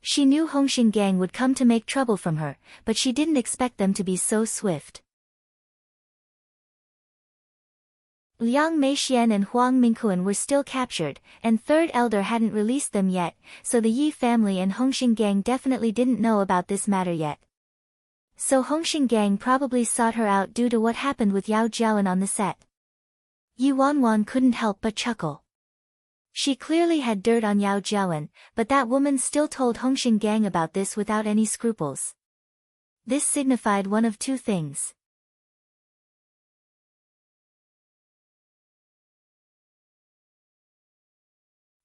She knew Hongxing Gang would come to make trouble from her, but she didn't expect them to be so swift. Liang Meixian and Huang Mingquan were still captured, and Third Elder hadn't released them yet, so the Yi family and Hongxing Gang definitely didn't know about this matter yet. So Hongxing Gang probably sought her out due to what happened with Yao Jiawen on the set. Yu Wanwan couldn't help but chuckle. She clearly had dirt on Yao Jiawen, but that woman still told Hongxing Gang about this without any scruples. This signified one of two things.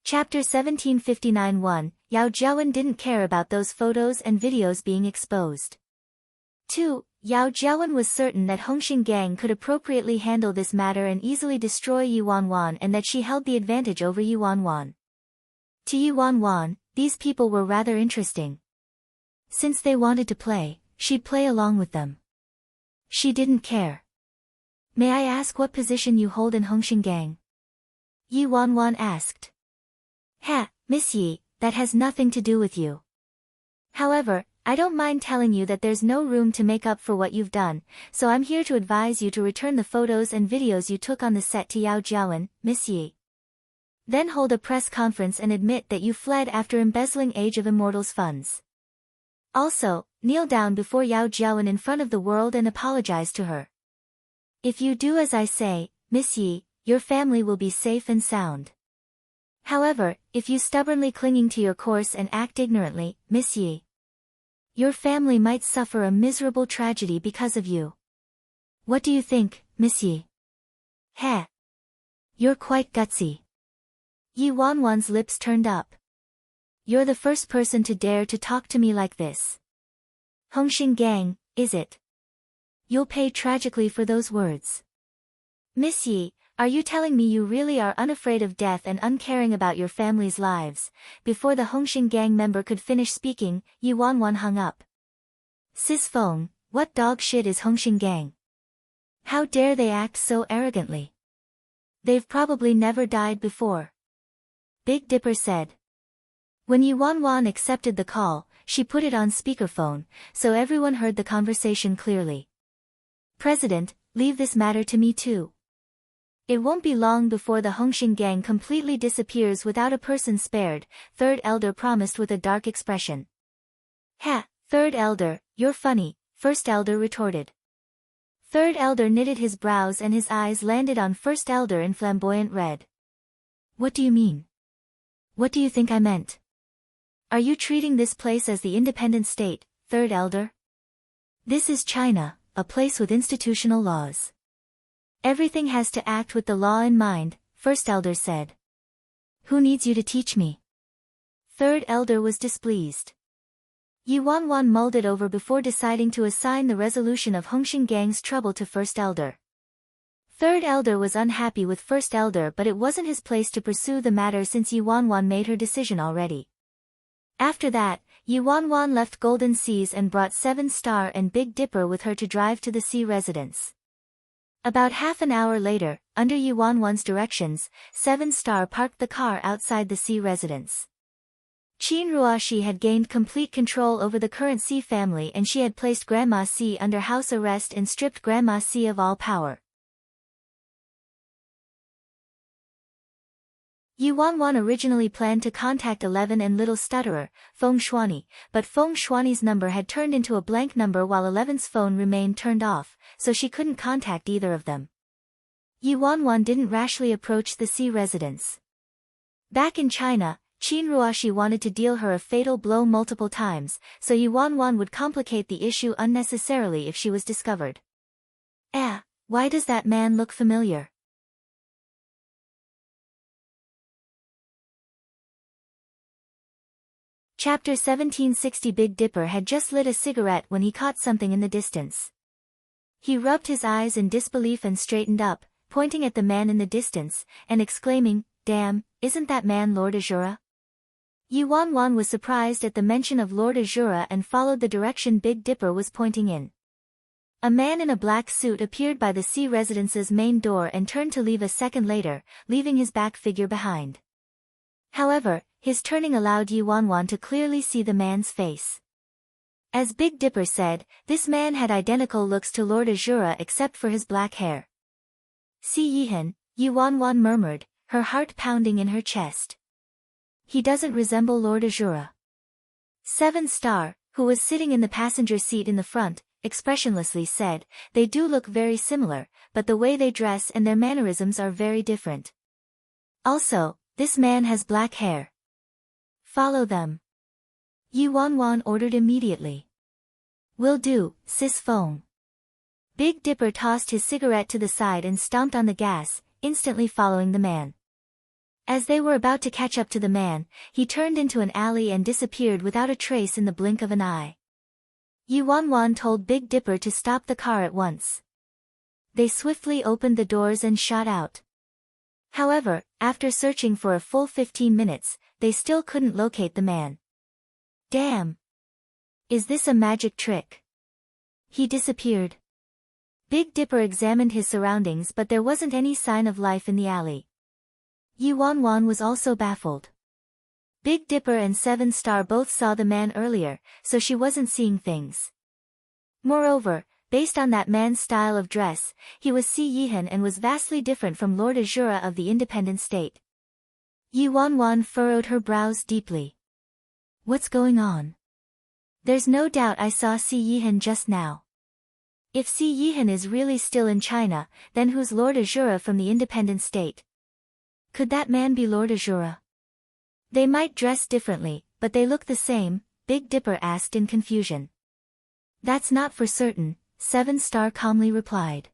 Chapter 1759-1, Yao Jiawen didn't care about those photos and videos being exposed. 2. Yao Jiawen was certain that Hongxing Gang could appropriately handle this matter and easily destroy Yu Wanwan, and that she held the advantage over Yu Wanwan. To Yu Wanwan, these people were rather interesting. Since they wanted to play, she'd play along with them. She didn't care. May I ask what position you hold in Hongxing Gang? Yu Wanwan asked. Ha, Miss Yi, that has nothing to do with you. However, I don't mind telling you that there's no room to make up for what you've done, so I'm here to advise you to return the photos and videos you took on the set to Yao Jiawen, Miss Yi. Then hold a press conference and admit that you fled after embezzling Age of Immortals funds. Also, kneel down before Yao Jiawen in front of the world and apologize to her. If you do as I say, Miss Yi, your family will be safe and sound. However, if you stubbornly clinging to your course and act ignorantly, Miss Yi, your family might suffer a miserable tragedy because of you. What do you think, Miss Yi? Heh. You're quite gutsy. Yi Wanwan's lips turned up. You're the first person to dare to talk to me like this. Hongxing Gang, is it? You'll pay tragically for those words. Miss Yi, are you telling me you really are unafraid of death and uncaring about your family's lives? Before the Hongxing Gang member could finish speaking, Yi Wanwan hung up. Sis Feng, what dog shit is Hongxing Gang? How dare they act so arrogantly? They've probably never died before. Big Dipper said. When Yi Wanwan accepted the call, she put it on speakerphone, so everyone heard the conversation clearly. President, leave this matter to me too. It won't be long before the Hongxing Gang completely disappears without a person spared, Third Elder promised with a dark expression. Ha, Third Elder, you're funny, First Elder retorted. Third Elder knitted his brows and his eyes landed on First Elder in flamboyant red. What do you mean? What do you think I meant? Are you treating this place as the independent state, Third Elder? This is China, a place with institutional laws. Everything has to act with the law in mind, First Elder said. Who needs you to teach me? Third Elder was displeased. Yi Wanwan mulled it over before deciding to assign the resolution of Hongxing Gang's trouble to First Elder. Third Elder was unhappy with First Elder, but it wasn't his place to pursue the matter since Yi Wanwan made her decision already. After that, Yi Wanwan left Golden Seas and brought 7 Star and Big Dipper with her to drive to the sea residence. About half an hour later, under Yi Wanwan's directions, 7 Star parked the car outside the sea residence. Qin Ruoxi had gained complete control over the current Xi family and she had placed Grandma Xi under house arrest and stripped Grandma Xi of all power. Yi Wanwan originally planned to contact 11 and Little Stutterer, Feng Shuani, but Feng Shuani's number had turned into a blank number while 11's phone remained turned off, so she couldn't contact either of them. Yi Wanwan didn't rashly approach the sea residence. Back in China, Qin Ruoxi wanted to deal her a fatal blow multiple times, so Yi Wanwan would complicate the issue unnecessarily if she was discovered. Why does that man look familiar? Chapter 1760. Big Dipper had just lit a cigarette when he caught something in the distance. He rubbed his eyes in disbelief and straightened up, pointing at the man in the distance, and exclaiming, "Damn, isn't that man Lord Azura?" Yi Wanwan was surprised at the mention of Lord Azura and followed the direction Big Dipper was pointing in. A man in a black suit appeared by the sea residence's main door and turned to leave a second later, leaving his back figure behind. However, his turning allowed Yi Wanwan to clearly see the man's face. As Big Dipper said, this man had identical looks to Lord Azura except for his black hair. "See Yihan," Yi Wanwan murmured, her heart pounding in her chest. He doesn't resemble Lord Azura. 7 Star, who was sitting in the passenger seat in the front, expressionlessly said, "They do look very similar, but the way they dress and their mannerisms are very different. Also, this man has black hair." "Follow them," Yi Wanwan ordered immediately. "Will do, sis Feng." Big Dipper tossed his cigarette to the side and stomped on the gas, instantly following the man. As they were about to catch up to the man, he turned into an alley and disappeared without a trace in the blink of an eye. Yi Wanwan told Big Dipper to stop the car at once. They swiftly opened the doors and shot out. However, after searching for a full 15 minutes, they still couldn't locate the man. "Damn! Is this a magic trick?" He disappeared. Big Dipper examined his surroundings, but there wasn't any sign of life in the alley. Yi Wanwan was also baffled. Big Dipper and Seven Star both saw the man earlier, so she wasn't seeing things. Moreover, based on that man's style of dress, he was Si Yihan and was vastly different from Lord Azura of the independent state. Yi Wanwan furrowed her brows deeply. "What's going on? There's no doubt I saw Si Yihan just now. If Si Yihan is really still in China, then who's Lord Azura from the independent state? Could that man be Lord Azura? They might dress differently, but they look the same," Big Dipper asked in confusion. "That's not for certain," Seven Star calmly replied.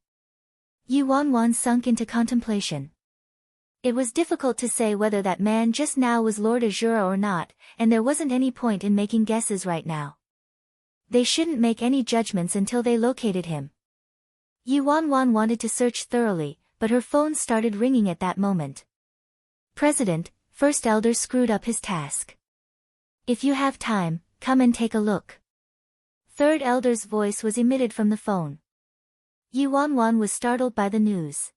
Yi Wanwan sunk into contemplation. It was difficult to say whether that man just now was Lord Azura or not, and there wasn't any point in making guesses right now. They shouldn't make any judgments until they located him. Yi Wanwan wanted to search thoroughly, but her phone started ringing at that moment. "President," First Elder screwed up his task. "If you have time, come and take a look." Third Elder's voice was emitted from the phone. Yi Wanwan was startled by the news.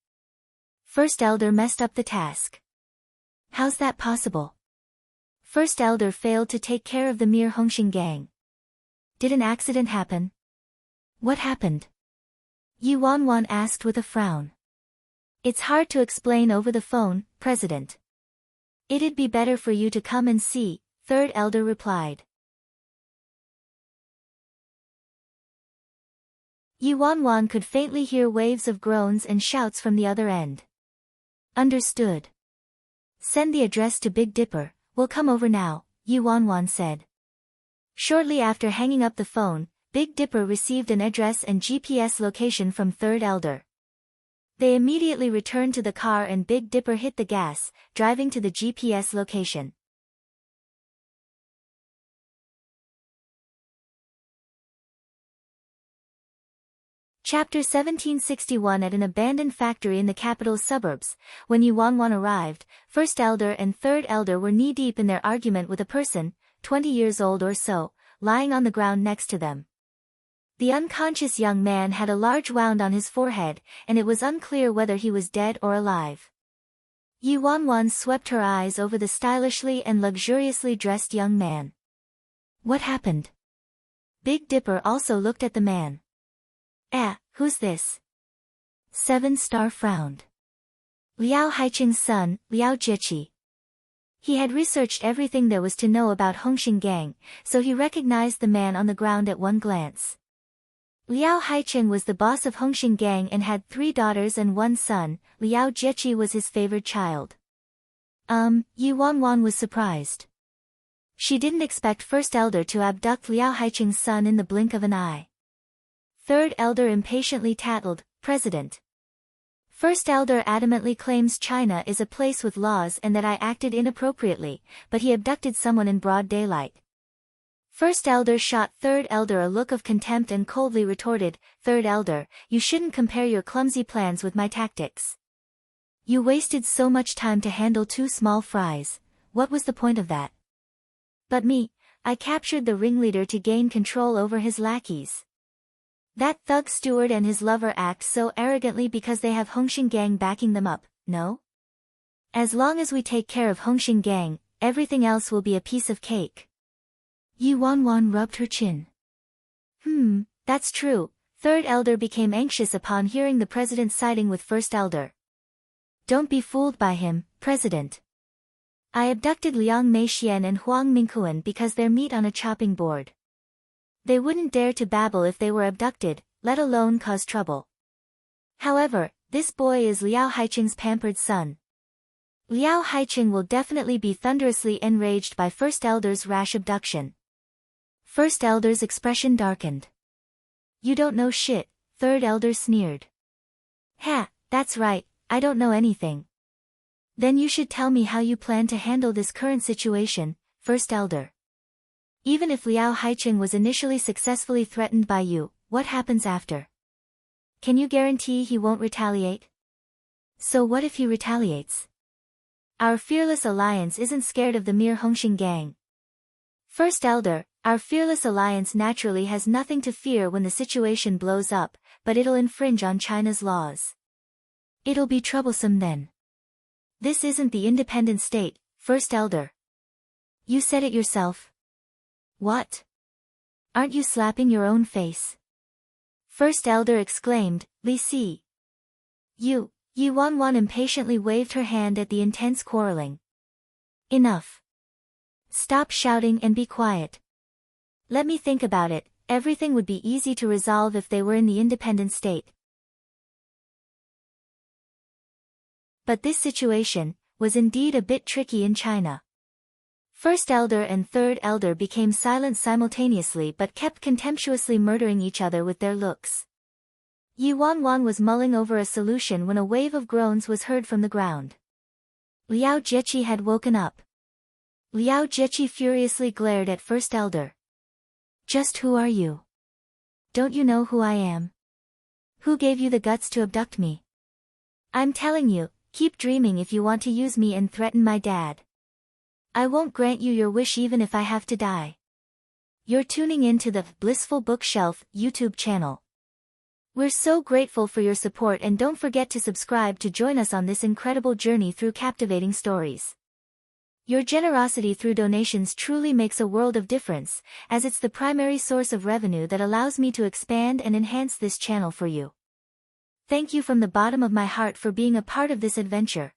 First Elder messed up the task. "How's that possible?" First Elder failed to take care of the mere Hongxing gang. "Did an accident happen?" "What happened?" Yi Wanwan asked with a frown. "It's hard to explain over the phone, President. It'd be better for you to come and see," Third Elder replied. Yi Wanwan could faintly hear waves of groans and shouts from the other end. "Understood. Send the address to Big Dipper, we'll come over now," Yi Wanwan said. Shortly after hanging up the phone, Big Dipper received an address and GPS location from Third Elder. They immediately returned to the car and Big Dipper hit the gas, driving to the GPS location. Chapter 1761. At an abandoned factory in the capital's suburbs, when Yi Wanwan arrived, First Elder and Third Elder were knee-deep in their argument with a person, 20 years old or so, lying on the ground next to them. The unconscious young man had a large wound on his forehead, and it was unclear whether he was dead or alive. Yi Wanwan swept her eyes over the stylishly and luxuriously dressed young man. "What happened?" Big Dipper also looked at the man. Who's this?" Seven Star frowned. "Liao Haiqing's son, Liao Jieqi." He had researched everything there was to know about Hongxing gang, so he recognized the man on the ground at one glance. Liao Haiqing was the boss of Hongxing gang and had 3 daughters and 1 son. Liao Jieqi was his favored child. Yi Wanwan was surprised. She didn't expect First Elder to abduct Liao Haiqing's son in the blink of an eye. Third Elder impatiently tattled, "President. First Elder adamantly claims China is a place with laws and that I acted inappropriately, but he abducted someone in broad daylight." First Elder shot Third Elder a look of contempt and coldly retorted, "Third Elder, you shouldn't compare your clumsy plans with my tactics. You wasted so much time to handle 2 small fries, what was the point of that? But me, I captured the ringleader to gain control over his lackeys. That thug steward and his lover act so arrogantly because they have Hongxing gang backing them up, no? As long as we take care of Hongxing gang, everything else will be a piece of cake." Yi Wanwan rubbed her chin. That's true." Third Elder became anxious upon hearing the president's siding with First Elder. "Don't be fooled by him, President. I abducted Liang Meixian and Huang Mingquan because they're meat on a chopping board. They wouldn't dare to babble if they were abducted, let alone cause trouble. However, this boy is Liao Haiqing's pampered son. Liao Haiqing will definitely be thunderously enraged by First Elder's rash abduction. First Elder's expression darkened. You don't know shit, Third Elder sneered. Ha, that's right, I don't know anything. Then you should tell me how you plan to handle this current situation, First Elder. Even if Liao Haiqing was initially successfully threatened by you, what happens after? Can you guarantee he won't retaliate? So what if he retaliates? Our fearless alliance isn't scared of the mere Hongxing gang. First Elder, our fearless alliance naturally has nothing to fear when the situation blows up, but it'll infringe on China's laws. It'll be troublesome then. This isn't the independent state, First Elder. You said it yourself. What? Aren't you slapping your own face? First Elder exclaimed, Li Si. You, Yi Wanwan impatiently waved her hand at the intense quarreling. Enough. Stop shouting and be quiet. Let me think about it, everything would be easy to resolve if they were in the independent state. But this situation was indeed a bit tricky in China. First Elder and Third Elder became silent simultaneously but kept contemptuously murdering each other with their looks. Yi Wanwan was mulling over a solution when a wave of groans was heard from the ground. Liao Jieqi had woken up. Liao Jieqi furiously glared at First Elder. Just who are you? Don't you know who I am? Who gave you the guts to abduct me? I'm telling you, keep dreaming if you want to use me and threaten my dad. I won't grant you your wish even if I have to die. You're tuning in to the Blissful Bookshelf YouTube channel. We're so grateful for your support and don't forget to subscribe to join us on this incredible journey through captivating stories. Your generosity through donations truly makes a world of difference, as it's the primary source of revenue that allows me to expand and enhance this channel for you. Thank you from the bottom of my heart for being a part of this adventure.